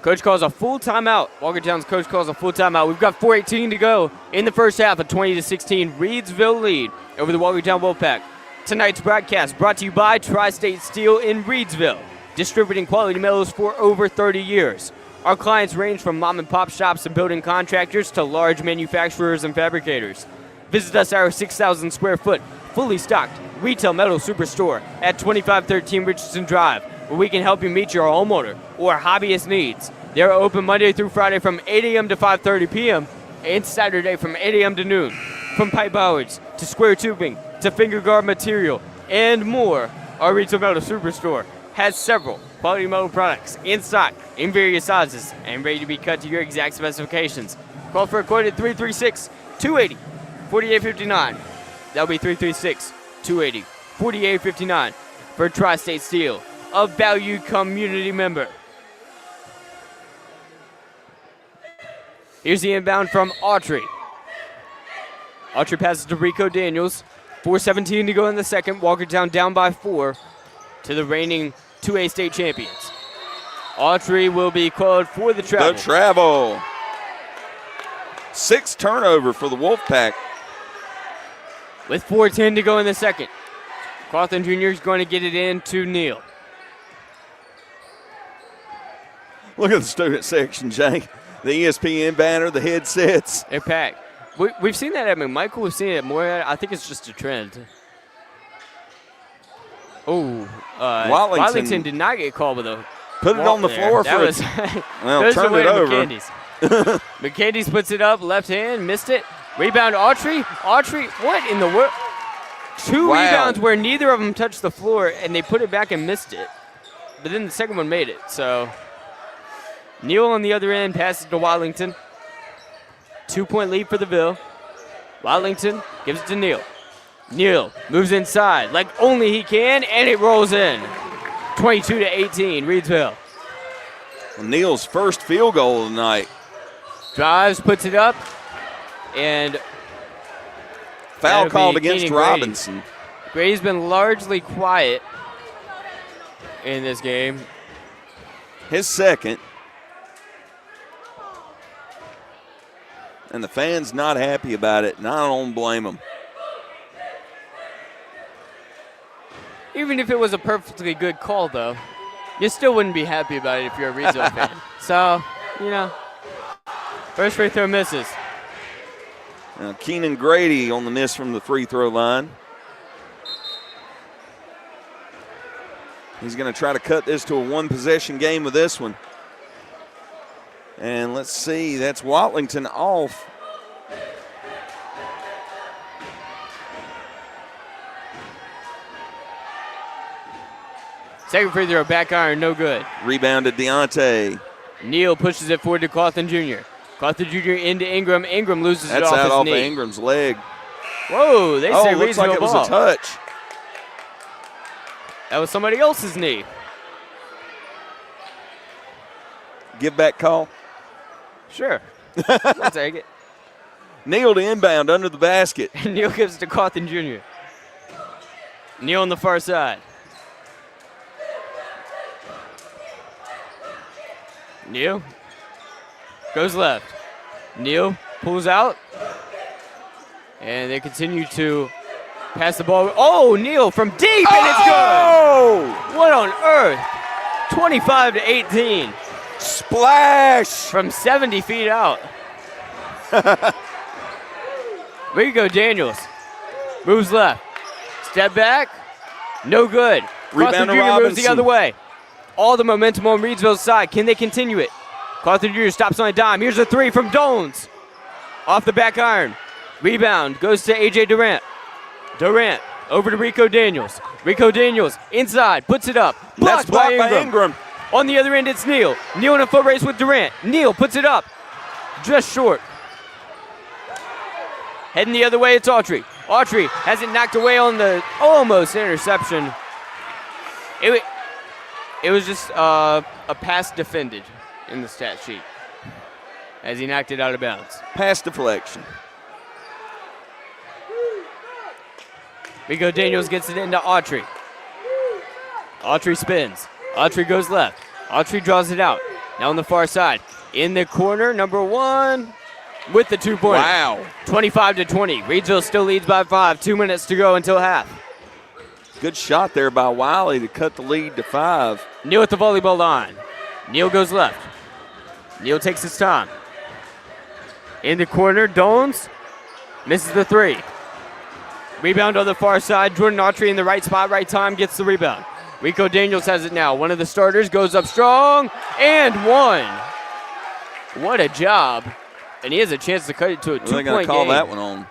Coach calls a full timeout. Walkertown's coach calls a full timeout. We've got 4:18 to go in the first half. A 20-16 Reidsville lead over the Walkertown Wolfpack. Tonight's broadcast brought to you by Tri-State Steel in Reidsville, distributing quality metals for over 30 years. Our clients range from mom and pop shops and building contractors to large manufacturers and fabricators. Visit us at our 6,000 square foot, fully stocked retail metal superstore at 2513 Richardson Drive, where we can help you meet your homeowner or hobbyist needs. They're open Monday through Friday from 8 a.m. to 5:30 p.m. and Saturday from 8 a.m. to noon. From pipe bowards to square tubing to finger guard material and more, our retail metal superstore has several quality metal products in stock in various sizes and ready to be cut to your exact specifications. Call for a quote at 336-280-4859. That'll be 336-280-4859 for Tri-State Steel, a valued community member. Here's the inbound from Autry. Autry passes to Rico Daniels. 4:17 to go in the second. Walkertown down by 4 to the reigning 2A state champions. Autry will be called for the travel. The travel. 6 turnover for the Wolfpack. With 4:10 to go in the second. Cawthon Jr. is going to get it in to Neal. Look at the student section, Jake. The ESPN banner, the headsets. They're packed. We've seen that at McMichael. We've seen it more. I think it's just a trend. Oh, Wellington did not get called with a Put it on the floor for was, well, turn it over. McCandy's. McCandy's puts it up, left hand, missed it. Rebound, Autry. Autry, what in the world? 2 Wow. rebounds where neither of them touched the floor, and they put it back and missed it. But then the second one made it, so. Neal on the other end passes to Wellington. 2-point lead for the Ville. Wellington gives it to Neal. Neal moves inside like only he can, and it rolls in. 22-18, Reidsville. Neal's first field goal of the night. Drives, puts it up, and Foul called against Keenan Grady. Robinson. Grady's been largely quiet in this game. His second. And the fans not happy about it, and I don't blame them. Even if it was a perfectly good call, though, you still wouldn't be happy about it if you're a Reidsville fan. So, first free throw misses. Now Keenan Grady on the miss from the free throw line. He's going to try to cut this to a one-possession game with this one. And let's see, that's Watlington off. Second free throw, back iron, no good. Rebounded Deontay. Neal pushes it forward to Cawthon Jr. Cawthon Jr. into Ingram. Ingram loses That's it off out his off knee. of Ingram's leg. Whoa, they say looks like Reidsville it was ball. a touch. That was somebody else's knee. Give back call. Sure. I'll take it. Neal to inbound under the basket. Neal gives it to Cawthon Jr. Neal on the far side. Neal goes left. Neal pulls out. And they continue to pass the ball. Oh, Neal from deep, and it's good. What on earth? 25-18. Splash! From 70 feet out. Rico Daniels moves left. Step back. No good. Rebound to Cawthon Jr. moves Robinson. the other way. All the momentum on Reidsville's side. Can they continue it? Cawthon Jr. stops on a dime. Here's a three from Dones. Off the back iron. Rebound goes to A.J. Durant. Durant over to Rico Daniels. Rico Daniels inside. Puts it up. That's blocked by Ingram. On the other end, it's Neal. Neal in a foot race with Durant. Neal puts it up. Just short. Heading the other way, it's Autry. Autry has it knocked away on the almost interception. It was just a pass defended in the stat sheet as he knocked it out of bounds. Pass deflection. Rico Daniels gets it into Autry. Autry spins. Autry goes left. Autry draws it out. Now on the far side. In the corner, number one with the 2-pointer. Wow. 25-20. Reidsville still leads by 5. 2 minutes to go until half. Good shot there by Wiley to cut the lead to 5. Neal at the volleyball line. Neal goes left. Neal takes his time. In the corner, Dones misses the 3. Rebound on the far side. Jordan Autry in the right spot, right time, gets the rebound. Rico Daniels has it now. One of the starters goes up strong and one. What a job. And he has a chance to cut it to a 2-point game. They're going to call that one on.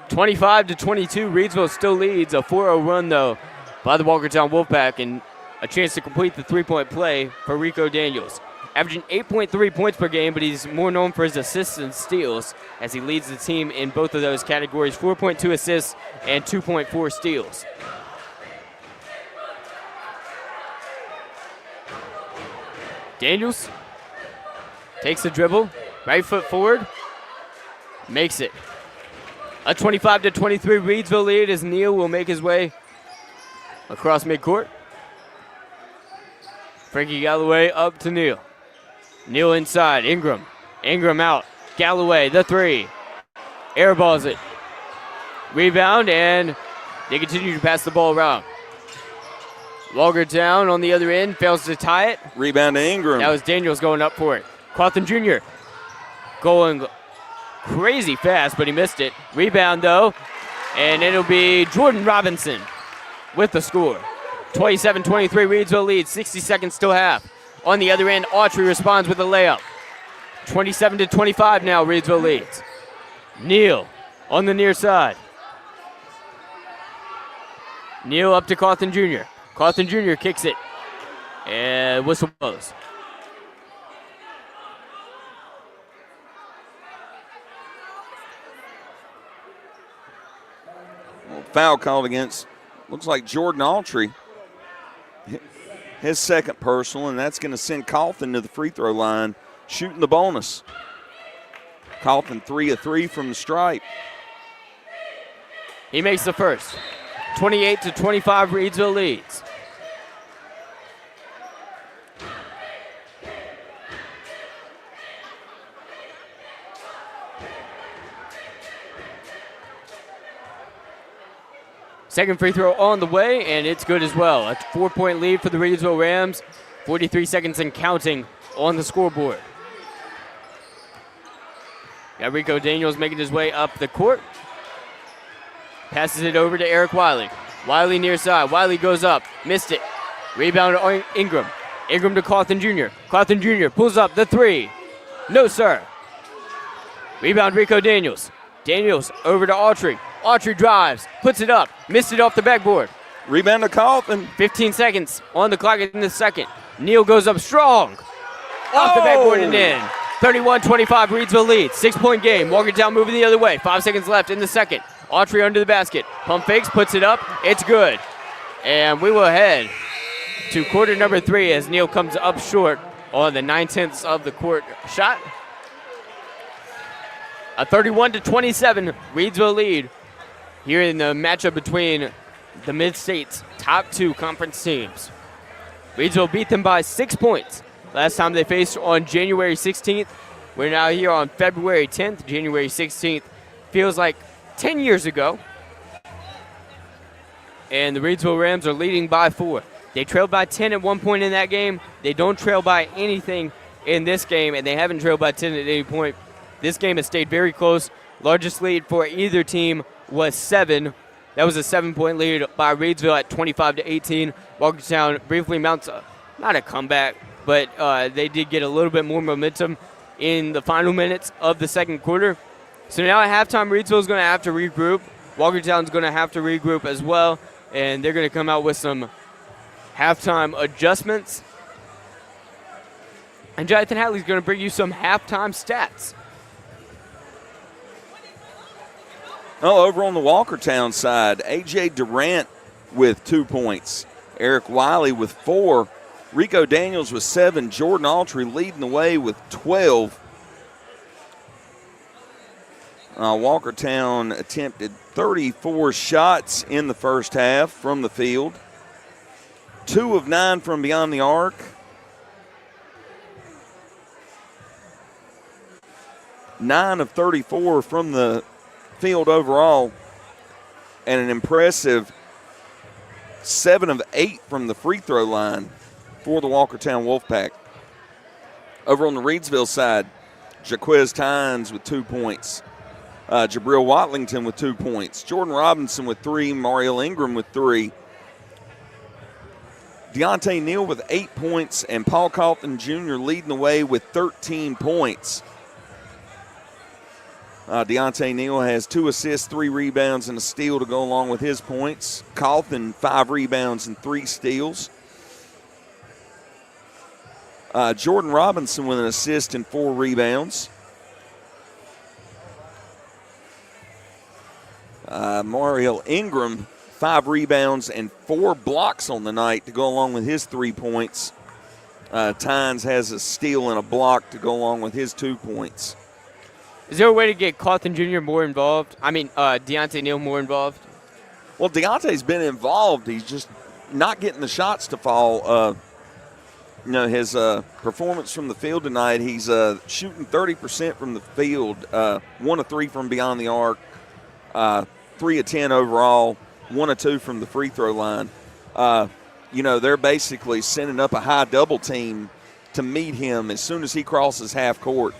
25-22. Reidsville still leads. A 4-0 run, though, by the Walkertown Wolfpack, and a chance to complete the 3-point play for Rico Daniels. Averaging 8.3 points per game, but he's more known for his assists and steals as he leads the team in both of those categories. 4.2 assists and 2.4 steals. Daniels takes the dribble, right foot forward, makes it. A 25-23 Reidsville lead as Neal will make his way across midcourt. Frankie Galloway up to Neal. Neal inside, Ingram. Ingram out, Galloway, the 3. Airballs it. Rebound, and they continue to pass the ball around. Walkertown on the other end, fails to tie it. Rebound to Ingram. That was Daniels going up for it. Cawthon Jr. going crazy fast, but he missed it. Rebound, though, and it'll be Jordan Robinson with the score. 27-23, Reidsville leads, 60 seconds till half. On the other end, Autry responds with a layup. 27-25 now, Reidsville leads. Neal on the near side. Neal up to Cawthon Jr. Cawthon Jr. kicks it, and whistle blows. Foul called against Looks like Jordan Autry, his second personal, and that's going to send Cawthon to the free throw line, shooting the bonus. Cawthon 3 of 3 from the stripe. He makes the first. 28-25, Reidsville leads. Second free throw on the way, and it's good as well. A 4-point lead for the Reidsville Rams. 43 seconds and counting on the scoreboard. Got Rico Daniels making his way up the court. Passes it over to Eric Wiley. Wiley near side. Wiley goes up. Missed it. Rebound to Ingram. Ingram to Cawthon Jr. Cawthon Jr. pulls up the three. No, sir. Rebound Rico Daniels. Daniels over to Autry. Autry drives. Puts it up. Missed it off the backboard. Rebound to Cawthon. 15 seconds on the clock in the second. Neal goes up strong. Off the backboard and in. 31-25, Reidsville leads. 6-point game. Walkertown moving the other way. 5 seconds left in the second. Autry under the basket. Pump fakes, puts it up. It's good. And we will head to quarter number 3 as Neal comes up short on the 9/10 of the court shot. A 31-27 Reidsville lead here in the matchup between the Mid-State's top 2 conference teams. Reidsville beat them by 6 points last time they faced on January 16th. We're now here on February 10th. January 16th feels like 10 years ago. And the Reidsville Rams are leading by 4. They trailed by 10 at one point in that game. They don't trail by anything in this game, and they haven't trailed by 10 at any point. This game has stayed very close. Largest lead for either team was 7. That was a 7-point lead by Reidsville at 25-18. Walkertown briefly mounts not a comeback, but they did get a little bit more momentum in the final minutes of the second quarter. So now at halftime, Reidsville is going to have to regroup. Walkertown's going to have to regroup as well, and they're going to come out with some halftime adjustments. And Jonathan Hadley's going to bring you some halftime stats. Oh, over on the Walkertown side, A.J. Durant with 2 points. Eric Wiley with 4. Rico Daniels with 7. Jordan Autry leading the way with 12. Walkertown attempted 34 shots in the first half from the field. 2 of 9 from beyond the arc. Nine of 34 from the field overall, and an impressive 7 of 8 from the free throw line for the Walkertown Wolfpack. Over on the Reidsville side, Jaquez Tynes with 2 points. Jabril Watlington with 2 points. Jordan Robinson with 3. Mario Ingram with 3. Deontay Neal with 8 points, and Paul Cawthon Jr. leading the way with 13 points. Deontay Neal has 2 assists, 3 rebounds, and a steal to go along with his points. Cawthon, 5 rebounds and 3 steals. Jordan Robinson with an assist and 4 rebounds. Mario Ingram, 5 rebounds and 4 blocks on the night to go along with his 3 points. Tynes has a steal and a block to go along with his 2 points. Is there a way to get Cawthon Jr. more involved? I mean, Deontay Neal more involved? Well, Deontay's been involved. He's just not getting the shots to fall. His performance from the field tonight, he's shooting 30% from the field, 1 of 3 from beyond the arc, 3 of 10 overall, 1 of 2 from the free throw line. They're basically sending up a high double team to meet him as soon as he crosses half court.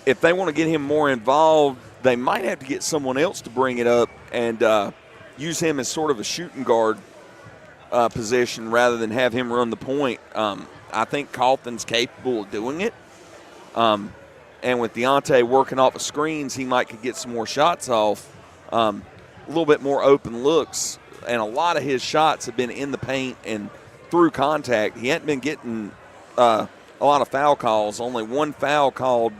If they want to get him more involved, they might have to get someone else to bring it up and use him as sort of a shooting guard position rather than have him run the point. I think Cawthon's capable of doing it. And with Deontay working off of screens, he might could get some more shots off, a little bit more open looks. And a lot of his shots have been in the paint and through contact. He hadn't been getting a lot of foul calls, only 1 foul called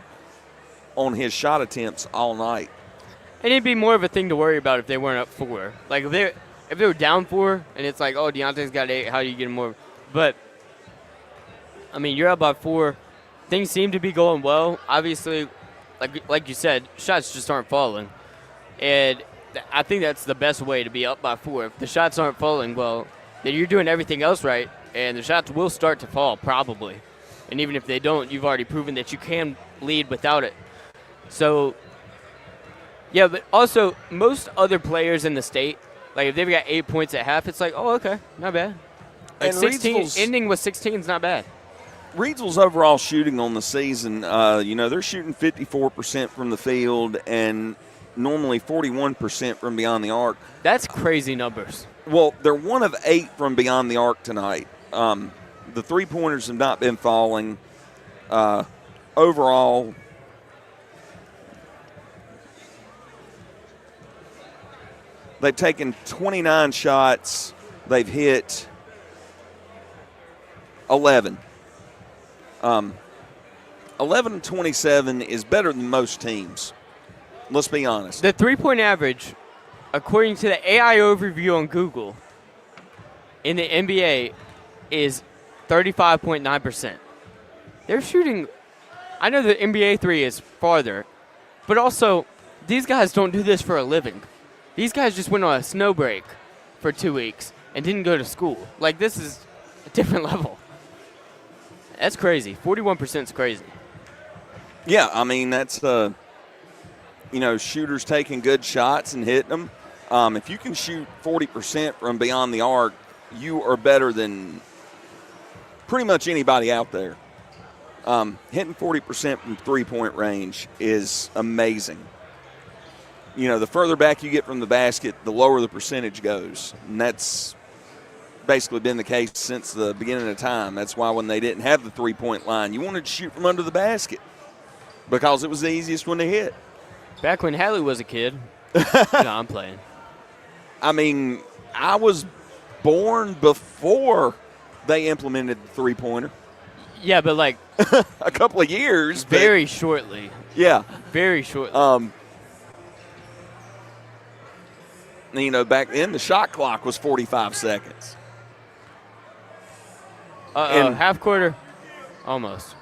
on his shot attempts all night. And it'd be more of a thing to worry about if they weren't up 4. Like, if they were down 4, and it's like, oh, Deontay's got 8, how do you get him more? But, I mean, you're up by 4. Things seem to be going well. Obviously, like you said, shots just aren't falling. And I think that's the best way to be up by 4. If the shots aren't falling well, then you're doing everything else right, and the shots will start to fall probably. And even if they don't, you've already proven that you can lead without it. So, yeah, but also most other players in the state, like if they've got 8 points at half, it's like, oh, okay, not bad. Like And 16, ending with 16 is not bad. Reidsville's overall shooting on the season, they're shooting 54% from the field and normally 41% from beyond the arc. That's crazy numbers. Well, they're 1 of 8 from beyond the arc tonight. The three-pointers have not been falling. Overall, they've taken 29 shots. They've hit 11. 11-27 is better than most teams. Let's be honest. The three-point average, according to the AI overview on Google, in the NBA is 35.9%. They're shooting, I know the NBA 3 is farther, but also these guys don't do this for a living. These guys just went on a snow break for 2 weeks and didn't go to school. Like, this is a different level. That's crazy. 41% is crazy. Yeah, I mean, that's, shooters taking good shots and hitting them. If you can shoot 40% from beyond the arc, you are better than pretty much anybody out there. Hitting 40% from three-point range is amazing. The further back you get from the basket, the lower the percentage goes. And that's basically been the case since the beginning of time. That's why when they didn't have the three-point line, you wanted to shoot from under the basket because it was the easiest one to hit. Back when Hadley was a kid. No, I'm playing. I mean, I was born before they implemented the three-pointer. Yeah, but like a couple of years. Very shortly. Yeah. Very shortly. Back then the shot clock was 45 seconds. Half quarter? Almost.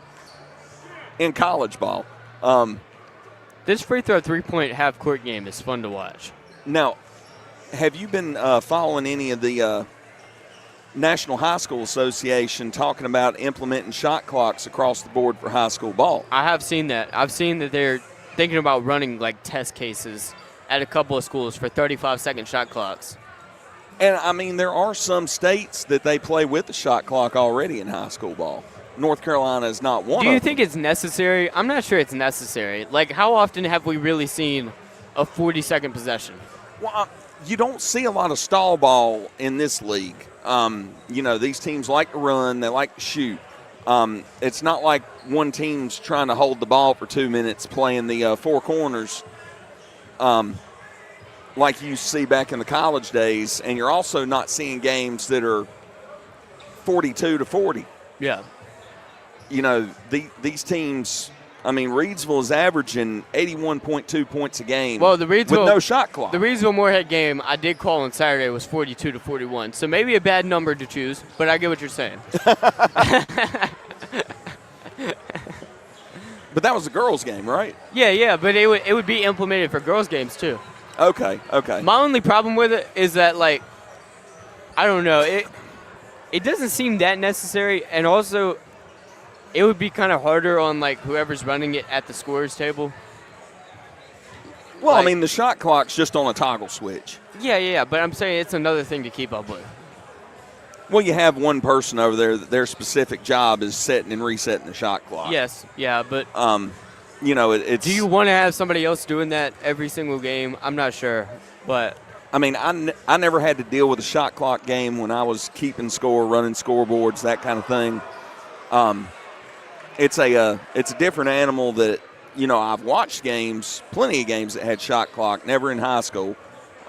In college ball. This free throw three-point half-court game is fun to watch. Now, have you been following any of the National High School Association talking about implementing shot clocks across the board for high school ball? I have seen that. I've seen that they're thinking about running like test cases at a couple of schools for 35-second shot clocks. And, I mean, there are some states that they play with the shot clock already in high school ball. North Carolina is not one of them. Do you think it's necessary? I'm not sure it's necessary. Like, how often have we really seen a 40-second possession? Well, you don't see a lot of stall ball in this league. These teams like to run. They like to shoot. It's not like one team's trying to hold the ball for 2 minutes playing the four corners like you see back in the college days. And you're also not seeing games that are 42-40. Yeah. These teams, I mean, Reidsville is averaging 81.2 points a game with no shot clock. The Reidsville Moorhead game I did call on Saturday was 42-41. So maybe a bad number to choose, but I get what you're saying. But that was a girls' game, right? Yeah, but it would be implemented for girls' games too. Okay. My only problem with it is that, like, I don't know. It doesn't seem that necessary, and also it would be kind of harder on, like, whoever's running it at the scorer's table. Well, I mean, the shot clock's just on a toggle switch. Yeah, but I'm saying it's another thing to keep up with. Well, you have one person over there that their specific job is setting and resetting the shot clock. Yes, yeah, but it's. Do you want to have somebody else doing that every single game? I'm not sure, but I mean, I never had to deal with a shot clock game when I was keeping score, running scoreboards, that kind of thing. It's a different animal that I've watched plenty of games that had shot clock, never in high school,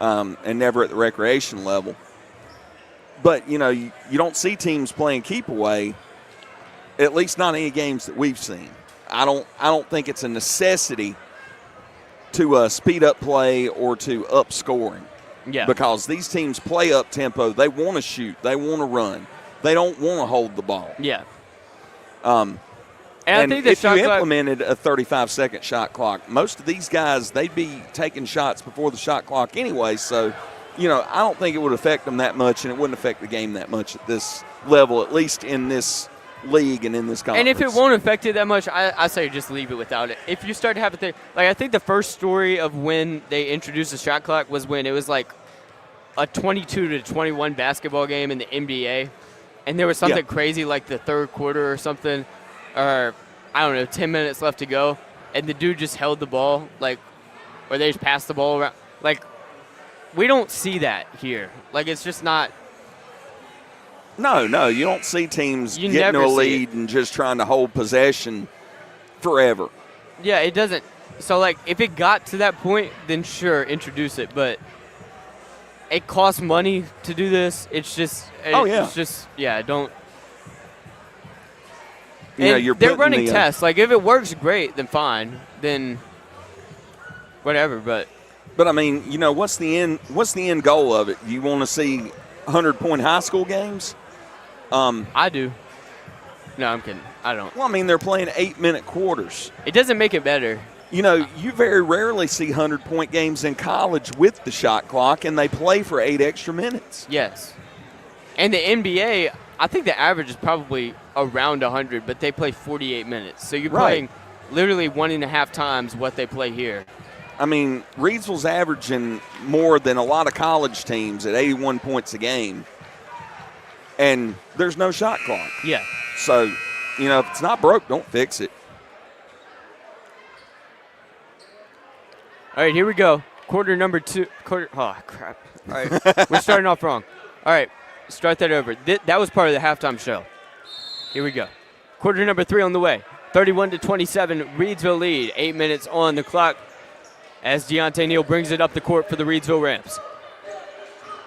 and never at the recreation level. But you don't see teams playing keep away, at least not any games that we've seen. I don't think it's a necessity to speed up play or to up scoring. Yeah. Because these teams play up tempo. They want to shoot. They want to run. They don't want to hold the ball. Yeah. And I think the if shot you clock, implemented a 35-second shot clock, most of these guys, they'd be taking shots before the shot clock anyway. So, I don't think it would affect them that much, and it wouldn't affect the game that much at this level, at least in this league and in this conference. and if it won't affect it that much, I say just leave it without it. If you start to have a thing, like I think the first story of when they introduced the shot clock was when it was like a 22-21 basketball game in the NBA, and there was something crazy like the third quarter or something, or I don't know, 10 minutes left to go, and the dude just held the ball, like, or they just passed the ball around. Like, we don't see that here. Like, it's just not. No, you don't see teams You getting to never a see lead and just trying to hold possession forever. Yeah, it doesn't. So, like, if it got to that point, then sure, introduce it. But it costs money to do this. It's just. It's just, don't. You're they're putting running the, tests. Like, if it works great, then fine. Then whatever. But I mean, what's the end goal of it? You want to see 100-point high school games? I do. No, I'm kidding. I don't. Well, I mean, they're playing 8-minute quarters. It doesn't make it better. You very rarely see 100-point games in college with the shot clock, and they play for 8 extra minutes. Yes. And the NBA, I think the average is probably around 100, but they play 48 minutes. So you're playing literally 1.5 times what they play here. I mean, Reidsville's averaging more than a lot of college teams at 81 points a game, and there's no shot clock. Yeah. So, if it's not broke, don't fix it. All right, here we go. Quarter number 2. Oh, crap. All right, we're starting off wrong. All right, start that over. That was part of the halftime show. Here we go. Quarter number 3 on the way. 31-27, Reidsville lead. 8 minutes on the clock as Deontay Neal brings it up the court for the Reidsville Rams.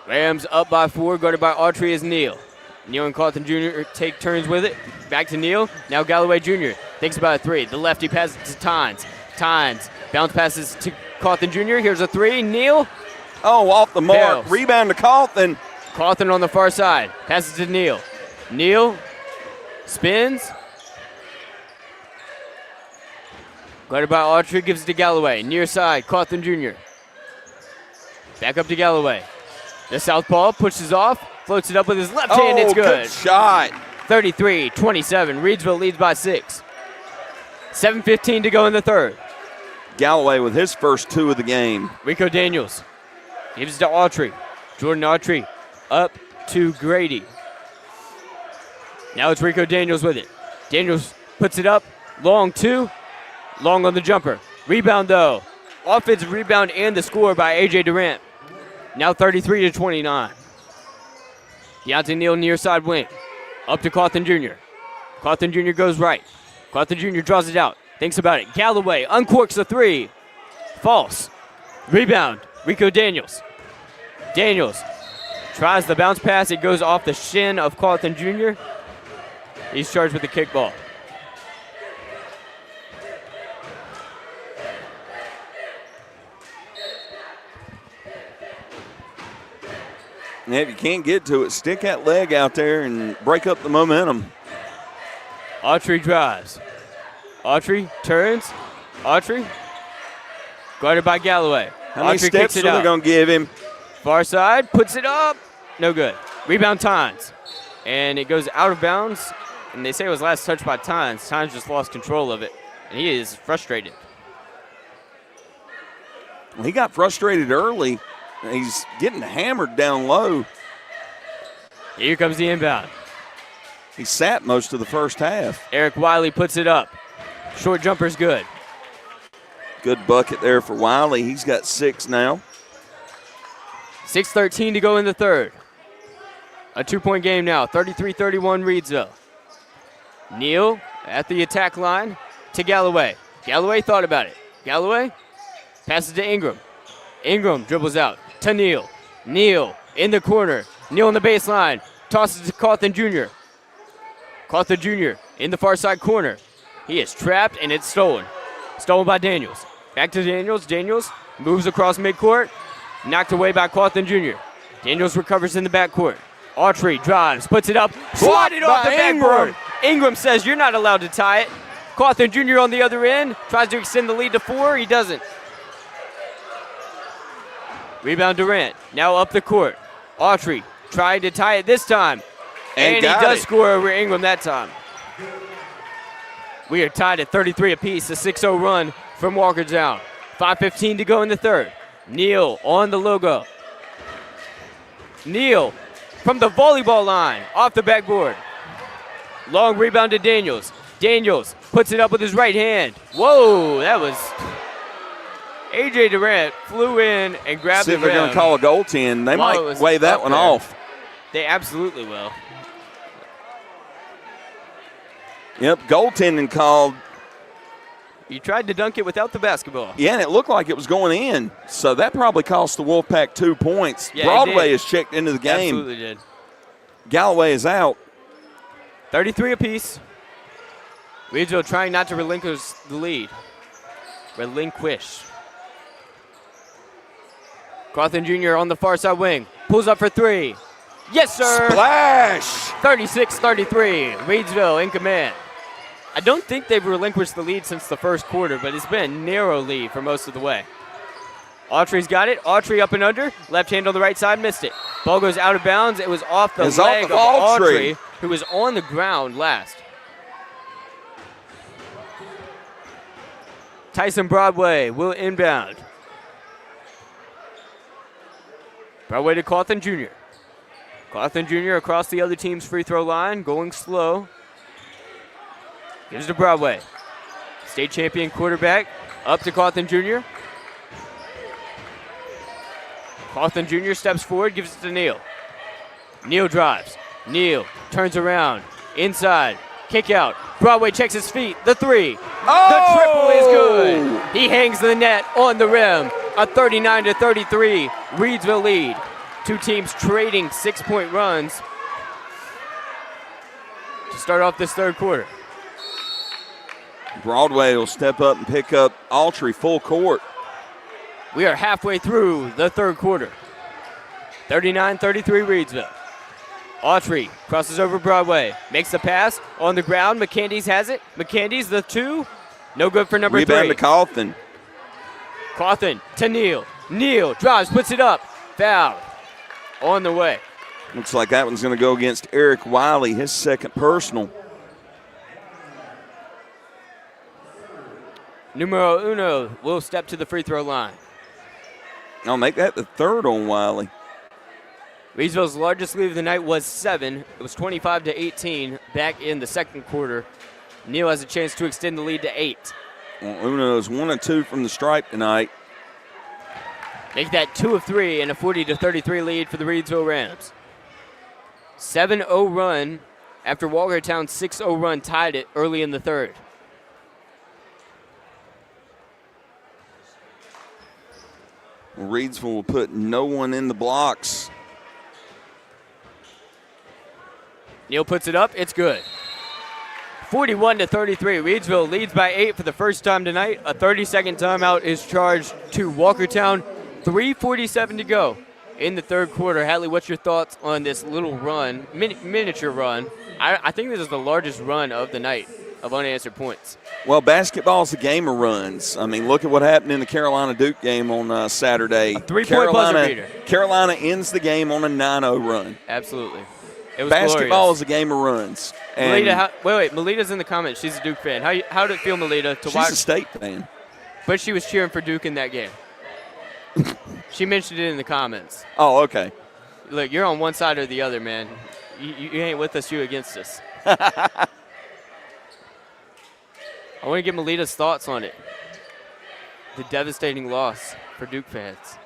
Rams up by 4, guarded by Autry is Neal. Neal and Carlton Jr. take turns with it. Back to Neal. Now Galloway Jr. thinks about a 3. The lefty passes to Tynes. Tynes bounce passes to Carlton Jr. Here's a 3. Neal. Oh, off the mark. Fails. Rebound to Carlton. Carlton on the far side. Passes to Neal. Neal spins. Guarded by Autry, gives it to Galloway. Near side, Carlton Jr. Back up to Galloway. The southpaw pushes off, floats it up with his left hand. It's good. Shot. 33-27. Reidsville leads by 6. 7:15 to go in the third. Galloway with his first 2 of the game. Rico Daniels gives it to Autry. Jordan Autry up to Grady. Now it's Rico Daniels with it. Daniels puts it up. Long 2. Long on the jumper. Rebound, though. Offensive rebound and the score by A.J. Durant. Now 33-29. Deontay Neal near side wing. Up to Carlton Jr. Carlton Jr. goes right. Carlton Jr. draws it out. Thinks about it. Galloway uncorks the 3. False. Rebound. Rico Daniels. Daniels tries the bounce pass. It goes off the shin of Carlton Jr. He's charged with the kickball. And if you can't get to it, stick that leg out there and break up the momentum. Autry drives. Autry turns. Autry guarded by Galloway. How many Autry steps kicks it are they out. going to give him? Far side, puts it up. No good. Rebound Tynes. And it goes out of bounds. And they say it was last touched by Tynes. Tynes just lost control of it. And he is frustrated. He got frustrated early. He's getting hammered down low. Here comes the inbound. He sat most of the first half. Eric Wiley puts it up. Short jumper's good. Good bucket there for Wiley. He's got 6 now. 6:13 to go in the third. A 2-point game now. 33-31 Reidsville. Neal at the attack line to Galloway. Galloway thought about it. Galloway passes to Ingram. Ingram dribbles out to Neal. Neal in the corner. Neal on the baseline. Tosses to Carlton Jr. Carlton Jr. in the far side corner. He is trapped and it's stolen. Stolen by Daniels. Back to Daniels. Daniels moves across midcourt. Knocked away by Cawthon Jr. Daniels recovers in the backcourt. Autry drives, puts it up, swatted off the backboard. Ingram says you're not allowed to tie it. Cawthon Jr. on the other end, tries to extend the lead to 4. He doesn't. Rebound Durant, now up the court. Autry tried to tie it this time. And he does score over Ingram that time. We are tied at 33 apiece, a 6-0 run from Walkertown. 5:15 to go in the third. Neal on the logo. Neal from the volleyball line, off the backboard. Long rebound to Daniels. Daniels puts it up with his right hand. Whoa, that was... A.J. Durant flew in and grabbed See the if they're going to call a goaltend. They might wave that one off. They absolutely will. Yep, goaltending called. He tried to dunk it without the basketball. Yeah, and it looked like it was going in. So that probably cost the Wolfpack 2 points. Yeah, Broadway is checked into the game. Absolutely did. Galloway is out. 33 apiece. Reidsville trying not to relinquish the lead. Relinquish. Cawthon Jr. on the far side wing. Pulls up for 3. Yes, sir. Splash. 36-33. Reidsville in command. I don't think they've relinquished the lead since the first quarter, but it's been a narrow lead for most of the way. Autry's got it. Autry up and under. Left hand on the right side, missed it. Ball goes out of bounds. It was off the leg of Autry, who was on the ground last. Tyson Broadway will inbound. Broadway to Cawthon Jr. Cawthon Jr. across the other team's free throw line, going slow. Gives to Broadway. State champion quarterback up to Cawthon Jr. Cawthon Jr. steps forward, gives it to Neal. Neal drives. Neal turns around. Inside. Kick out. Broadway checks his feet. The 3. Oh! The triple is good. He hangs the net on the rim. A 39-33 Reidsville lead. Two teams trading 6-point runs to start off this third quarter. Broadway will step up and pick up Autry full court. We are halfway through the third quarter. 39-33 Reidsville. Autry crosses over Broadway, makes the pass on the ground. McCandy's has it. McCandy's the 2. No good for number 3. Rebound to Cawthon. Cawthon to Neal. Neal drives, puts it up. Foul on the way. Looks like that one's going to go against Eric Wiley, his second personal. Numero uno will step to the free throw line. I'll make that the third on Wiley. Reidsville's largest lead of the night was 7. It was 25-18 back in the second quarter. Neal has a chance to extend the lead to 8. Well, Uno is 1 of 2 from the stripe tonight. Make that 2 of 3 and a 40-33 lead for the Reidsville Rams. 7-0 run after Walkertown's 6-0 run tied it early in the third. Well, Reidsville will put no one in the blocks. Neal puts it up. It's good. 41-33. Reidsville leads by 8 for the first time tonight. A 30-second timeout is charged to Walkertown. 3:47 to go in the third quarter. Hadley, what's your thoughts on this little run, miniature run? I think this is the largest run of the night of unanswered points. Well, basketball's a game of runs. I mean, look at what happened in the Carolina-Duke game on Saturday. A 3-point buzzer beater. Carolina ends the game on a 9-0 run. Absolutely. It was Basketball glorious. is a game of runs. Melita, wait. Melita's in the comments. She's a Duke fan. How did it feel, Melita, to watch? She's a State fan. But she was cheering for Duke in that game. She mentioned it in the comments. Oh, okay. Look, you're on one side or the other, man. You ain't with us, you against us. I want to get Melita's thoughts on it. The devastating loss for Duke fans.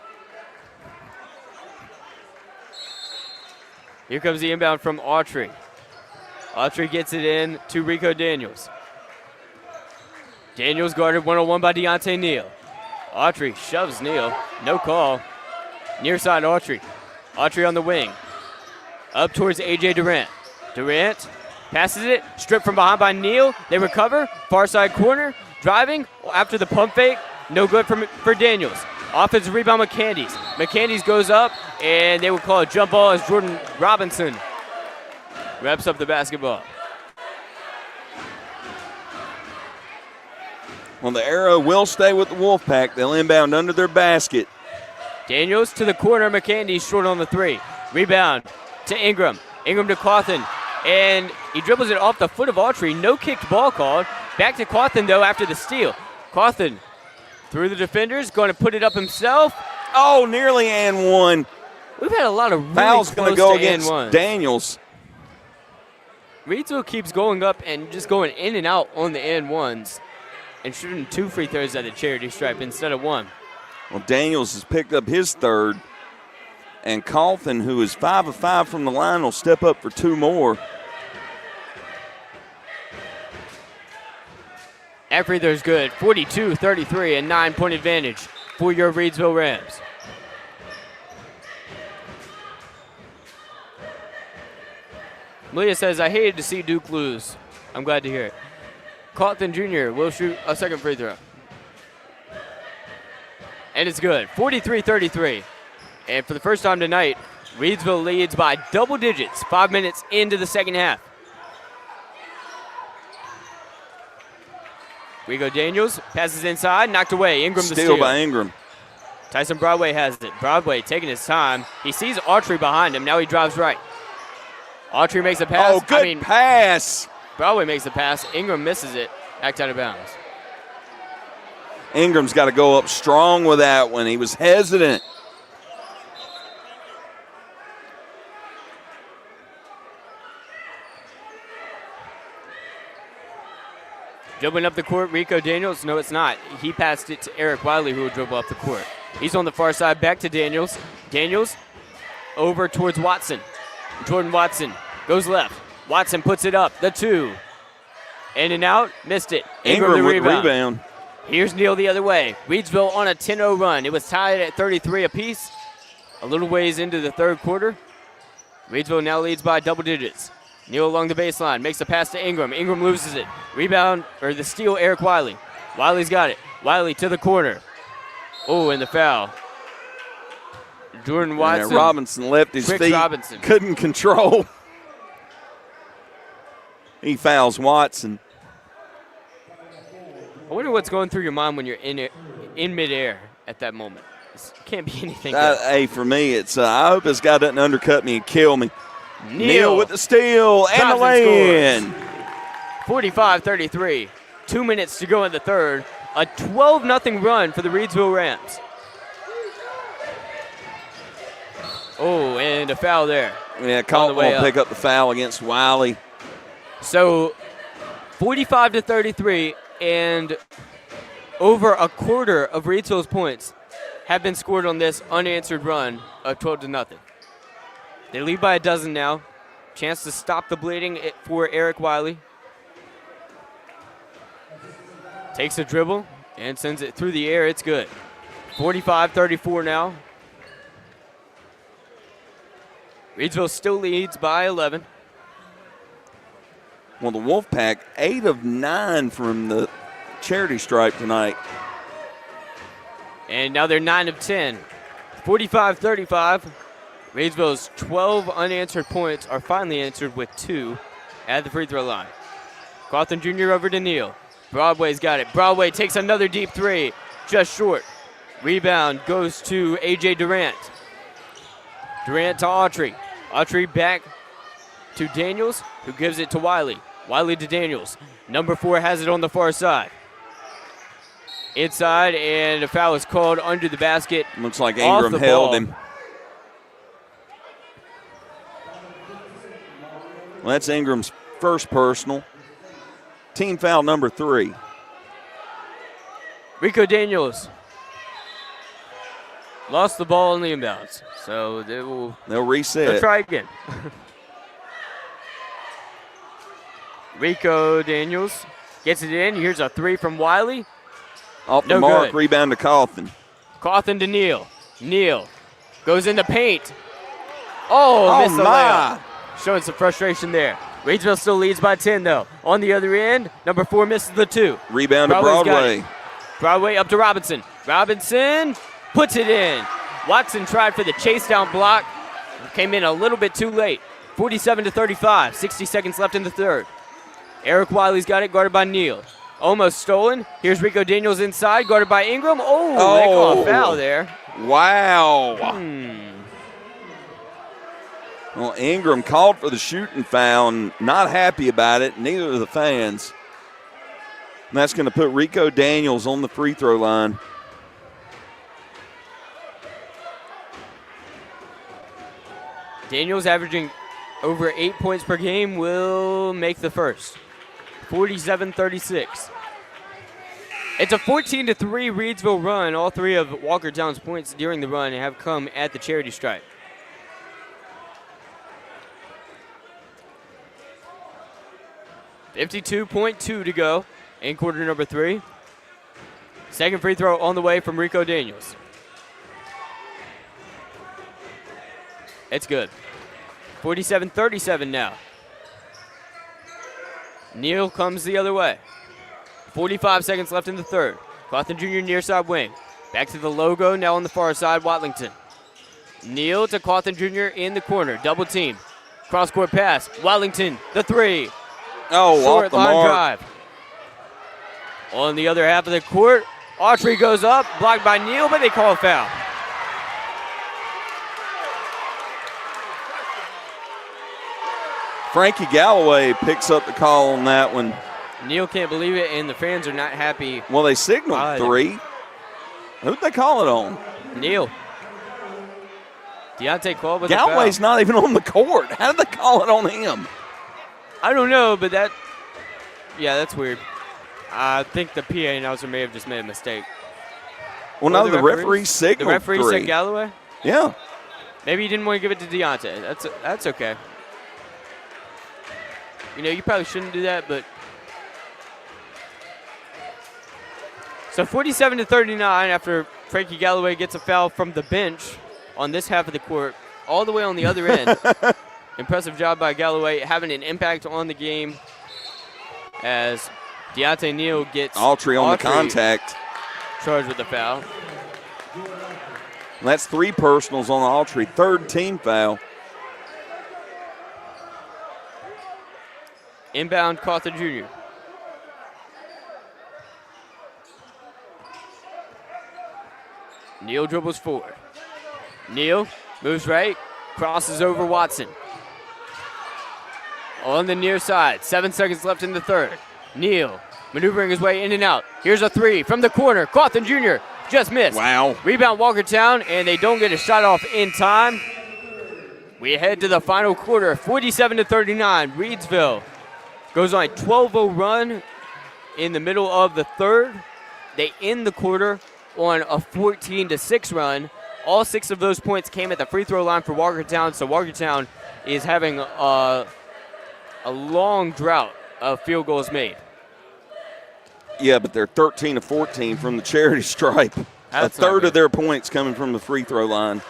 Here comes the inbound from Autry. Autry gets it in to Rico Daniels. Daniels guarded 1-on-1 by Deontay Neal. Autry shoves Neal. No call. Near side Autry. Autry on the wing. Up towards A.J. Durant. Durant passes it. Stripped from behind by Neal. They recover. Far side corner. Driving after the pump fake. No good for Daniels. Offensive rebound, McCandy's. McCandy's goes up, and they will call a jump ball as Jordan Robinson wraps up the basketball. Well, the arrow will stay with the Wolfpack. They'll inbound under their basket. Daniels to the corner. McCandy short on the three. Rebound to Ingram. Ingram to Cawthon. And he dribbles it off the foot of Autry. No kicked ball called. Back to Cawthon, though, after the steal. Cawthon through the defenders. Going to put it up himself. Oh, nearly and one. We've had a lot of really Foul's going to go against N1s. Daniels. Reidsville keeps going up and just going in and out on the N1s and shooting 2 free throws at the charity stripe instead of 1. Well, Daniels has picked up his third, and Cawthon, who is 5 of 5 from the line, will step up for 2 more. That free throw's good. 42-33, a 9-point advantage for your Reidsville Rams. Malia says, I hated to see Duke lose. I'm glad to hear it. Cawthon Jr. will shoot a second free throw. And it's good. 43-33. And for the first time tonight, Reidsville leads by double digits 5 minutes into the second half. Rico Daniels passes inside, knocked away. Ingram the steal. Steal by Ingram. Tyson Broadway has it. Broadway taking his time. He sees Autry behind him. Now he drives right. Autry makes a pass. Oh, good pass. Broadway makes the pass. Ingram misses it. Backed out of bounds. Ingram's got to go up strong with that one. He was hesitant. Dribbling up the court, Rico Daniels. No, it's not. He passed it to Eric Wiley, who will dribble up the court. He's on the far side, back to Daniels. Daniels over towards Watson. Jordan Watson goes left. Watson puts it up, the 2. In and out, missed it. Ingram the with the rebound. Here's Neal the other way. Reidsville on a 10-0 run. It was tied at 33 apiece. A little ways into the third quarter. Reidsville now leads by double digits. Neal along the baseline, makes a pass to Ingram. Ingram loses it. Rebound, or the steal, Eric Wiley. Wiley's got it. Wiley to the corner. Oh, and the foul. Jordan Watson. And Robinson left his feet. Robinson. Couldn't control. He fouls Watson. I wonder what's going through your mind when you're in midair at that moment. It can't be anything else. Hey, for me, it's I hope this guy doesn't undercut me and kill me. Neal with the steal and the lay-in. 45-33. 2 minutes to go in the third. A 12-0 run for the Reidsville Rams. Oh, and a foul there. Yeah, Caldwell will pick up the foul against Wiley. So 45-33, and over a quarter of Reidsville's points have been scored on this unanswered run of 12-0. They lead by a dozen now. Chance to stop the bleeding for Eric Wiley. Takes a dribble and sends it through the air. It's good. 45-34 now. Reidsville still leads by 11. Well, the Wolfpack, 8 of 9 from the charity stripe tonight. And now they're 9 of 10. 45-35. Reidsville's 12 unanswered points are finally answered with 2 at the free throw line. Cawthon Jr. over to Neal. Broadway's got it. Broadway takes another deep 3, just short. Rebound goes to A.J. Durant. Durant to Autry. Autry back to Daniels, who gives it to Wiley. Wiley to Daniels. Number 4 has it on the far side. Inside, and a foul is called under the basket. Looks like Ingram held him. Well, that's Ingram's first personal. Team foul number 3. Rico Daniels lost the ball in the inbounds, so they'll reset. They'll try again. Rico Daniels gets it in. Here's a 3 from Wiley. Off the mark, good. Rebound to Cawthon. Cawthon to Neal. Neal goes in the paint. Oh, missed the layup. Showing some frustration there. Reidsville still leads by 10, though. On the other end, number 4 misses the 2. Rebound to Broadway. Broadway up to Robinson. Robinson puts it in. Watson tried for the chase down block. Came in a little bit too late. 47-35. 60 seconds left in the third. Eric Wiley's got it, guarded by Neal. Almost stolen. Here's Rico Daniels inside, guarded by Ingram. Oh, they call a foul there. Wow. Well, Ingram called for the shooting foul, and not happy about it. Neither of the fans. And that's going to put Rico Daniels on the free throw line. Daniels averaging over 8 points per game will make the first. 47-36. It's a 14-3 Reidsville run. All three of Walkertown's points during the run have come at the charity stripe. .52 to go in quarter number 3. Second free throw on the way from Rico Daniels. It's good. 47-37 now. Neal comes the other way. 45 seconds left in the third. Cawthon Jr. near side wing. Back to the logo, now on the far side, Watlington. Neal to Cawthon Jr. in the corner. Double team. Cross-court pass. Watlington, the three. Oh, Short off the line mark. drive. On the other half of the court, Autry goes up, blocked by Neal, but they call a foul. Frankie Galloway picks up the call on that one. Neal can't believe it, and the fans are not happy. Well, they signaled 3. Who'd they call it on? Neal. Deontay called with Galloway's a foul. not even on the court. How did they call it on him? I don't know, but that's weird. I think the PA announcer may have just made a mistake. Well, no, the referee signaled The referee 3. said Galloway? Yeah. Maybe he didn't want to give it to Deontay. That's okay. You know, you probably shouldn't do that, but. So 47-39 after Frankie Galloway gets a foul from the bench on this half of the court, all the way on the other end. Impressive job by Galloway, having an impact on the game as Deontay Neal gets Autry on the contact. Charged with the foul. And that's 3 personals on Autry. Third team foul. Inbound, Cawthon Jr. Neal dribbles forward. Neal moves right, crosses over Watson. On the near side, 7 seconds left in the third. Neal maneuvering his way in and out. Here's a three from the corner. Cawthon Jr. just missed. Wow. Rebound Walkertown, and they don't get a shot off in time. We head to the final quarter, 47-39. Reidsville goes on a 12-0 run in the middle of the third. They end the quarter on a 14-6 run. All 6 of those points came at the free throw line for Walkertown, so Walkertown is having a long drought of field goals made. Yeah, but they're 13 of 14 from the charity stripe. That's a third of their points coming from the free throw line.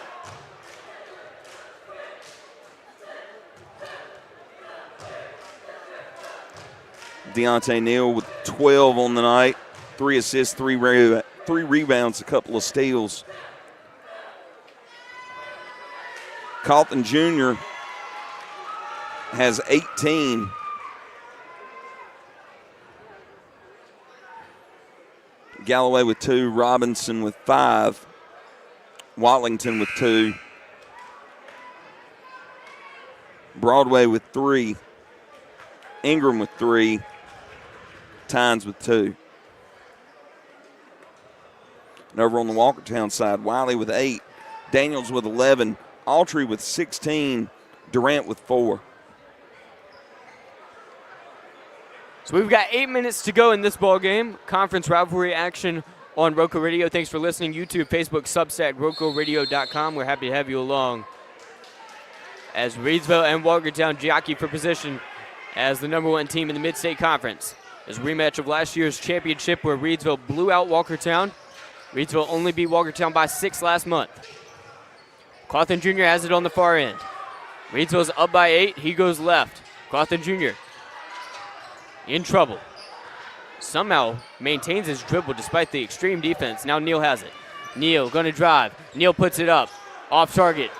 Deontay Neal with 12 on the night, 3 assists, 3 rebounds, a couple of steals. Cawthon Jr. has 18. Galloway with 2, Robinson with 5, Watlington with 2, Broadway with 3, Ingram with 3, Tynes with 2. And over on the Walkertown side, Wiley with 8, Daniels with 11, Autry with 16, Durant with 4. So we've got 8 minutes to go in this ball game. Conference rivalry action on RoCo Radio. Thanks for listening. YouTube, Facebook, Substack, RoCoRadio.com. We're happy to have you along as Reidsville and Walkertown jockey for position as the number 1 team in the Mid-State Conference. It's a rematch of last year's championship where Reidsville blew out Walkertown. Reidsville only beat Walkertown by 6 last month. Cawthon Jr. has it on the far end. Reidsville's up by 8. He goes left. Cawthon Jr. in trouble. somehow maintains his dribble despite the extreme defense. Now Neal has it. Neal going to drive. Neal puts it up. Off target.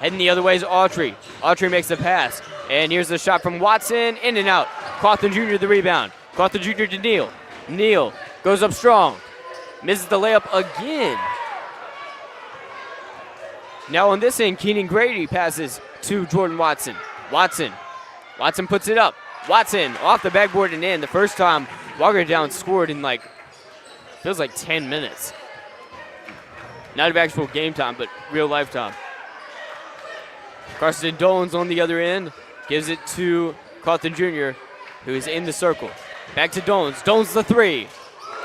Heading the other way is Autry. Autry makes the pass. And here's the shot from Watson. In and out. Cawthon Jr. the rebound. Cawthon Jr. to Neal. Neal goes up strong. Misses the layup again. Now on this end, Keenan Grady passes to Jordan Watson. Watson puts it up. Watson off the backboard and in. The first time Walkertown scored in feels like 10 minutes. Not of actual game time, but real life time. Carson Dolan's on the other end. Gives it to Cawthon Jr., who is in the circle. Back to Dolan's. Dolan's the three.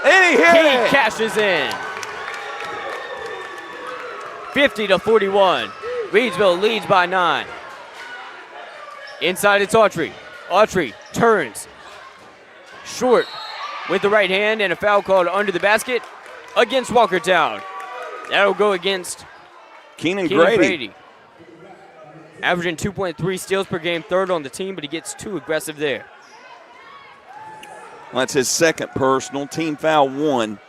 And he hit it. Cashes in. 50-41. Reidsville leads by 9. Inside it's Autry. Autry turns. Short with the right hand and a foul called under the basket against Walkertown. That'll go against Keenan Grady. Averaging 2.3 steals per game, third on the team, but he gets too aggressive there. That's his second personal. Team foul 1.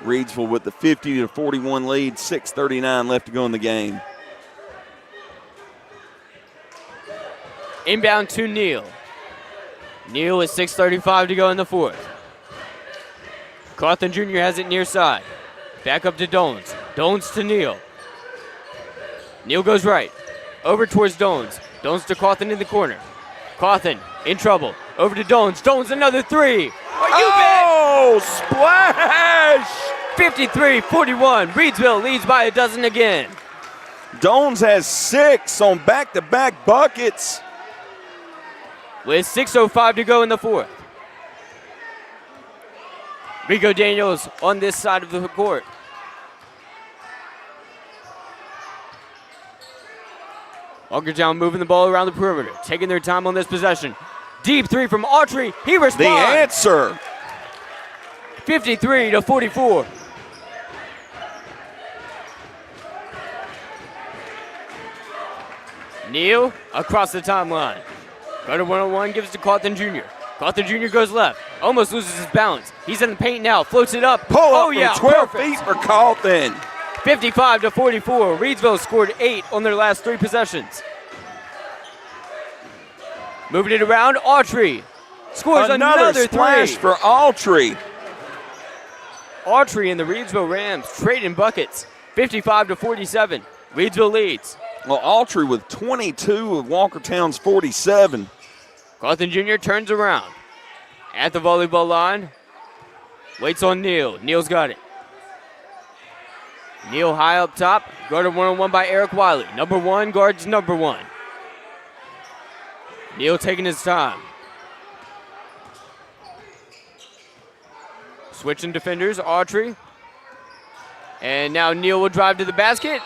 Reidsville with the 50-41 lead, 6:39 left to go in the game. Inbound to Neal. Neal with 6:35 to go in the fourth. Cawthon Jr. has it near side. Back up to Dones. Dones to Neal. Neal goes right. Over towards Dones. Dones to Cawthon in the corner. Cawthon in trouble. Over to Dones. Dones another three. Oh, splash! 53-41. Reidsville leads by a dozen again. Dones has 6 on back-to-back buckets. With 6:05 to go in the fourth. Rico Daniels on this side of the court. Walkertown moving the ball around the perimeter, taking their time on this possession. Deep three from Autry. He responds. The answer. 53-44. Neal across the timeline. Guarded 1-on-1, gives it to Cawthon Jr. Cawthon Jr. goes left. Almost loses his balance. He's in the paint now. Floats it up. Pull up oh, yeah, 12 perfect. feet for Cawthon. 55-44. Reidsville scored 8 on their last 3 possessions. Moving it around, Autry scores another splash 3. for Autry. Autry and the Reidsville Rams trading buckets. 55-47. Reidsville leads. Well, Autry with 22 of Walkertown's 47. Cawthon Jr. turns around at the volleyball line. Waits on Neal. Neal's got it. Neal high up top. Guarded 1-on-1 by Eric Wiley. Number 1 guards number 1. Neal taking his time. Switching defenders, Autry. And now Neal will drive to the basket.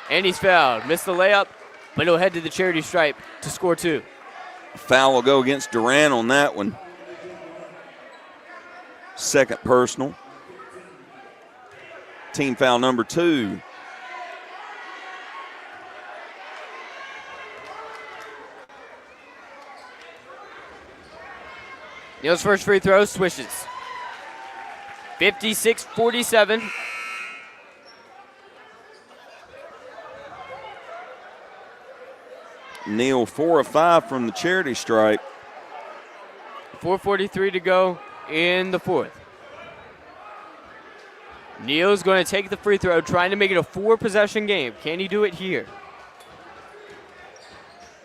And he's fouled. Missed the layup, but he'll head to the charity stripe to score 2. Foul will go against Durant on that one. Second personal. Team foul number 2. Neal's first free throw swishes. 56-47. Neal 4 of 5 from the charity stripe. 4:43 to go in the fourth. Neal's going to take the free throw, trying to make it a 4-possession game. Can he do it here?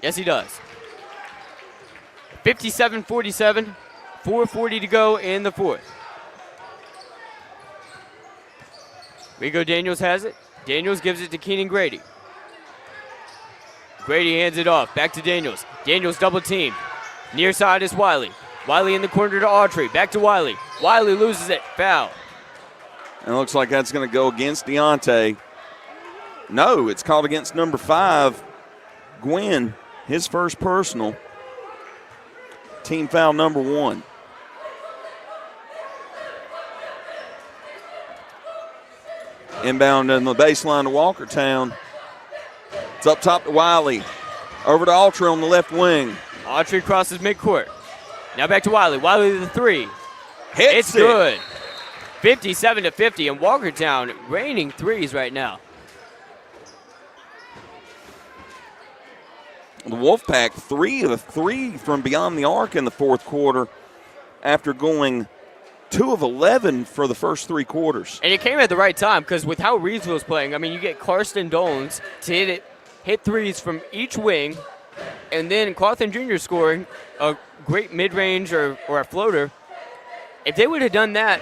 Yes, he does. 57-47, 4:40 to go in the fourth. Rico Daniels has it. Daniels gives it to Keenan Grady. Grady hands it off. Back to Daniels. Daniels double teamed. Near side is Wiley. Wiley in the corner to Autry. Back to Wiley. Wiley loses it. Foul. And it looks like that's going to go against Deontay. No, it's called against number 5, Gwynn. His first personal. Team foul number 1. Inbound in the baseline to Walkertown. It's up top to Wiley. Over to Autry on the left wing. Autry crosses midcourt. Now back to Wiley. Wiley the three. It's good. 57-50, and Walkertown raining threes right now. The Wolfpack 3 of 3 from beyond the arc in the fourth quarter after going 2 of 11 for the first 3 quarters. And it came at the right time because with how Reidsville's playing, I mean, you get Karsten Dolans to hit threes from each wing, and then Cawthon Jr. scoring a great mid-range or a floater. If they would have done that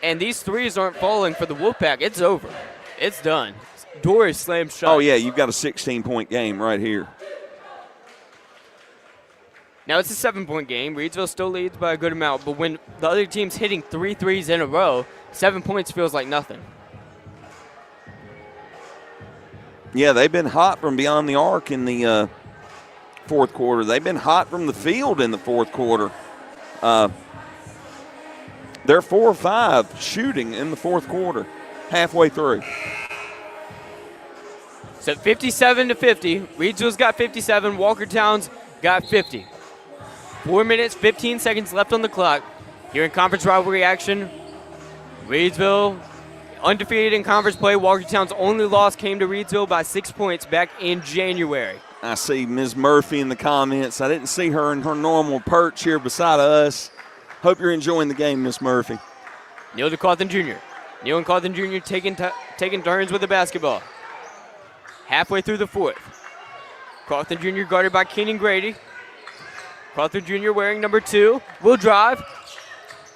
and these threes aren't falling for the Wolfpack, it's over. It's done. Door is slammed shut. Oh, yeah, you've got a 16-point game right here. Now it's a 7-point game. Reidsville still leads by a good amount, but when the other team's hitting 3 threes in a row, 7 points feels like nothing. Yeah, they've been hot from beyond the arc in the fourth quarter. They've been hot from the field in the fourth quarter. They're 4 or 5 shooting in the fourth quarter, halfway through. So 57-50. Reidsville's got 57. Walkertown's got 50. 4 minutes, 15 seconds left on the clock. Here in conference rivalry action, Reidsville undefeated in conference play. Walkertown's only loss came to Reidsville by 6 points back in January. I see Ms. Murphy in the comments. I didn't see her in her normal perch here beside us. Hope you're enjoying the game, Miss Murphy. Neil to Cawthon Jr. Neil and Cawthon Jr. taking turns with the basketball. Halfway through the fourth. Cawthon Jr. guarded by Keenan Grady. Cawthon Jr. wearing number 2. Will drive.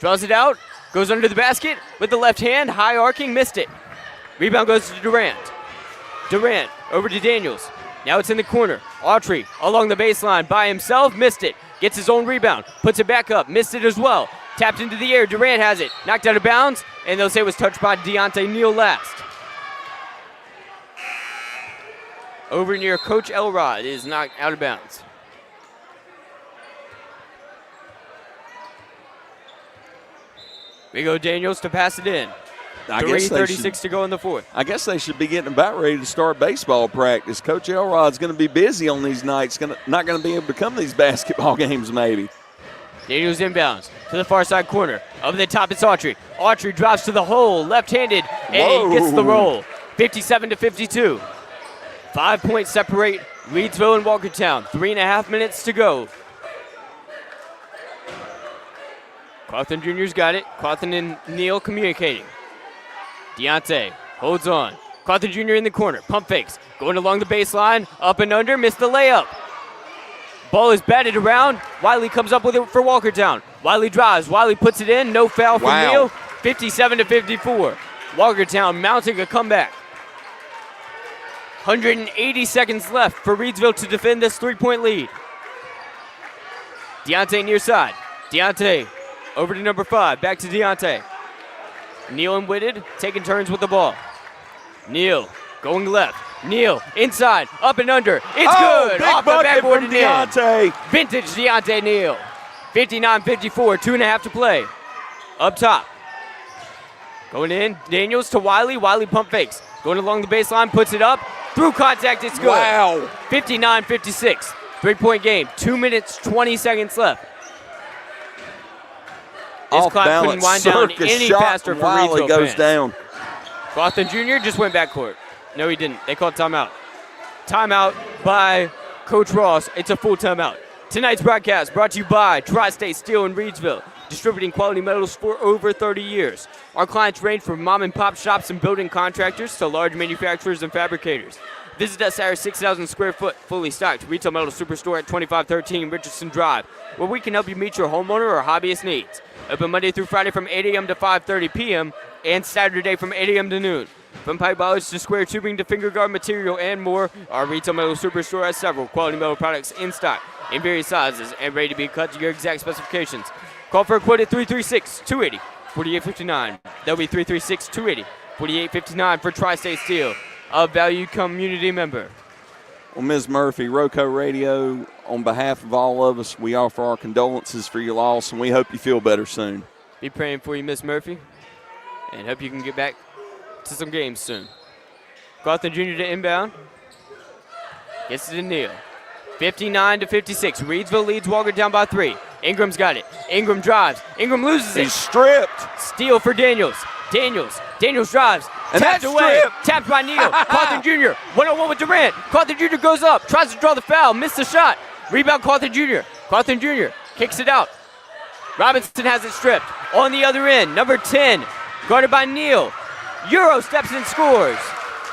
Draws it out. Goes under the basket with the left hand. High arcing. Missed it. Rebound goes to Durant. Durant over to Daniels. Now it's in the corner. Autry along the baseline by himself. Missed it. Gets his own rebound. Puts it back up. Missed it as well. Tapped into the air. Durant has it. Knocked out of bounds. And they'll say it was touched by Deontay Neal last. Over near Coach Elrod is knocked out of bounds. We go Daniels to pass it in. 3:36 to go in the fourth. I guess they should be getting about ready to start baseball practice. Coach Elrod's going to be busy on these nights. Not going to be able to come to these basketball games maybe. Daniels inbounds to the far side corner. Over the top, it's Autry. Autry drives to the hole, left-handed, and he gets the roll. 57-52. 5 points separate Reidsville and Walkertown. 3.5 minutes to go. Cawthon Jr.'s got it. Cawthon and Neal communicating. Deontay holds on. Cawthon Jr. in the corner. Pump fakes. Going along the baseline. Up and under. Missed the layup. Ball is batted around. Wiley comes up with it for Walkertown. Wiley drives. Wiley puts it in. No foul from Neal. 57-54. Walkertown mounting a comeback. 180 seconds left for Reidsville to defend this 3-point lead. Deontay near side. Deontay over to number 5. Back to Deontay. Neal and Whitted taking turns with the ball. Neal going left. Neal inside. Up and under. It's good. Off the backboard to Deontay. Vintage Deontay Neal. 59-54. 2.5 to play. Up top. Going in. Daniels to Wiley. Wiley pump fakes. Going along the baseline. Puts it up. Through contact. It's good. Wow. 59-56. 3-point game. 2 minutes, 20 seconds left. This clock couldn't wind down any faster for Reidsville goes fans. Down. Cawthon Jr. just went backcourt. No, he didn't. They called timeout. Timeout by Coach Ross. It's a full timeout. Tonight's broadcast brought to you by Tri-State Steel in Reidsville, distributing quality metals for over 30 years. Our clients range from mom and pop shops and building contractors to large manufacturers and fabricators. Visit us at our 6,000 square foot, fully stocked retail metal superstore at 2513 Richardson Drive, where we can help you meet your homeowner or hobbyist needs. Open Monday through Friday from 8 a.m. to 5:30 p.m. and Saturday from 8 a.m. to noon. From pipe bollards to square tubing to finger guard material and more, our retail metal superstore has several quality metal products in stock in various sizes and ready to be cut to your exact specifications. Call for a quote at 336-280-4859. That'll be 336-280-4859 for Tri-State Steel, a valued community member. Well, Ms. Murphy, RoCo Radio, on behalf of all of us, we offer our condolences for your loss, and we hope you feel better soon. Be praying for you, Miss Murphy, and hope you can get back to some games soon. Cawthon Jr. to inbound. Gets it to Neal. 59-56. Reidsville leads Walkertown by 3. Ingram's got it. Ingram drives. Ingram loses it. He's stripped. Steal for Daniels. Daniels drives. And Tapped that's away. stripped. Tapped by Neal. Cawthon Jr. 1-on-1 with Durant. Cawthon Jr. goes up. Tries to draw the foul. Missed the shot. Rebound Cawthon Jr. Cawthon Jr. kicks it out. Robinson has it stripped. On the other end, number 10. Guarded by Neal. Euro steps and scores.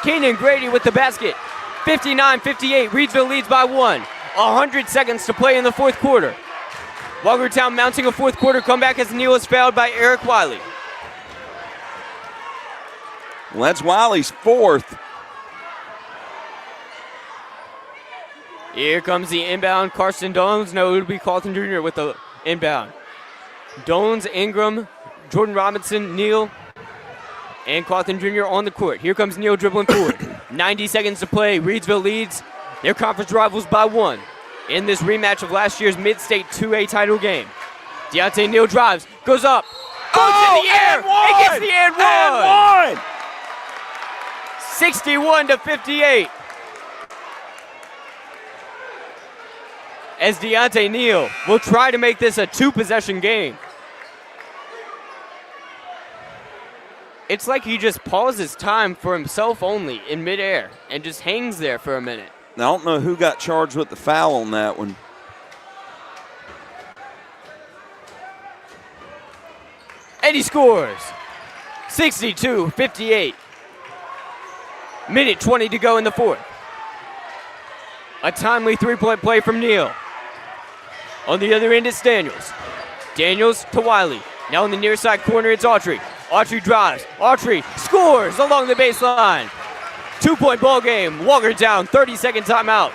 Keenan Grady with the basket. 59-58. Reidsville leads by 1. 100 seconds to play in the fourth quarter. Walkertown mounting a fourth quarter comeback as Neal is fouled by Eric Wiley. Well, that's Wiley's fourth. Here comes the inbound. Carson Dones. No, it'll be Cawthon Jr. with the inbound. Dones, Ingram, Jordan Robinson, Neal, and Cawthon Jr. on the court. Here comes Neal dribbling forward. 90 seconds to play. Reidsville leads their conference rivals by 1 in this rematch of last year's Mid-State 2A title game. Deontay Neal drives, goes up, goes in the air, and gets the and one. 61-58. As Deontay Neal will try to make this a 2-possession game. It's like he just pauses time for himself only in midair and just hangs there for a minute. Now, I don't know who got charged with the foul on that one. And he scores. 62-58. Minute 20 to go in the fourth. A timely three-point play from Neal. On the other end, it's Daniels. Daniels to Wiley. Now in the near side corner, it's Autry. Autry drives. Autry scores along the baseline. 2-point ball game. Walkertown, 30-second timeout.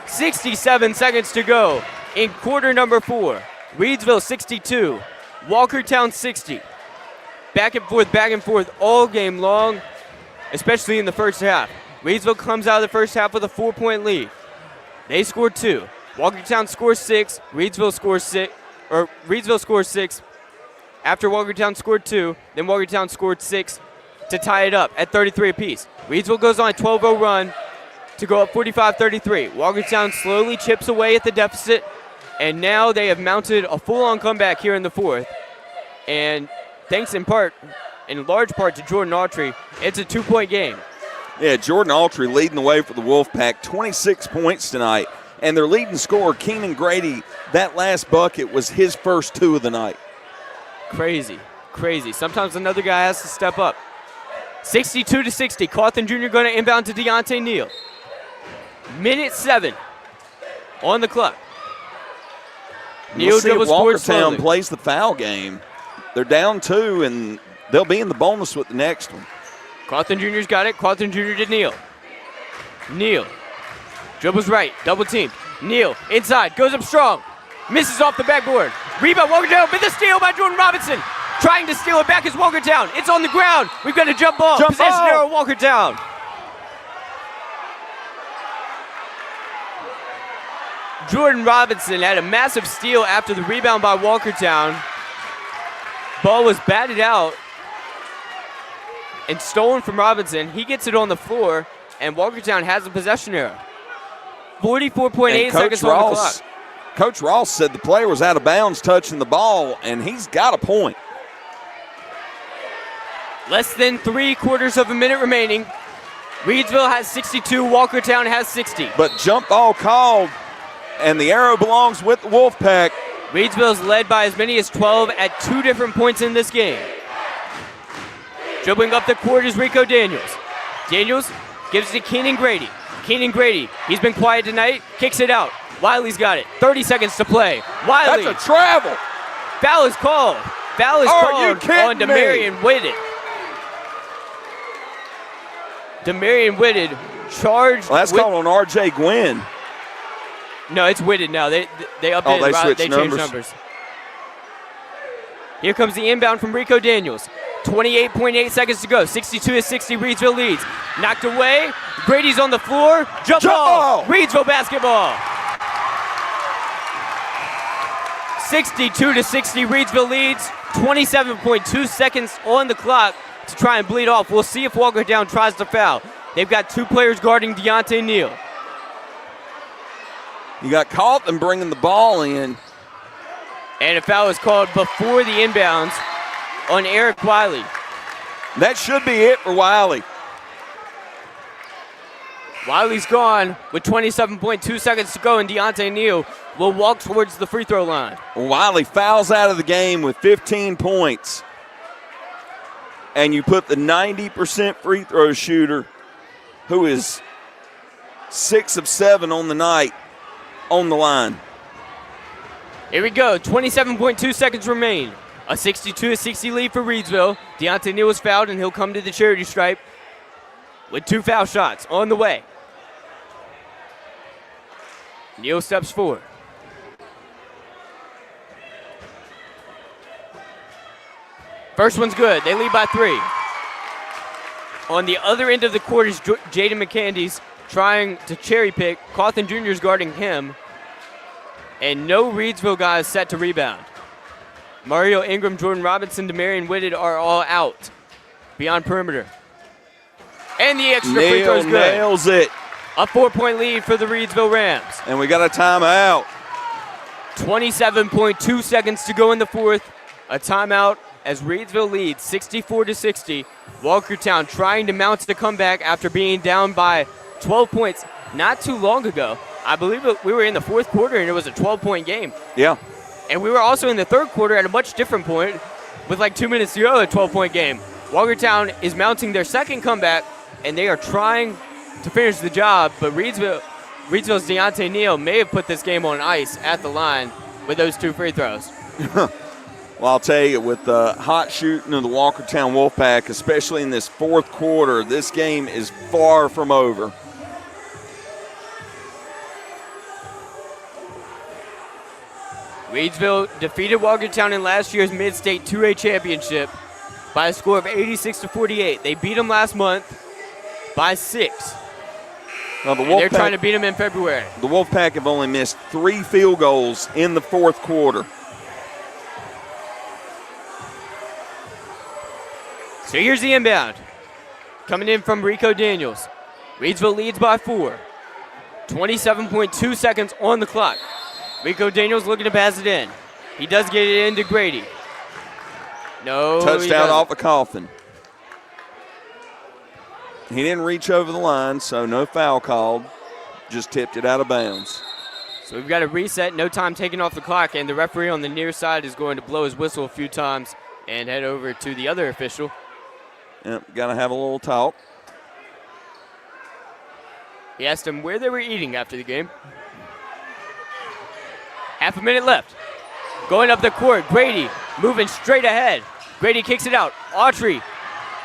67 seconds to go in quarter number 4. Reidsville 62. Walkertown 60. Back and forth all game long, especially in the first half. Reidsville comes out of the first half with a 4-point lead. They score 2. Walkertown scores 6. Reidsville scores 6. After Walkertown scored 2, then Walkertown scored 6 to tie it up at 33 apiece. Reidsville goes on a 12-0 run to go up 45-33. Walkertown slowly chips away at the deficit, and now they have mounted a full-on comeback here in the fourth. And thanks in large part to Jordan Autry, it's a 2-point game. Yeah, Jordan Autry leading the way for the Wolfpack. 26 points tonight. And their leading scorer, Keenan Grady, that last bucket was his first 2 of the night. Crazy. Sometimes another guy has to step up. 62-60. Cawthon Jr. going to inbound to Deontay Neal. Minute 7 on the clock. Neal dribbles forward slowly. Walkertown plays the foul game. They're down 2, and they'll be in the bonus with the next one. Cawthon Jr.'s got it. Cawthon Jr. to Neal. Neal dribbles right. Double team. Neal inside. Goes up strong. Misses off the backboard. Rebound Walkertown with the steal by Jordan Robinson. Trying to steal it back is Walkertown. It's on the ground. We've got a jump ball. Possession arrow Walkertown. Jordan Robinson had a massive steal after the rebound by Walkertown. Ball was batted out and stolen from Robinson. He gets it on the floor, and Walkertown has a possession arrow. 44.8 seconds on the clock. Coach Ross said the player was out of bounds touching the ball, and he's got a point. Less than 3/4 of a minute remaining. Reidsville has 62, Walkertown has 60. But jump ball called, and the arrow belongs with the Wolfpack. Reidsville's led by as many as 12 at 2 different points in this game. Dribbling up the court is Rico Daniels. Daniels gives it to Keenan Grady. Keenan Grady, he's been quiet tonight, kicks it out. Wiley's got it. 30 seconds to play. Wiley. That's a travel. Foul is called. Foul is called on Demarion Whitted. Demarion Whitted charged. Well, that's called on R.J. Gwynn. No, it's Whitted now. They updated. They changed numbers. Here comes the inbound from Rico Daniels. 28.8 seconds to go. 62-60. Reidsville leads. Knocked away. Grady's on the floor. Jump ball. Reidsville basketball. 62-60. Reidsville leads. 27.2 seconds on the clock to try and bleed off. We'll see if Walkertown tries to foul. They've got 2 players guarding Deontay Neal. You got Cawthon bringing the ball in. And a foul is called before the inbounds on Eric Wiley. That should be it for Wiley. Wiley's gone with 27.2 seconds to go, and Deontay Neal will walk towards the free throw line. Wiley fouls out of the game with 15 points. And you put the 90% free throw shooter, who is 6 of 7 on the night, on the line. Here we go. 27.2 seconds remain. A 62-60 lead for Reidsville. Deontay Neal was fouled, and he'll come to the charity stripe with 2 foul shots on the way. Neal steps forward. First one's good. They lead by 3. On the other end of the court is Jaden McCandy's trying to cherry pick. Cawthon Jr. is guarding him. And no Reidsville guys set to rebound. Mario Ingram, Jordan Robinson, Demarion Whitted are all out beyond perimeter. And the extra free throw is good. Nails it. A 4-point lead for the Reidsville Rams. And we got a timeout. 27.2 seconds to go in the fourth. A timeout as Reidsville leads 64-60. Walkertown trying to mount the comeback after being down by 12 points not too long ago. I believe we were in the fourth quarter and it was a 12-point game. Yeah. And we were also in the third quarter at a much different point with like 2 minutes to go, a 12-point game. Walkertown is mounting their second comeback, and they are trying to finish the job, but Reidsville's Deontay Neal may have put this game on ice at the line with those 2 free throws. Well, I'll tell you, with the hot shooting of the Walkertown Wolfpack, especially in this fourth quarter, this game is far from over. Reidsville defeated Walkertown in last year's Mid-State 2A Championship by a score of 86-48. They beat them last month by 6. Now They're trying to beat them in February. The Wolfpack have only missed 3 field goals in the fourth quarter. So here's the inbound. Coming in from Rico Daniels. Reidsville leads by 4. 27.2 seconds on the clock. Rico Daniels looking to pass it in. He does get it into Grady. No, touchdown off of Cawthon. He didn't reach over the line, so no foul called. Just tipped it out of bounds. So we've got a reset, no time taken off the clock, and the referee on the near side is going to blow his whistle a few times and head over to the other official. Yep, got to have a little talk. He asked him where they were eating after the game. Half a minute left. Going up the court, Grady moving straight ahead. Grady kicks it out. Autry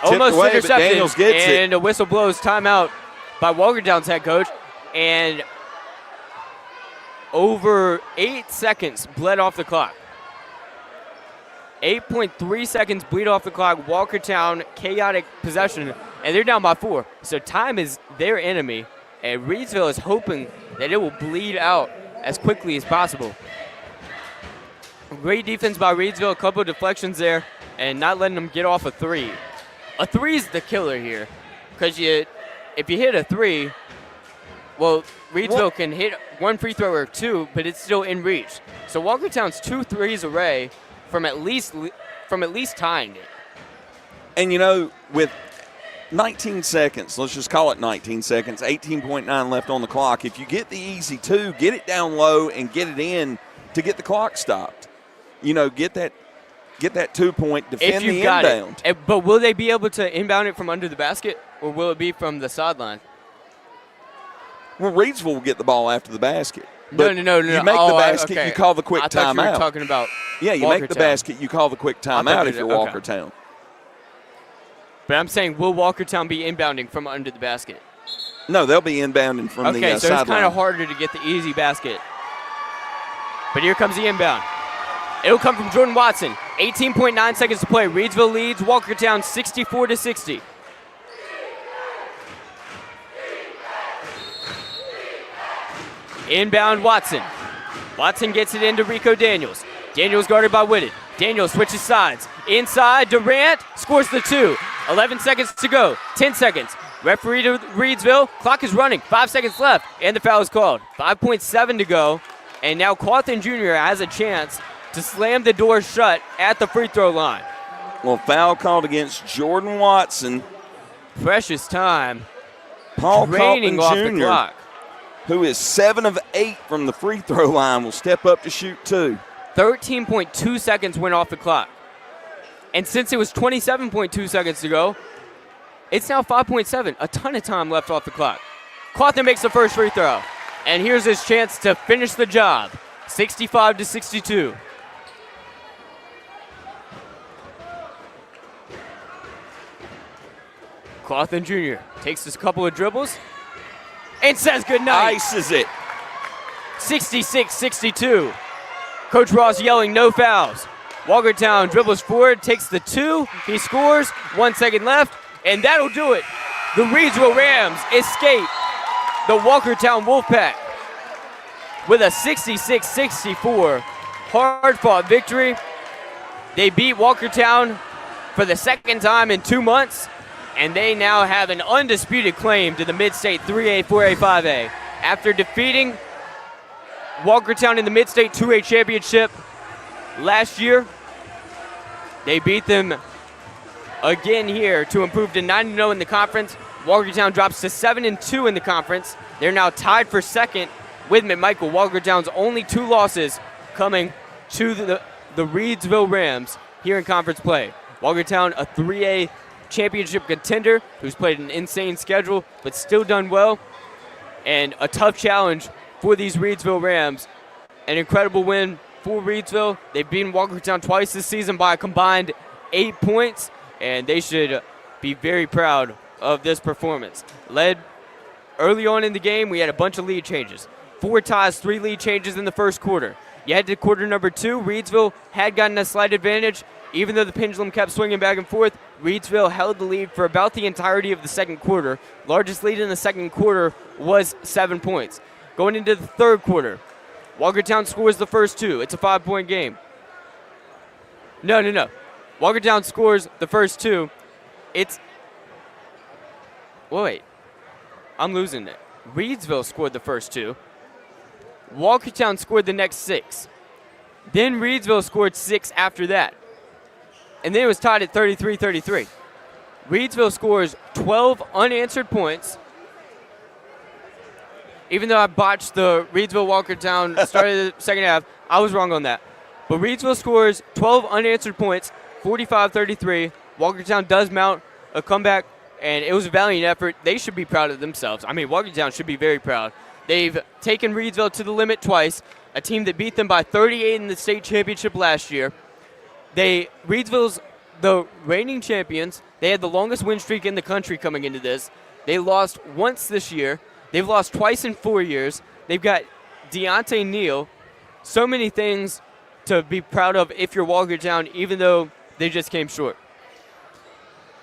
almost away, intercepted. but Daniels gets and a whistle blows timeout by Walkertown's head coach. And over 8 seconds bled off the clock. 8.3 seconds bleed off the clock. Walkertown, chaotic possession, and they're down by 4. So time is their enemy, and Reidsville is hoping that it will bleed out as quickly as possible. Great defense by Reidsville, a couple of deflections there, and not letting them get off a 3. A 3 is the killer here, because if you hit a 3, well, Reidsville can hit 1 free throw or 2, but it's still in reach. So Walkertown's 2 threes away from at least tying it. And you know, with 19 seconds, let's just call it 19 seconds, 18.9 left on the clock. If you get the easy 2, get it down low and get it in to get the clock stopped. You know, get that 2-point, defend the inbound. But will they be able to inbound it from under the basket, or will it be from the sideline? Well, Reidsville will get the ball after the basket. No. You make the basket, okay. you call the quick I thought you timeout. were talking about Yeah, you make the basket, you call the quick timeout if you're Walkertown. But I'm saying, will Walkertown be inbounding from under the basket? No, they'll be inbounding from the sideline. Okay, so it's kind of harder to get the easy basket. But here comes the inbound. It'll come from Jordan Watson. 18.9 seconds to play. Reidsville leads Walkertown 64-60. Inbound Watson. Watson gets it into Rico Daniels. Daniels guarded by Whitted. Daniels switches sides. Inside, Durant scores the 2. 11 seconds to go. 10 seconds. Referee to Reidsville. Clock is running. 5 seconds left. And the foul is called. 5.7 to go. And now Cawthon Jr. has a chance to slam the door shut at the free throw line. Well, foul called against Jordan Watson. Precious time. Paul Draining Kaufman off the Jr., clock. who is 7 of 8 from the free throw line, will step up to shoot 2. 13.2 seconds went off the clock. And since it was 27.2 seconds to go, it's now 5.7. A ton of time left off the clock. Cawthon makes the first free throw. And here's his chance to finish the job. 65-62. Cawthon Jr. takes his couple of dribbles and says goodnight. Ices it. 66-62. Coach Ross yelling no fouls. Walkertown dribbles forward, takes the 2. He scores. 1 second left, and that'll do it. The Reidsville Rams escape the Walkertown Wolfpack with a 66-64 hard-fought victory. They beat Walkertown for the second time in 2 months, and they now have an undisputed claim to the Mid-State 3A, 4A, 5A. After defeating Walkertown in the Mid-State 2A championship last year, they beat them again here to improve to 9-0 in the conference. Walkertown drops to 7-2 in the conference. They're now tied for second with McMichael. Walkertown's only 2 losses coming to the Reidsville Rams here in conference play. Walkertown, a 3A championship contender who's played an insane schedule but still done well, and a tough challenge for these Reidsville Rams. An incredible win for Reidsville. They've beaten Walkertown twice this season by a combined 8 points, and they should be very proud of this performance. Led early on in the game, we had a bunch of lead changes. 4 ties, 3 lead changes in the first quarter. You head to quarter number 2, Reidsville had gotten a slight advantage. Even though the pendulum kept swinging back and forth, Reidsville held the lead for about the entirety of the second quarter. Largest lead in the second quarter was 7 points. Going into the third quarter, Walkertown scores the first 2. It's a 5-point game. No. Walkertown scores the first 2. Wait. I'm losing it. Reidsville scored the first 2. Walkertown scored the next 6. Then Reidsville scored 6 after that. And then it was tied at 33-33. Reidsville scores 12 unanswered points. Even though I botched the Reidsville-Walkertown start of the second half, I was wrong on that. But Reidsville scores 12 unanswered points, 45-33. Walkertown does mount a comeback, and it was a valiant effort. They should be proud of themselves. I mean, Walkertown should be very proud. They've taken Reidsville to the limit twice, a team that beat them by 38 in the state championship last year. Reidsville's the reigning champions. They had the longest win streak in the country coming into this. They lost once this year. They've lost twice in 4 years. They've got Deontay Neal. So many things to be proud of if you're Walkertown, even though they just came short.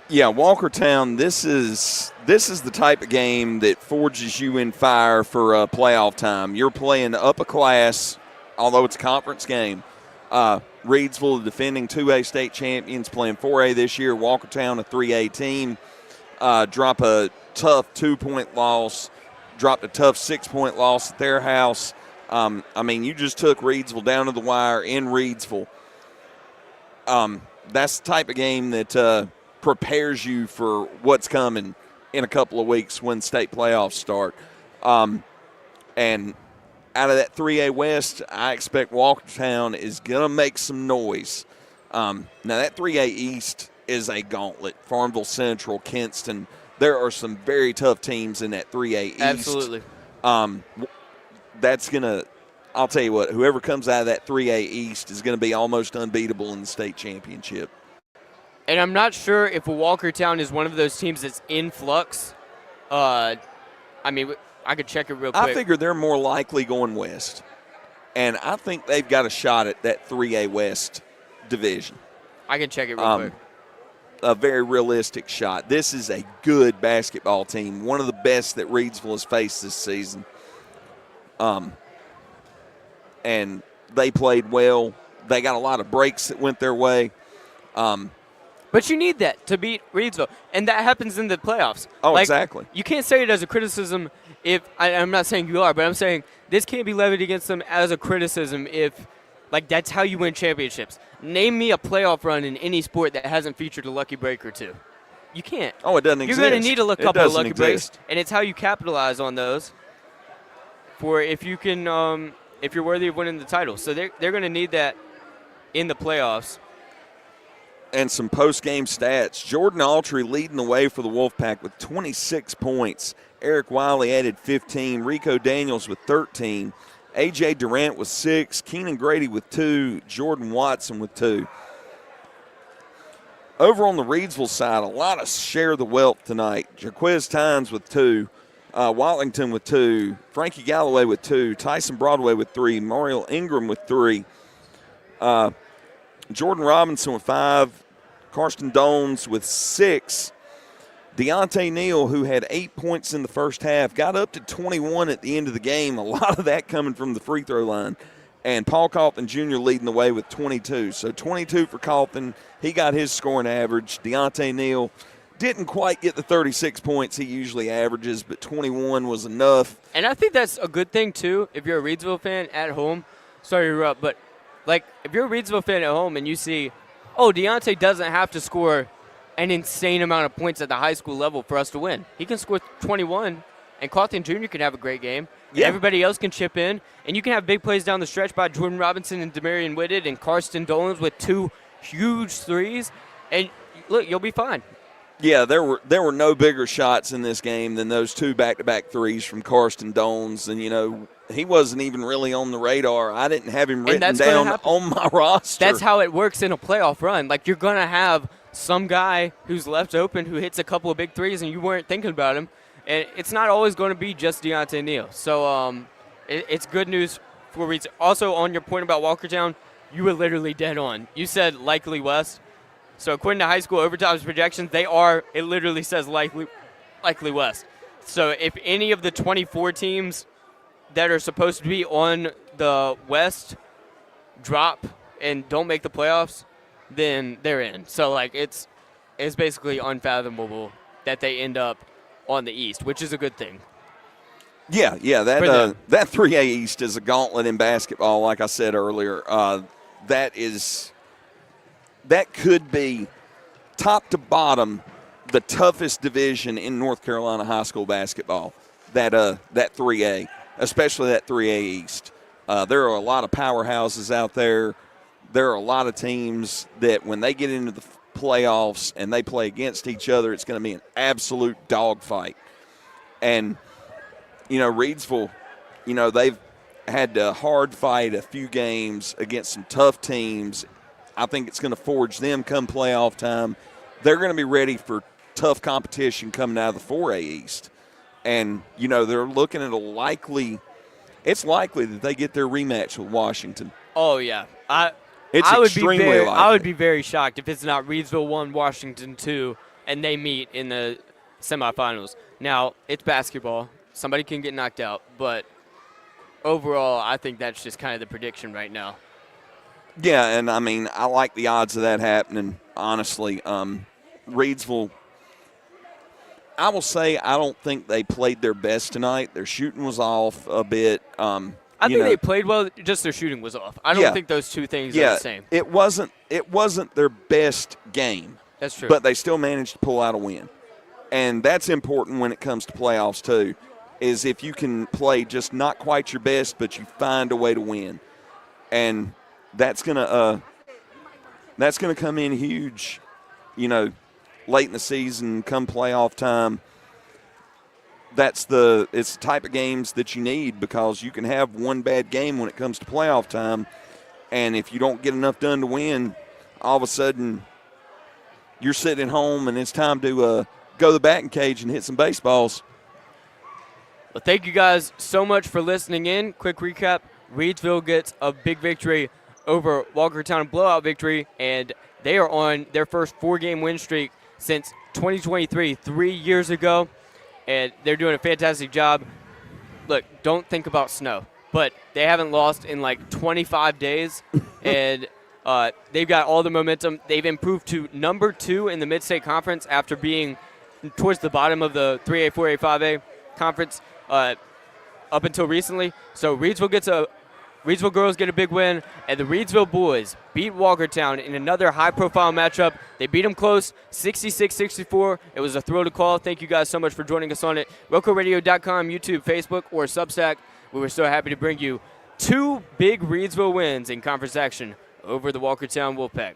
Yeah, Walkertown, this is the type of game that forges you in fire for playoff time. You're playing upper class, although it's a conference game. Reidsville, the defending 2A state champions, playing 4A this year. Walkertown, a 3A team, drop a tough 2-point loss, dropped a tough 6-point loss at their house. I mean, you just took Reidsville down to the wire in Reidsville. That's the type of game that prepares you for what's coming in a couple of weeks when state playoffs start. And out of that 3A West, I expect Walkertown is going to make some noise. Now, that 3A East is a gauntlet. Farmville Central, Kinston. There are some very tough teams in that 3A East. Absolutely. That's going to – I'll tell you what, whoever comes out of that 3A East is going to be almost unbeatable in the state championship. And I'm not sure if Walkertown is one of those teams that's in flux. I mean, I could check it real quick. I figure they're more likely going west. And I think they've got a shot at that 3A West division. I can check it real quick. A very realistic shot. This is a good basketball team, one of the best that Reidsville has faced this season. And they played well. They got a lot of breaks that went their way. But you need that to beat Reidsville, and that happens in the playoffs. Oh, exactly. You can't say it as a criticism if – I'm not saying you are, but I'm saying this can't be levied against them as a criticism if, Like, that's how you win championships. Name me a playoff run in any sport that hasn't featured a lucky break or two. You can't. Oh, it doesn't exist. You're going to need a couple of lucky breaks, exist. and it's how you capitalize on those for if you can, if you're worthy of winning the title. So they're going to need that in the playoffs. And some post-game stats. Jordan Autry leading the way for the Wolfpack with 26 points. Eric Wiley added 15. Rico Daniels with 13. A.J. Durant with 6. Keenan Grady with 2. Jordan Watson with 2. Over on the Reidsville side, a lot of share the wealth tonight. Jaquez Tynes with 2. Watlington with 2. Frankie Galloway with 2. Tyson Broadway with 3. Mariel Ingram with 3. Jordan Robinson with 5. Karsten Dones with 6. Deontay Neal, who had 8 points in the first half, got up to 21 at the end of the game. A lot of that coming from the free throw line. And Paul Coughlin Jr. leading the way with 22. So 22 for Coughlin. He got his scoring average. Deontay Neal didn't quite get the 36 points he usually averages, but 21 was enough. And I think that's a good thing, too, if you're a Reidsville fan at home. Sorry to interrupt, but, like, if you're a Reidsville fan at home and you see, oh, Deontay doesn't have to score an insane amount of points at the high school level for us to win. He can score 21, and Coughlin Jr. can have a great game. Yeah. Everybody else can chip in, and you can have big plays down the stretch by Jordan Robinson and Demarion Whitted and Karsten Dolans with 2 huge threes, and look, you'll be fine. Yeah, there were no bigger shots in this game than those 2 back-to-back threes from Karsten Dolans, and, you know, he wasn't even really on the radar. I didn't have him written down on my roster. That's how it works in a playoff run. Like, you're going to have some guy who's left open who hits a couple of big threes and you weren't thinking about him. And it's not always going to be just Deontay Neal. So it's good news for Reeds. Also, on your point about Walkertown, you were literally dead on. You said likely West. So according to high school overtime's projections, it literally says likely West. So if any of the 24 teams that are supposed to be on the West drop and don't make the playoffs, then they're in. So, like, it's basically unfathomable that they end up on the East, which is a good thing. Yeah, that 3A East is a gauntlet in basketball, like I said earlier. That could be top to bottom the toughest division in North Carolina high school basketball, that 3A, especially that 3A East. There are a lot of powerhouses out there. There are a lot of teams that when they get into the playoffs and they play against each other, it's going to be an absolute dogfight. And, you know, Reidsville, you know, they've had to hard fight a few games against some tough teams. I think it's going to forge them come playoff time. They're going to be ready for tough competition coming out of the 4A East. And, you know, they're looking at it's likely that they get their rematch with Washington. Oh, yeah. It's extremely likely. I would be very shocked if it's not Reidsville 1, Washington 2, and they meet in the semifinals. Now, it's basketball. Somebody can get knocked out, but overall, I think that's just kind of the prediction right now. Yeah, and, I mean, I like the odds of that happening, honestly. Reidsville, I will say I don't think they played their best tonight. Their shooting was off a bit. I think they played well, just their shooting was off. I don't think those two things are the same. It wasn't their best game. That's true. But they still managed to pull out a win. And that's important when it comes to playoffs too, is if you can play just not quite your best, but you find a way to win. And that's gonna come in huge, you know, late in the season, come playoff time. It's the type of games that you need, because you can have one bad game when it comes to playoff time, and if you don't get enough done to win, all of a sudden you're sitting at home and it's time to go to the batting cage and hit some baseballs. Well, thank you guys so much for listening in. Quick recap, Reidsville gets a big victory over Walkertown, a blowout victory, and they are on their first 4-game win streak since 2023, 3 years ago. And they're doing a fantastic job. Look, don't think about snow, but they haven't lost in like 25 days, and they've got all the momentum. They've improved to number 2 in the Mid-State Conference after being towards the bottom of the 3A, 4A, 5A conference up until recently. So Reidsville gets a Reidsville girls get a big win, and the Reidsville boys beat Walkertown in another high-profile matchup. They beat them close, 66-64. It was a thrill to call. Thank you guys so much for joining us on it. RoCoRadio.com, YouTube, Facebook, or Substack. We were so happy to bring you 2 big Reidsville wins in conference action over the Walkertown Wolfpack.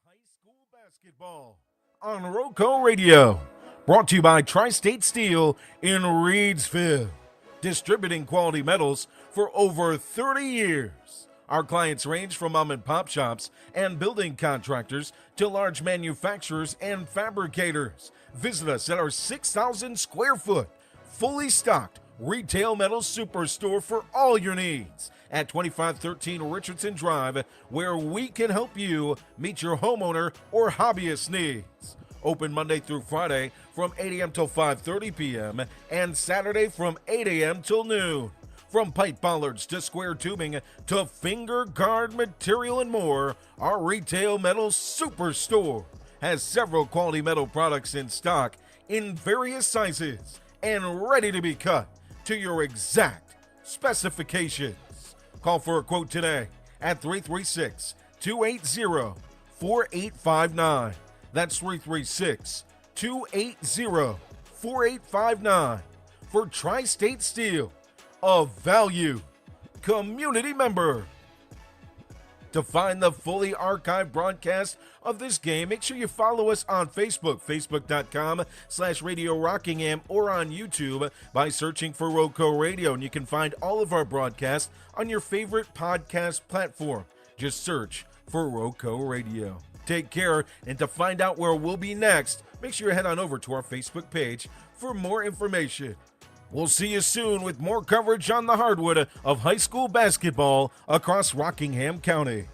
High school basketball on RoCo Radio. Brought to you by Tri-State Steel in Reidsville. Distributing quality metals for over 30 years. Our clients range from mom and pop shops and building contractors to large manufacturers and fabricators. Visit us at our 6,000 square foot, fully stocked retail metal superstore for all your needs at 2513 Richardson Drive, where we can help you meet your homeowner or hobbyist needs. Open Monday through Friday from 8 a.m. till 5:30 p.m. and Saturday from 8 a.m. till noon. From pipe bollards to square tubing to finger guard material and more, our retail metal superstore has several quality metal products in stock in various sizes and ready to be cut to your exact specifications. Call for a quote today at 336-280-4859. That's 336-280-4859 for Tri-State Steel, a value community member. To find the fully archived broadcast of this game, make sure you follow us on Facebook, facebook.com/Radio Rockingham, or on YouTube by searching for RoCo Radio. And you can find all of our broadcasts on your favorite podcast platform. Just search for RoCo Radio. Take care, and to find out where we'll be next, make sure you head on over to our Facebook page for more information. We'll see you soon with more coverage on the hardwood of high school basketball across Rockingham County.